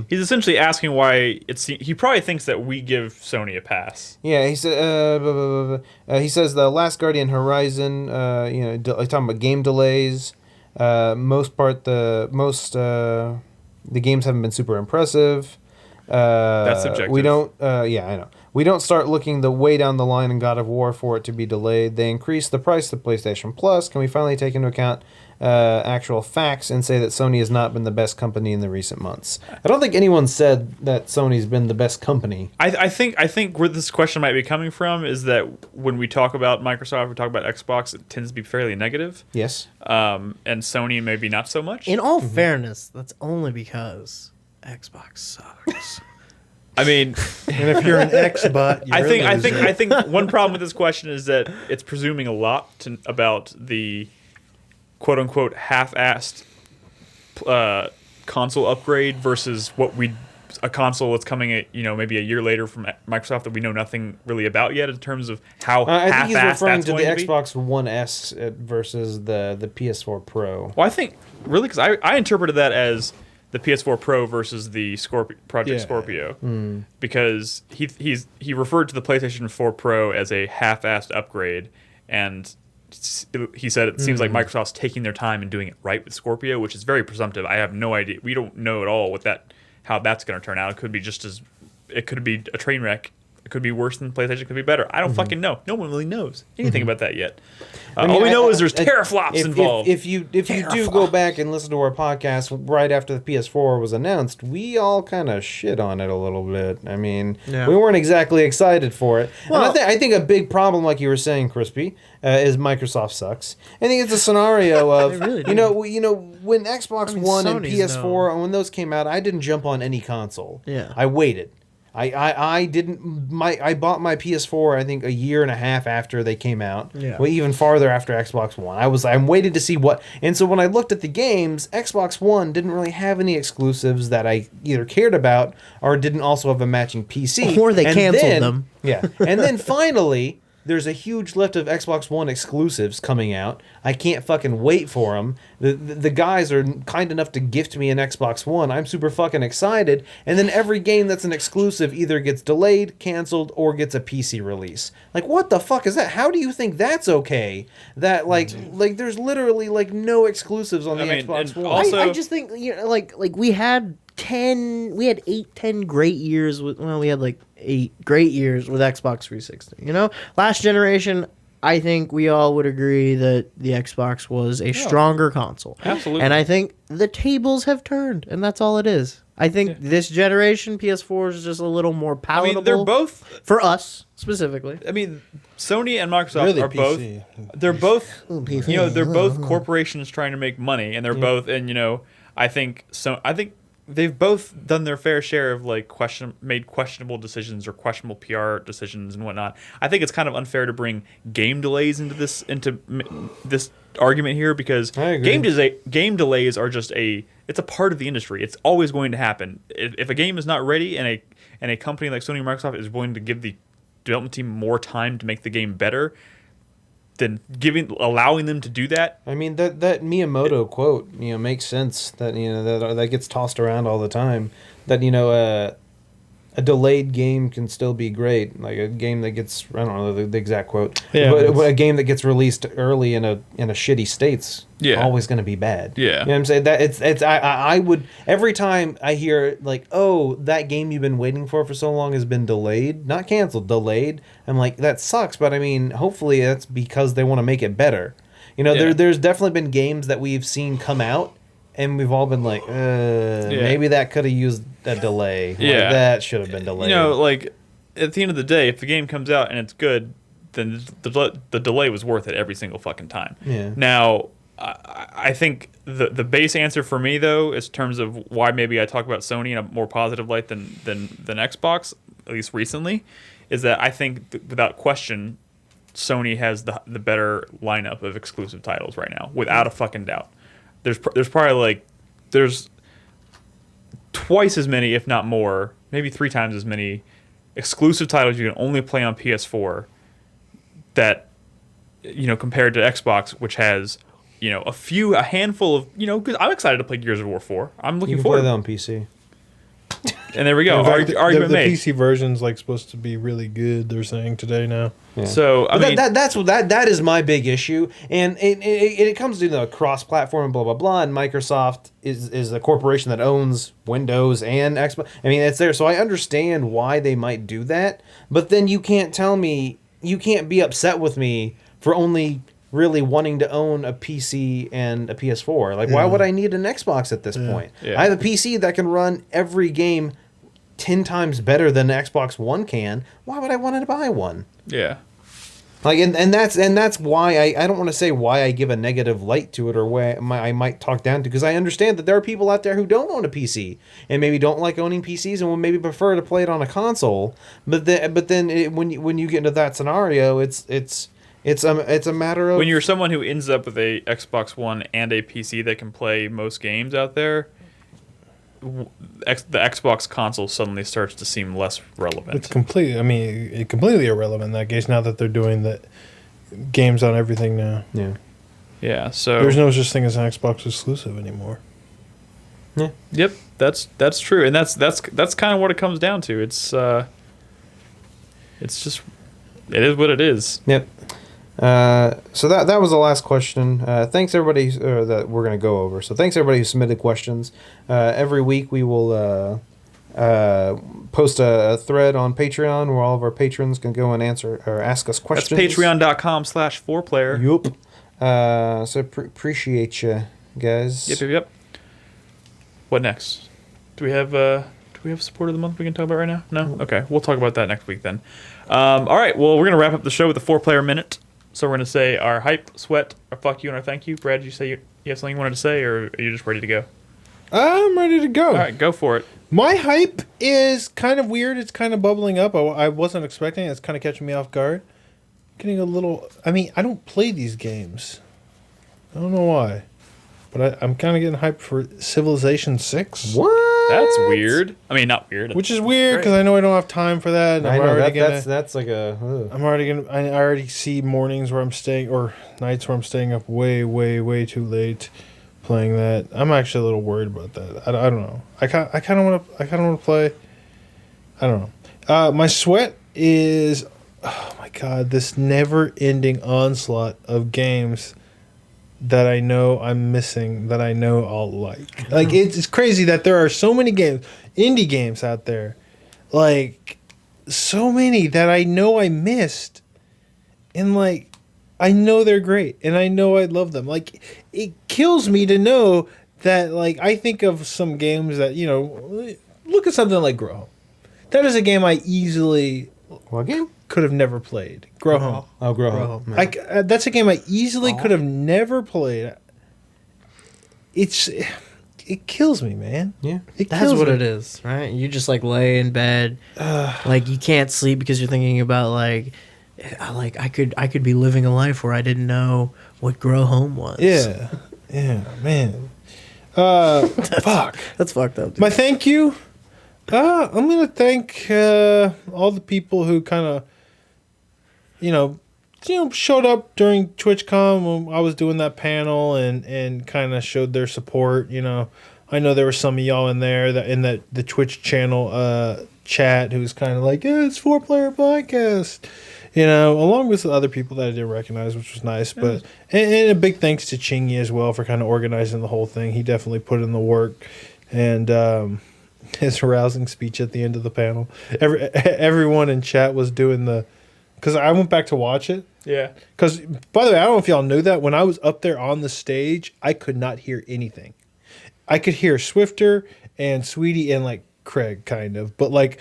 he's essentially asking why he probably thinks that we give Sony a pass. Yeah, he said. He says the Last Guardian Horizon. Talking about game delays. The games haven't been super impressive. That's subjective. We don't. Yeah, I know. We don't start looking the way down the line in God of War for it to be delayed. They increase the price of PlayStation Plus. Can we finally take into account actual facts and say that Sony has not been the best company in the recent months? I don't think anyone said that Sony's been the best company. I think where this question might be coming from is that when we talk about Microsoft, we talk about Xbox, it tends to be fairly negative. Yes. And Sony maybe not so much. In all fairness, that's only because Xbox sucks. I mean, And if you're an Xbot, you're I think one problem with this question is that it's presuming a lot about the quote unquote half-assed console upgrade versus a console that's coming at maybe a year later from Microsoft that we know nothing really about yet in terms of how I think half-assed he's referring that's to the going to be. Xbox One S versus the PS4 Pro. Well, I think really because I interpreted that as the PS4 Pro versus the Project Scorpio, because he referred to the PlayStation 4 Pro as a half-assed upgrade, and he said it seems like Microsoft's taking their time and doing it right with Scorpio, which is very presumptive. I have no idea. We don't know at all how that's going to turn out. It could be it could be a train wreck. It could be worse than PlayStation. It could be better. I don't fucking know. No one really knows anything about that yet. All we know is there's teraflops involved. If you do go back and listen to our podcast right after the PS4 was announced, we all kind of shit on it a little bit. I mean, we weren't exactly excited for it. Well, and I think a big problem, like you were saying, Crispy, is Microsoft sucks. I think it's a scenario of They really you know when Xbox One and Sony's PS4 when those came out, I didn't jump on any console. Yeah. I waited. I bought my PS4 I think a year and a half after they came out. Yeah. Well, even farther after Xbox One. I'm waiting to see what. And so when I looked at the games, Xbox One didn't really have any exclusives that I either cared about or didn't also have a matching PC. Or they canceled them. Yeah. And then finally, there's a huge lift of Xbox One exclusives coming out. I can't fucking wait for them. The guys are kind enough to gift me an Xbox One. I'm super fucking excited. And then every game that's an exclusive either gets delayed, canceled, or gets a PC release. Like, what the fuck is that? How do you think that's okay? That, like there's literally, no exclusives on the Xbox One. Also- I just think like we had 10 great years with we had 8 great years with Xbox 360. Last generation, I think we all would agree that the Xbox was a stronger console. Absolutely. And I think the tables have turned, and that's all it is. I think this generation PS4 is just a little more I palatable. mean, they're both. for us specifically. I mean, Sony and Microsoft Really are PC. both. They're both. PC. They're both corporations trying to make money, and they're both. And I think so. I think they've both done their fair share of made questionable decisions or questionable PR decisions and whatnot. I think it's kind of unfair to bring game delays into this argument here because I agree. game delays are just it's a part of the industry. It's always going to happen. If a game is not ready and a company like Sony and Microsoft is willing to give the development team more time to make the game better, then allowing them to do that. I mean that Miyamoto quote, makes sense. That that gets tossed around all the time. That a delayed game can still be great. Like a game that gets, I don't know the exact quote, but a game that gets released early in a shitty state's always going to be bad. Yeah. You know what I'm saying? That it's I would, every time I hear that game you've been waiting for so long has been delayed, not canceled, delayed. I'm like, that sucks, but I mean, hopefully that's because they want to make it better. There's definitely been games that we've seen come out and we've all been like, maybe that could have used a delay. Yeah. That should have been delayed. At the end of the day, if the game comes out and it's good, then the delay was worth it every single fucking time. Yeah. Now, I think the base answer for me, though, is in terms of why maybe I talk about Sony in a more positive light than Xbox, at least recently, is that I think without question, Sony has the better lineup of exclusive titles right now, without a fucking doubt. There's probably there's twice as many, if not more, maybe 3 times as many exclusive titles you can only play on PS4 that compared to Xbox, which has a handful of because I'm excited to play Gears of War 4. I'm looking you can forward. play that on PC. And there we go. In fact, Argument the made. PC version's like supposed to be really good. They're saying today now. Yeah. So I mean, that is my big issue, and it comes to the cross-platform and blah blah blah. And Microsoft is a corporation that owns Windows and Xbox. I mean, it's there, so I understand why they might do that. But then you can't tell me, you can't be upset with me for only really wanting to own a PC and a PS4. Like, why would I need an Xbox at this point? Yeah. I have a PC that can run every game 10 times better than the Xbox One can. Why would I want to buy one? yeah. Like, and that's why I don't want to say why I give a negative light to it or why I might talk down to, because I understand that there are people out there who don't own a PC and maybe don't like owning PCs and will maybe prefer to play it on a console. But then when you get into that scenario, it's a matter of, When you're someone who ends up with a Xbox One and a PC that can play most games out there, the Xbox console suddenly starts to seem less relevant. It's completely irrelevant in that case now that they're doing the games on everything now. yeah. Yeah, so There's no such thing as an Xbox exclusive anymore. Yep, that's true, and that's kind of what it comes down to. It's just, it is what it is. Yep. So that was the last question. Thanks everybody that we're going to go over. So thanks everybody who submitted questions. Every week we will post a thread on Patreon where all of our patrons can go and answer or ask us questions. That's patreon.com/4player. Yup. So appreciate you guys. Yep. What next? Do we have support of the month we can talk about right now? No? Okay. We'll talk about that next week then. All right. Well, we're going to wrap up the show with a 4-player minute. So we're going to say our hype, sweat, our fuck you, and our thank you. Brad, did you say you have something you wanted to say, or are you just ready to go? I'm ready to go. All right. Go for it. My hype is kind of weird. It's kind of bubbling up. I wasn't expecting it. It's kind of catching me off guard. Getting a little... I mean, I don't play these games. I don't know why. But I'm kind of getting hyped for Civilization 6. What? That's weird. I mean, not weird. Which is weird because I know I don't have time for that. And I know that's like a. I already see mornings where I'm staying or nights where I'm staying up way, way, way too late playing that. I'm actually a little worried about that. I don't know. I kind of want to play. I don't know. My sweat is, oh my god, this never-ending onslaught of games that I know I'm missing, that I know I'll like. Like, it's crazy that there are so many games, indie games out there, like, so many that I know I missed, and, like, I know they're great, and I know I love them. Like, it kills me to know that, like, I think of some games that, you know, look at something like Grow Home. That is a game I easily... What game? Could have never played. Grow Home. Oh, Grow Home. That's a game I easily could have never played. It kills me, man. Yeah. That's what it is, right? You just like lay in bed, like you can't sleep because you're thinking about like I could be living a life where I didn't know what Grow Home was. Yeah, man. Fuck. That's fucked up. Dude. My thank you. I'm gonna thank all the people who kind of, showed up during TwitchCon when I was doing that panel and kind of showed their support. I know there were some of y'all in there the Twitch channel chat who was kind of like, yeah, it's 4-player podcast. Along with the other people that I didn't recognize, which was nice. But and a big thanks to Chingy as well for kind of organizing the whole thing. He definitely put in the work, and his rousing speech at the end of the panel. Everyone in chat was doing because I went back to watch it. Yeah. Because, by the way, I don't know if y'all knew that. When I was up there on the stage, I could not hear anything. I could hear Swifter and Sweetie and, like, Craig, kind of. But, like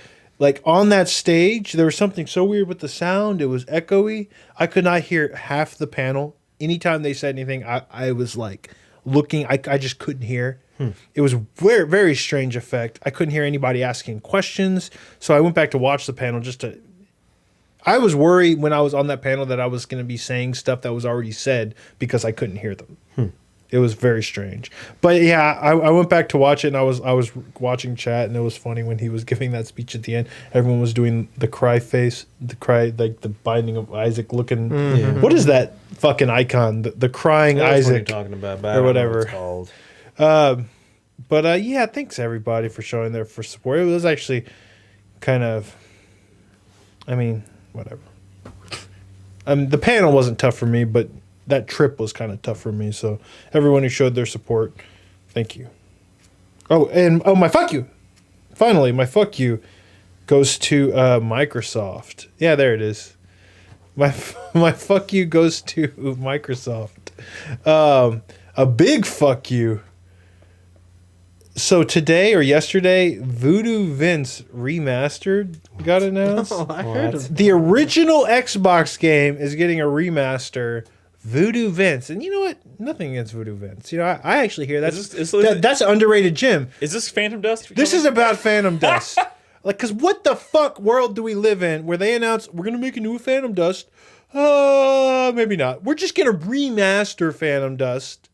on that stage, there was something so weird with the sound. It was echoey. I could not hear half the panel. Anytime they said anything, I was, like, looking. I just couldn't hear. It was very, very strange effect. I couldn't hear anybody asking questions. So I went back to watch the panel I was worried when I was on that panel that I was going to be saying stuff that was already said because I couldn't hear them. It was very strange. But yeah, I went back to watch it, and I was watching chat, and it was funny when he was giving that speech at the end. Everyone was doing the cry face, like the Binding of Isaac looking. Mm-hmm. What is that fucking icon? The crying Isaac. What you're talking about, or whatever. It's called. But yeah, thanks everybody for showing their for support. It was actually kind of, I mean, whatever. The panel wasn't tough for me, but that trip was kind of tough for me. So everyone who showed their support, thank you. Oh, my fuck you. Finally, my fuck you goes to Microsoft. Yeah, there it is. My fuck you goes to Microsoft. A big fuck you. So today or yesterday, Voodoo Vince Remastered got announced. Oh, I heard of The original Xbox game is getting a remaster. Voodoo Vince, and you know what? Nothing against Voodoo Vince. You know, I actually hear that's underrated, Jim. Is this Phantom Dust? This is about Phantom Dust. Like, cause what the fuck world do we live in where they announce we're gonna make a new Phantom Dust? Maybe not. We're just gonna remaster Phantom Dust.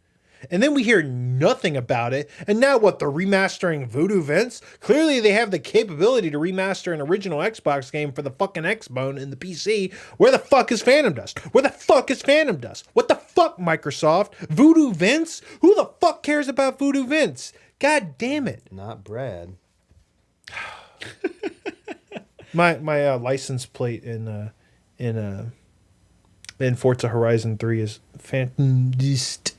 And then we hear nothing about it. And now what, they're remastering Voodoo Vince? Clearly they have the capability to remaster an original Xbox game for the fucking Xbone and the PC. Where the fuck is Phantom Dust? Where the fuck is Phantom Dust? What the fuck, Microsoft? Voodoo Vince? Who the fuck cares about Voodoo Vince? God damn it. Not Brad. My license plate in Forza Horizon 3 is Phantom Dust.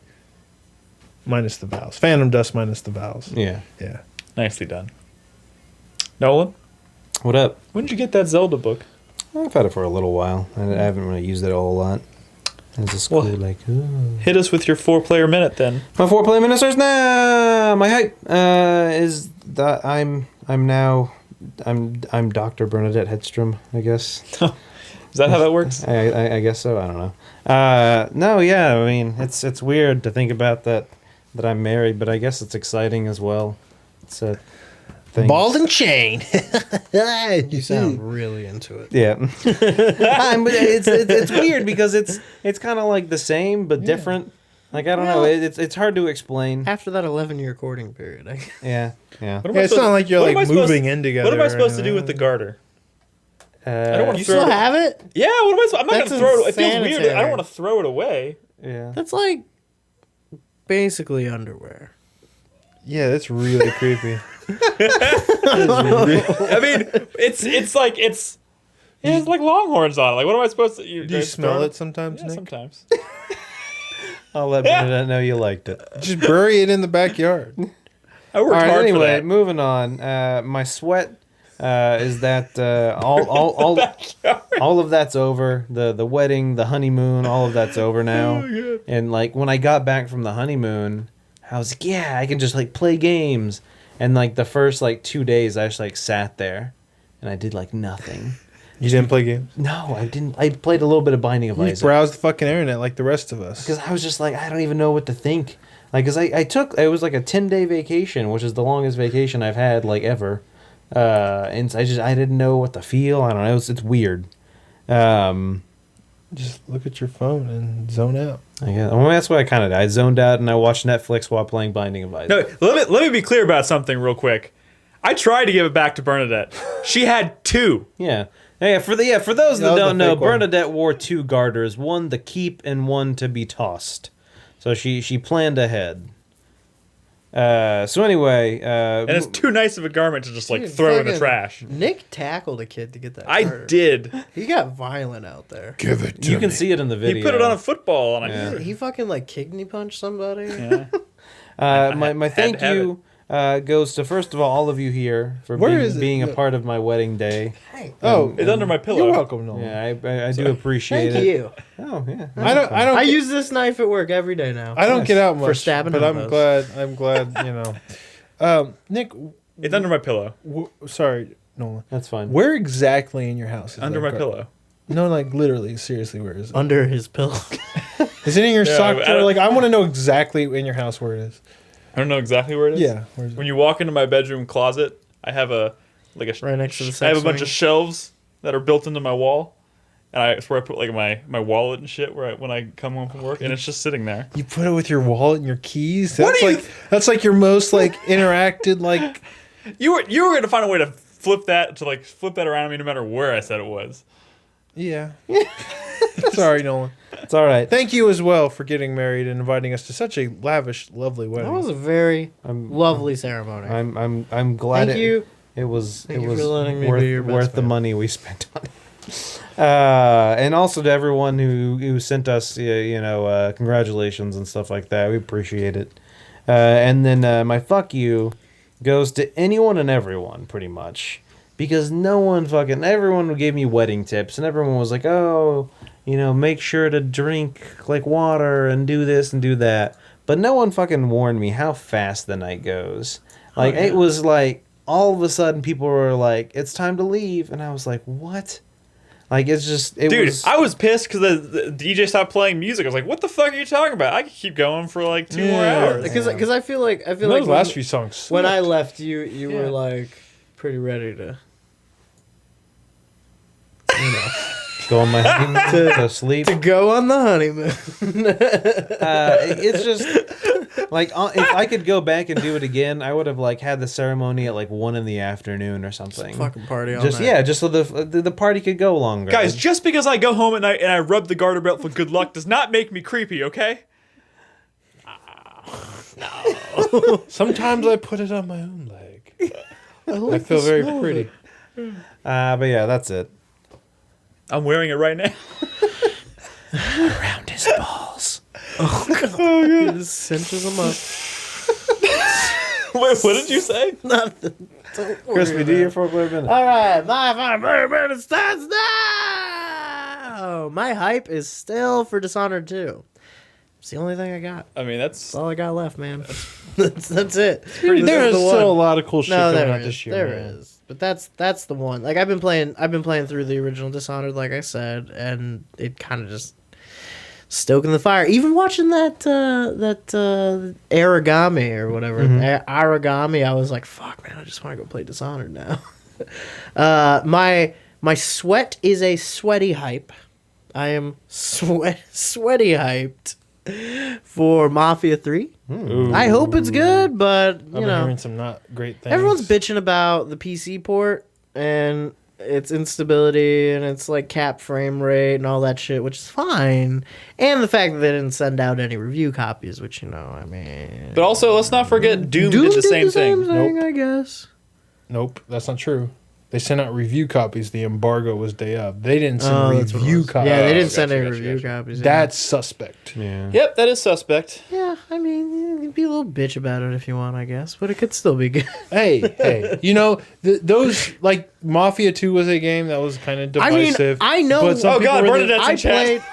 Minus the vowels. Phantom Dust minus the vowels. Yeah. Yeah. Nicely done. Nolan, What up? when did you get that Zelda book? I've had it for a little while. I haven't really used it a whole lot. It's just cool, like, ooh. Hit us with your 4-player minute then. My 4-player ministers now. My hype is that I'm Dr. Bernadette Hedstrom, I guess. Is that how that works? I guess so. I don't know. No, yeah. I mean, it's weird to think about that I'm married, but I guess it's exciting as well. It's a thing. Ball and chain. You sound really into it. Yeah. But it's weird because it's kind of like the same but different. Like, I don't know. It's hard to explain. After that 11-year courting period, I guess. Yeah. What am Yeah, I it's supposed- not like you're what am I like supposed- moving in together. What am I or supposed to do anything. with the garter? I don't want You to throw still it. have it? Yeah, what am I supposed? I'm not That's gonna throw it. It feels weird. I insanitary. don't want to throw it away. Yeah. That's like basically underwear. Yeah, that's really creepy. I mean, it's like it has like longhorns on it. Like, what am I supposed to? Do you just smell throw it sometimes, Yeah, Nick? sometimes. I'll let Bernadette know you liked it. Just bury it in the backyard. I worked All right, hard anyway, for that. moving on. My sweat is that all of that's over. The wedding, the honeymoon, all of that's over now. And like when I got back from the honeymoon, I was like, yeah, I can just like play games. And like the first like 2 days, I just like sat there, and I did like nothing. You didn't play games? No, I didn't. I played a little bit of Binding of You Isaac. browsed the fucking internet like the rest of us. Because I was just like, I don't even know what to think. Like, because it was like a 10-day vacation, which is the longest vacation I've had, like, ever. And I didn't know what to feel. I don't know. It's weird. Just look at your phone and zone out. Well, that's what I kind of did. I zoned out and I watched Netflix while playing Binding of Isaac. No, let me be clear about something real quick. I tried to give it back to Bernadette. She had 2. Yeah. For those that was don't the know, fake one. Bernadette wore 2 garters, one to keep and one to be tossed. So she planned ahead. So anyway, And it's too nice of a garment to just like Dude, throw in the fucking- trash. Nick tackled a kid to get that. I garter. did. He got violent out there. Give it to you can see it in the video. He put it on a football, and Yeah. He fucking like kidney punched somebody. Yeah. My had thank to have you goes to, first of all of you here for Where is it? being a part of my wedding day. Hey, Oh, It's under my pillow. you're welcome, Nolan. Yeah, I do appreciate thank it. you. Oh yeah. I don't. I use this knife at work every day now. I don't get out much For stabbing but I'm hobos. glad. You know. Nick, It's under my pillow. sorry, Nolan. That's fine. Where exactly in your house? Is Under that my pillow. No, like literally, seriously, where is it? Under his pillow. Is it in your Yeah, sock I drawer? don't- Like, I want to know exactly in your house where it is. I don't know exactly where it is. Yeah, where is it? When you walk into my bedroom closet, I have a Right next to the I have a sex bunch swing. of shelves that are built into my wall, and it's where I put like my wallet and shit when I come home from work, and it's just sitting there. You put it with your wallet and your keys. What That's do you like that's like your most like interacted like. You were gonna find a way to flip that around on me no matter where I said it was. Yeah. Sorry, Nolan. It's all right. Thank you as well for getting married and inviting us to such a lavish, lovely wedding. That was a very lovely ceremony. I'm glad. Thank you. It was Thank you for letting me worth be your best worth the man. money we spent on it. And also to everyone who sent us congratulations and stuff like that. We appreciate it. And then my fuck you goes to anyone and everyone pretty much, because everyone gave me wedding tips and everyone was like, oh, make sure to drink like water and do this and do that, but no one fucking warned me how fast the night goes. Like it was like all of a sudden people were like, it's time to leave, and I was like, what? Like Dude, I was pissed because the DJ stopped playing music. I was like, "What the fuck are you talking about? I could keep going for like 2 more hours." Because I feel like those last few songs. when I left, you were like pretty ready to, go on my honeymoon to sleep. to go on the honeymoon. It's just like if I could go back and do it again, I would have like had the ceremony at like 1 PM or something. Fucking party all Just night. just so the party could go longer. Guys, just because I go home at night and I rub the garter belt for good luck does not make me creepy, okay? Sometimes I put it on my own leg. I feel very pretty. But yeah, that's it. I'm wearing it right now. Around his balls. He just cinches them up. Wait, what did you say? Nothing. Don't worry Crispy, do about your it. 4-player minute. All right, my 5-player minute starts now. My hype is still for Dishonored 2. It's the only thing I got. I mean, That's all I got left, man. That's it. There is still a lot of cool shit No, coming there out is. this year. There man. is. But that's the one. Like I've been playing through the original Dishonored, like I said, and it kind of just stoking the fire. Even watching that Aragami or whatever, Aragami, I was like, fuck, man, I just want to go play Dishonored now. My sweat is a sweaty hype. I am sweaty hyped for Mafia 3. Ooh. I hope it's good, but I've been hearing some not great things. everyone's bitching about the PC port and its instability and its like cap frame rate and all that shit, which is fine. And the fact that they didn't send out any review copies, which I mean. But also, let's not forget Doom did the same thing. Nope. I guess. Nope, that's not true. They sent out review copies. The embargo was day of. They didn't send That's what it review was. copies. Yeah, they didn't Gotcha, send any gotcha, review gotcha. copies. Yeah. That's suspect. Yeah. Yep, that is suspect. Yeah, I mean, you can be a little bitch about it if you want, I guess, but it could still be good. Hey, those like Mafia 2 was a game that was kind of I mean, divisive. I know. But some Oh, God, people Bernadette's in I chat. played.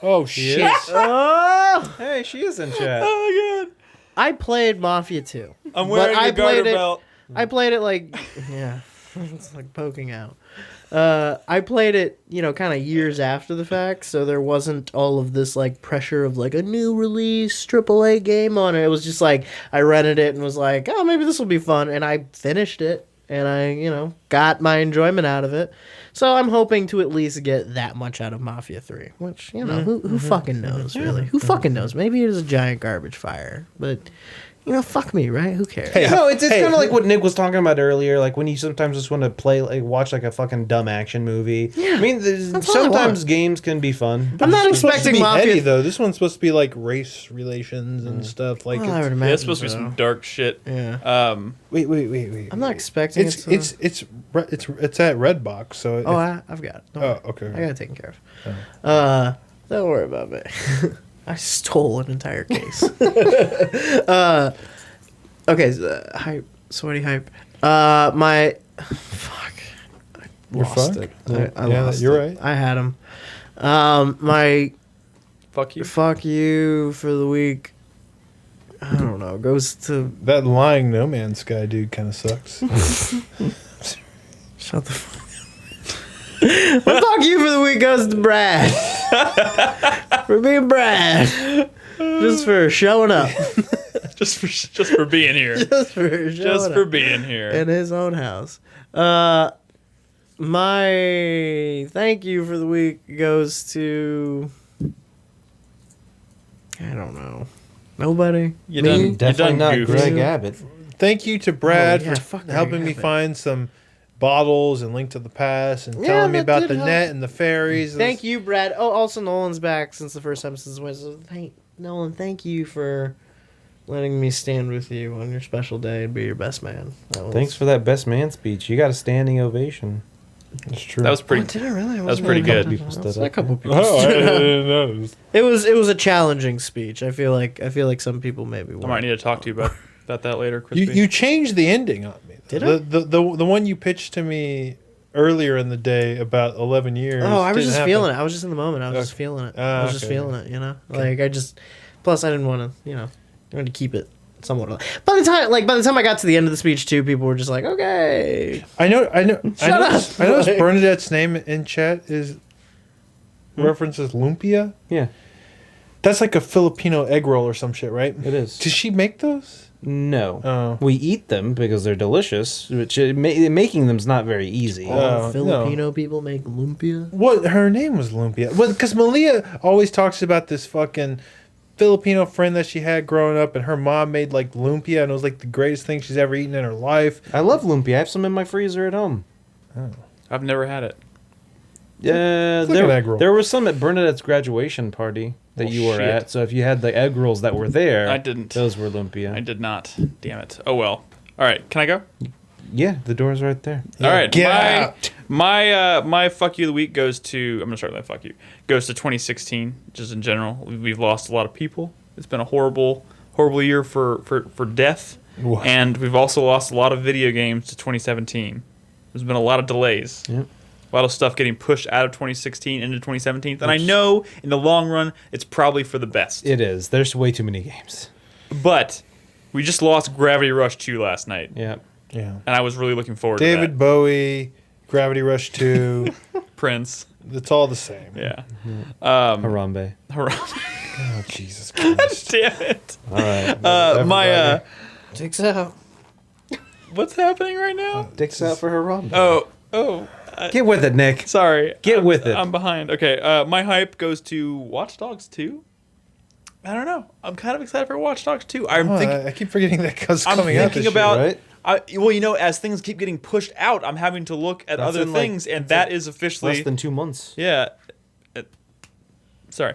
Oh shit! Oh, Hey, she is in chat. Oh, God. I played Mafia 2. I'm wearing I a garter played it- belt. I played it like, yeah, it's like poking out. I played it, kind of years after the fact, so there wasn't all of this like pressure of like a new release AAA game on it. It was just like I rented it and was like, oh, maybe this will be fun, and I finished it and I, got my enjoyment out of it. So I'm hoping to at least get that much out of Mafia 3, which who fucking knows really? Who fucking knows? Maybe it is a giant garbage fire, but. Fuck me, right? Who cares? Hey, No, it's kind of like what Nick was talking about earlier. Like when you sometimes just want to watch like a fucking dumb action movie. Yeah, I mean, that's all I sometimes want. games can be fun. I'm not It's supposed to expecting be Mafia. heady, though. This one's supposed to be like race relations and stuff. Like, Well, I would it's, imagine Yeah, it's supposed to be so. some dark shit. Yeah. wait. I'm not expecting It's it to... it's at Redbox. So Oh, I've got it. Don't worry. okay. I got it taken care of. Don't worry about me. I stole an entire case. Okay, so, hype, sweaty hype. Fuck. You're Lost fuck? it. Yeah, I lost you're it. right. I had him. My Fuck you. fuck you for the week. I don't know. Goes to That lying No Man's Sky dude kind of sucks. shut the fuck. My fuck you for the week goes to Brad for being Brad, just for showing up, Just for being here. just for showing Just up. for being here. in his own house. My thank you for the week goes to I don't know. Nobody. You Me? done Definitely not goofed. Greg Abbott. Thank you to Brad Oh, yeah, for fuck helping me Abbott. find some bottles and Link to the Past and telling me that about did the help. net and the fairies. Thank you, Brad. Oh, also Nolan's back since the first time since Wednesday. So Nolan, thank you for letting me stand with you on your special day and be your best man. Thanks for that best man speech. You got a standing ovation. That's true. That was pretty. Did I really? That was pretty good. People stood A up. couple people. Oh, I stood up. didn't know. It was a challenging speech. I feel like some people maybe. I might need to talk to you about that later, You Crispy. you changed the ending on me. Did I? The one you pitched to me earlier in the day about 11 years. Oh, I was didn't just happen. feeling it. I was just in the moment. I was just Okay. feeling it. I was just Okay. feeling it. You know, like I just. Plus, I didn't want to. I wanted to keep it somewhat. By the time I got to the end of the speech, too, people were just like, "Okay." I know. I Shut up. noticed Bernadette's name in chat is references lumpia. Yeah, That's like a Filipino egg roll or some shit, right? it is. Does she make those? No. Oh. We eat them because they're delicious, which making them's not very easy. Oh. Filipino people make lumpia. What her name was Lumpia? Well, because Malia always talks about this fucking Filipino friend that she had growing up, and her mom made like lumpia, and it was like the greatest thing she's ever eaten in her life. I love lumpia. I have some in my freezer at home. I've never had it. Yeah, It's like an egg roll. there was some at Bernadette's graduation party that Well, you were shit. at. So if you had the egg rolls that were there, I didn't. Those were lumpia. I did not. Damn it. Oh well. All right. Can I go? Yeah, the door's right there. All right. Get out. My fuck you of the week goes to. I'm gonna start with my fuck you. Goes to 2016. Just in general, we've lost a lot of people. It's been a horrible year for death, What? and we've also lost a lot of video games to 2017. There's been a lot of delays. Yep. A lot of stuff getting pushed out of 2016 into 2017. And I know in the long run, it's probably for the best. It is. There's way too many games. But we just lost Gravity Rush 2 last night. Yeah. Yeah. And I was really looking forward to David that. Bowie, Gravity Rush 2. Prince. It's all the same. Yeah. Harambe. Oh, Jesus Christ. Damn it. All right. My Dicks out. what's happening right now? Dicks out for Harambe. Oh. Get with it, Nick. Sorry. Get with it. I'm behind. Okay. My hype goes to Watch Dogs 2. I don't know. I'm kind of excited for Watch Dogs 2. I'm Oh, thinking. I keep forgetting that because I'm coming out thinking this about. year, right? Well, as things keep getting pushed out, I'm having to look at That's other in, like, things, and it's that in is officially Less than 2 months. yeah. Sorry.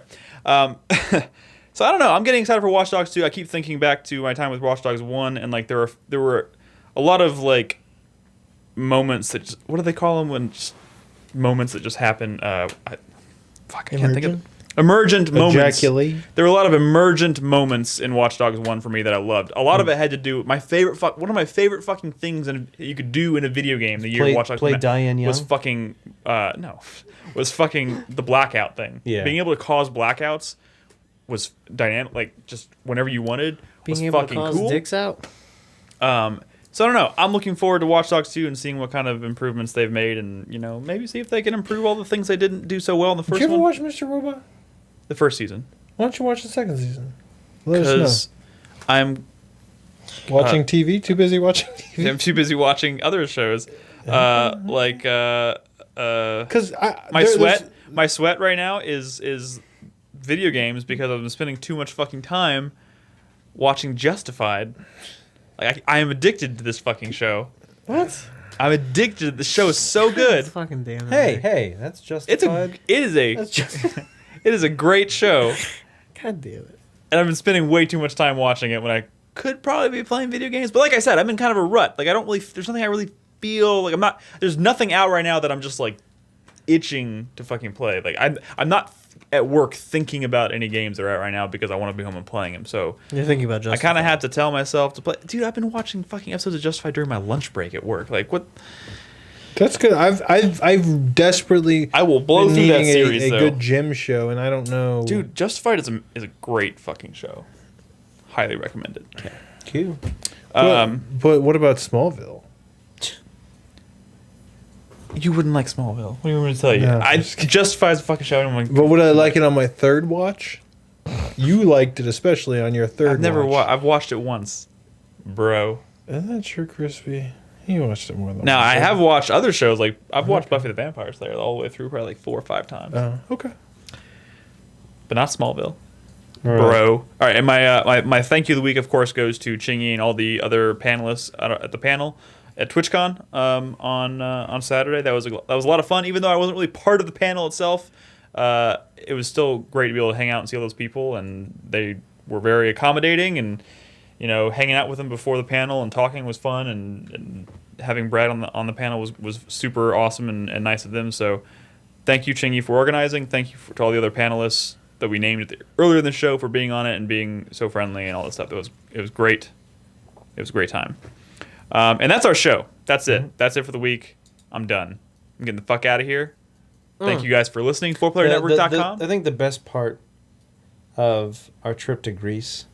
So I don't know. I'm getting excited for Watch Dogs 2. I keep thinking back to my time with Watch Dogs 1, and like there were a lot of like moments that just, what do they call them when just moments that just happen? I can't think of emergent moments. Ejaculate. There were a lot of emergent moments in Watch Dogs 1 for me that I loved. A lot of it had to do one of my favorite fucking things you could do in a video game the year Watch Dogs Play came out Diane Young. was fucking was fucking the blackout thing. Yeah. Being able to cause blackouts was dynamic, like just whenever you wanted was Being able to fucking cause cool. dicks out. So I don't know. I'm looking forward to Watch Dogs 2 and seeing what kind of improvements they've made, and maybe see if they can improve all the things they didn't do so well in the Did first you ever one. watch Mr. Robot? The first season, Why don't you watch the second season? Let us because I'm know. Watching TV? Too busy watching TV? I'm too busy watching other shows, like Because my sweat right now is video games because I've been spending too much fucking time watching Justified. Like I am addicted to this fucking show. What? I'm addicted. The show is so good. Fucking damn it. Hey, that's justified. It is a great show, God damn it. and I've been spending way too much time watching it when I could probably be playing video games. But like I said, I'm in kind of a rut. Like there's nothing I really feel like there's nothing out right now that I'm just like itching to fucking play. Like I'm not at work thinking about any games that are out right now because I want to be home and playing them. So You're thinking about I Justified. kind of have to tell myself to play. Dude, I've been watching fucking episodes of Justified during my lunch break at work. Like what? That's good. I've desperately I will blow been through that needing series a though. good gym show, and I don't know. Dude, Justified is a great fucking show. Highly recommend it. Q. But what about Smallville? You wouldn't like Smallville. What do you want me to tell you? No, I just Justified's a fucking show. I'm like, But would I like it on my third watch? You liked it especially on your third. I've never watch. I've watched it once, bro. Isn't that true, Crispy? You watched it more than Now once, I right? have watched other shows. Like I've watched Buffy the Vampire Slayer all the way through, probably like 4 or 5 times, Oh, okay. but not Smallville, All right. bro. All right, and my thank you of the week, of course, goes to Chingy and all the other panelists at the panel. at TwitchCon on Saturday. That was a lot of fun. Even though I wasn't really part of the panel itself, it was still great to be able to hang out and see all those people, and they were very accommodating. And hanging out with them before the panel and talking was fun, and having Brad on the panel was super awesome and nice of them. So thank you, Chingy, for organizing. Thank you to all the other panelists that we named earlier in the show for being on it and being so friendly and all this stuff. It was great. It was a great time. And that's our show. That's it. Mm-hmm. That's it for the week. I'm done. I'm getting the fuck out of here. Thank you guys for listening. 4playernetwork.com. I think the best part of our trip to Greece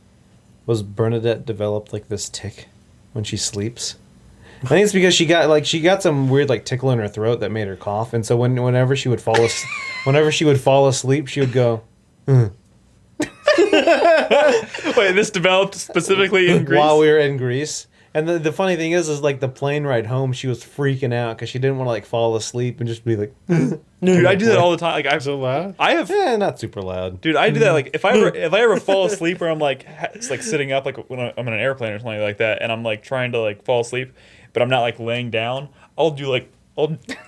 was Bernadette developed like this tick when she sleeps. I think it's because she got some weird like tickle in her throat that made her cough, and so whenever she would fall asleep, she would go. Wait, this developed specifically in Greece? While we were in Greece. And the funny thing is like the plane ride home, she was freaking out because she didn't want to like fall asleep and just be like. Dude, I do that all the time. Like, I'm so loud. Yeah, not super loud. Dude, I do that. Like if I ever fall asleep, or I'm like it's like sitting up, like when I'm in an airplane or something like that, and I'm like trying to like fall asleep, but I'm not like laying down. I'll do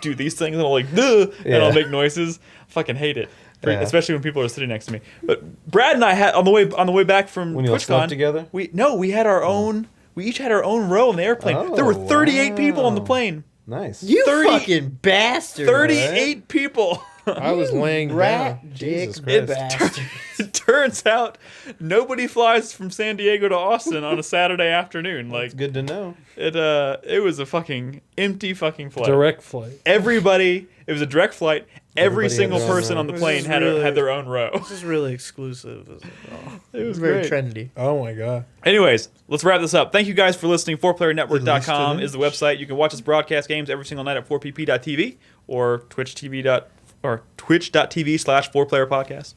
these things, and I'll like and I'll make noises. I fucking hate it. Especially when people are sitting next to me. But Brad and I had on the way back from when you all slept together. We had our own. We each had our own row in the airplane. Oh, there were 38 people on the plane. Nice. You fucking bastard. 38 people. I was laying down. Rat dick bastard. It turns out nobody flies from San Diego to Austin on a Saturday afternoon. Like, it's good to know. It was a fucking empty fucking flight. Direct flight. Everybody. It was a direct flight. Every Everybody single had their own person row. on the plane had their own row. This is really exclusive. It was very great. trendy. Oh my god. Anyways, let's wrap this up. Thank you guys for listening. 4playernetwork.com At least is the website. You can watch us broadcast games every single night at 4pp.tv or twitch.tv/4playerpodcast.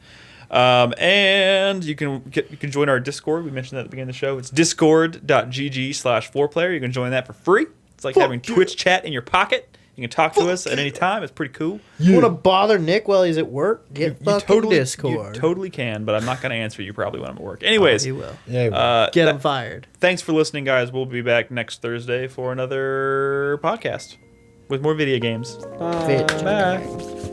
And you can join our Discord. We mentioned that at the beginning of the show. It's discord.gg/4player. You can join that for free. It's like having Twitch chat in your pocket. You can talk to us at any time. It's pretty cool. You want to bother Nick while he's at work? Get fucking Discord. You totally can, but I'm not going to answer you probably when I'm at work. Anyways. You will. Yeah. Get him fired. Thanks for listening, guys. We'll be back next Thursday for another podcast with more video games. Bye. Bye.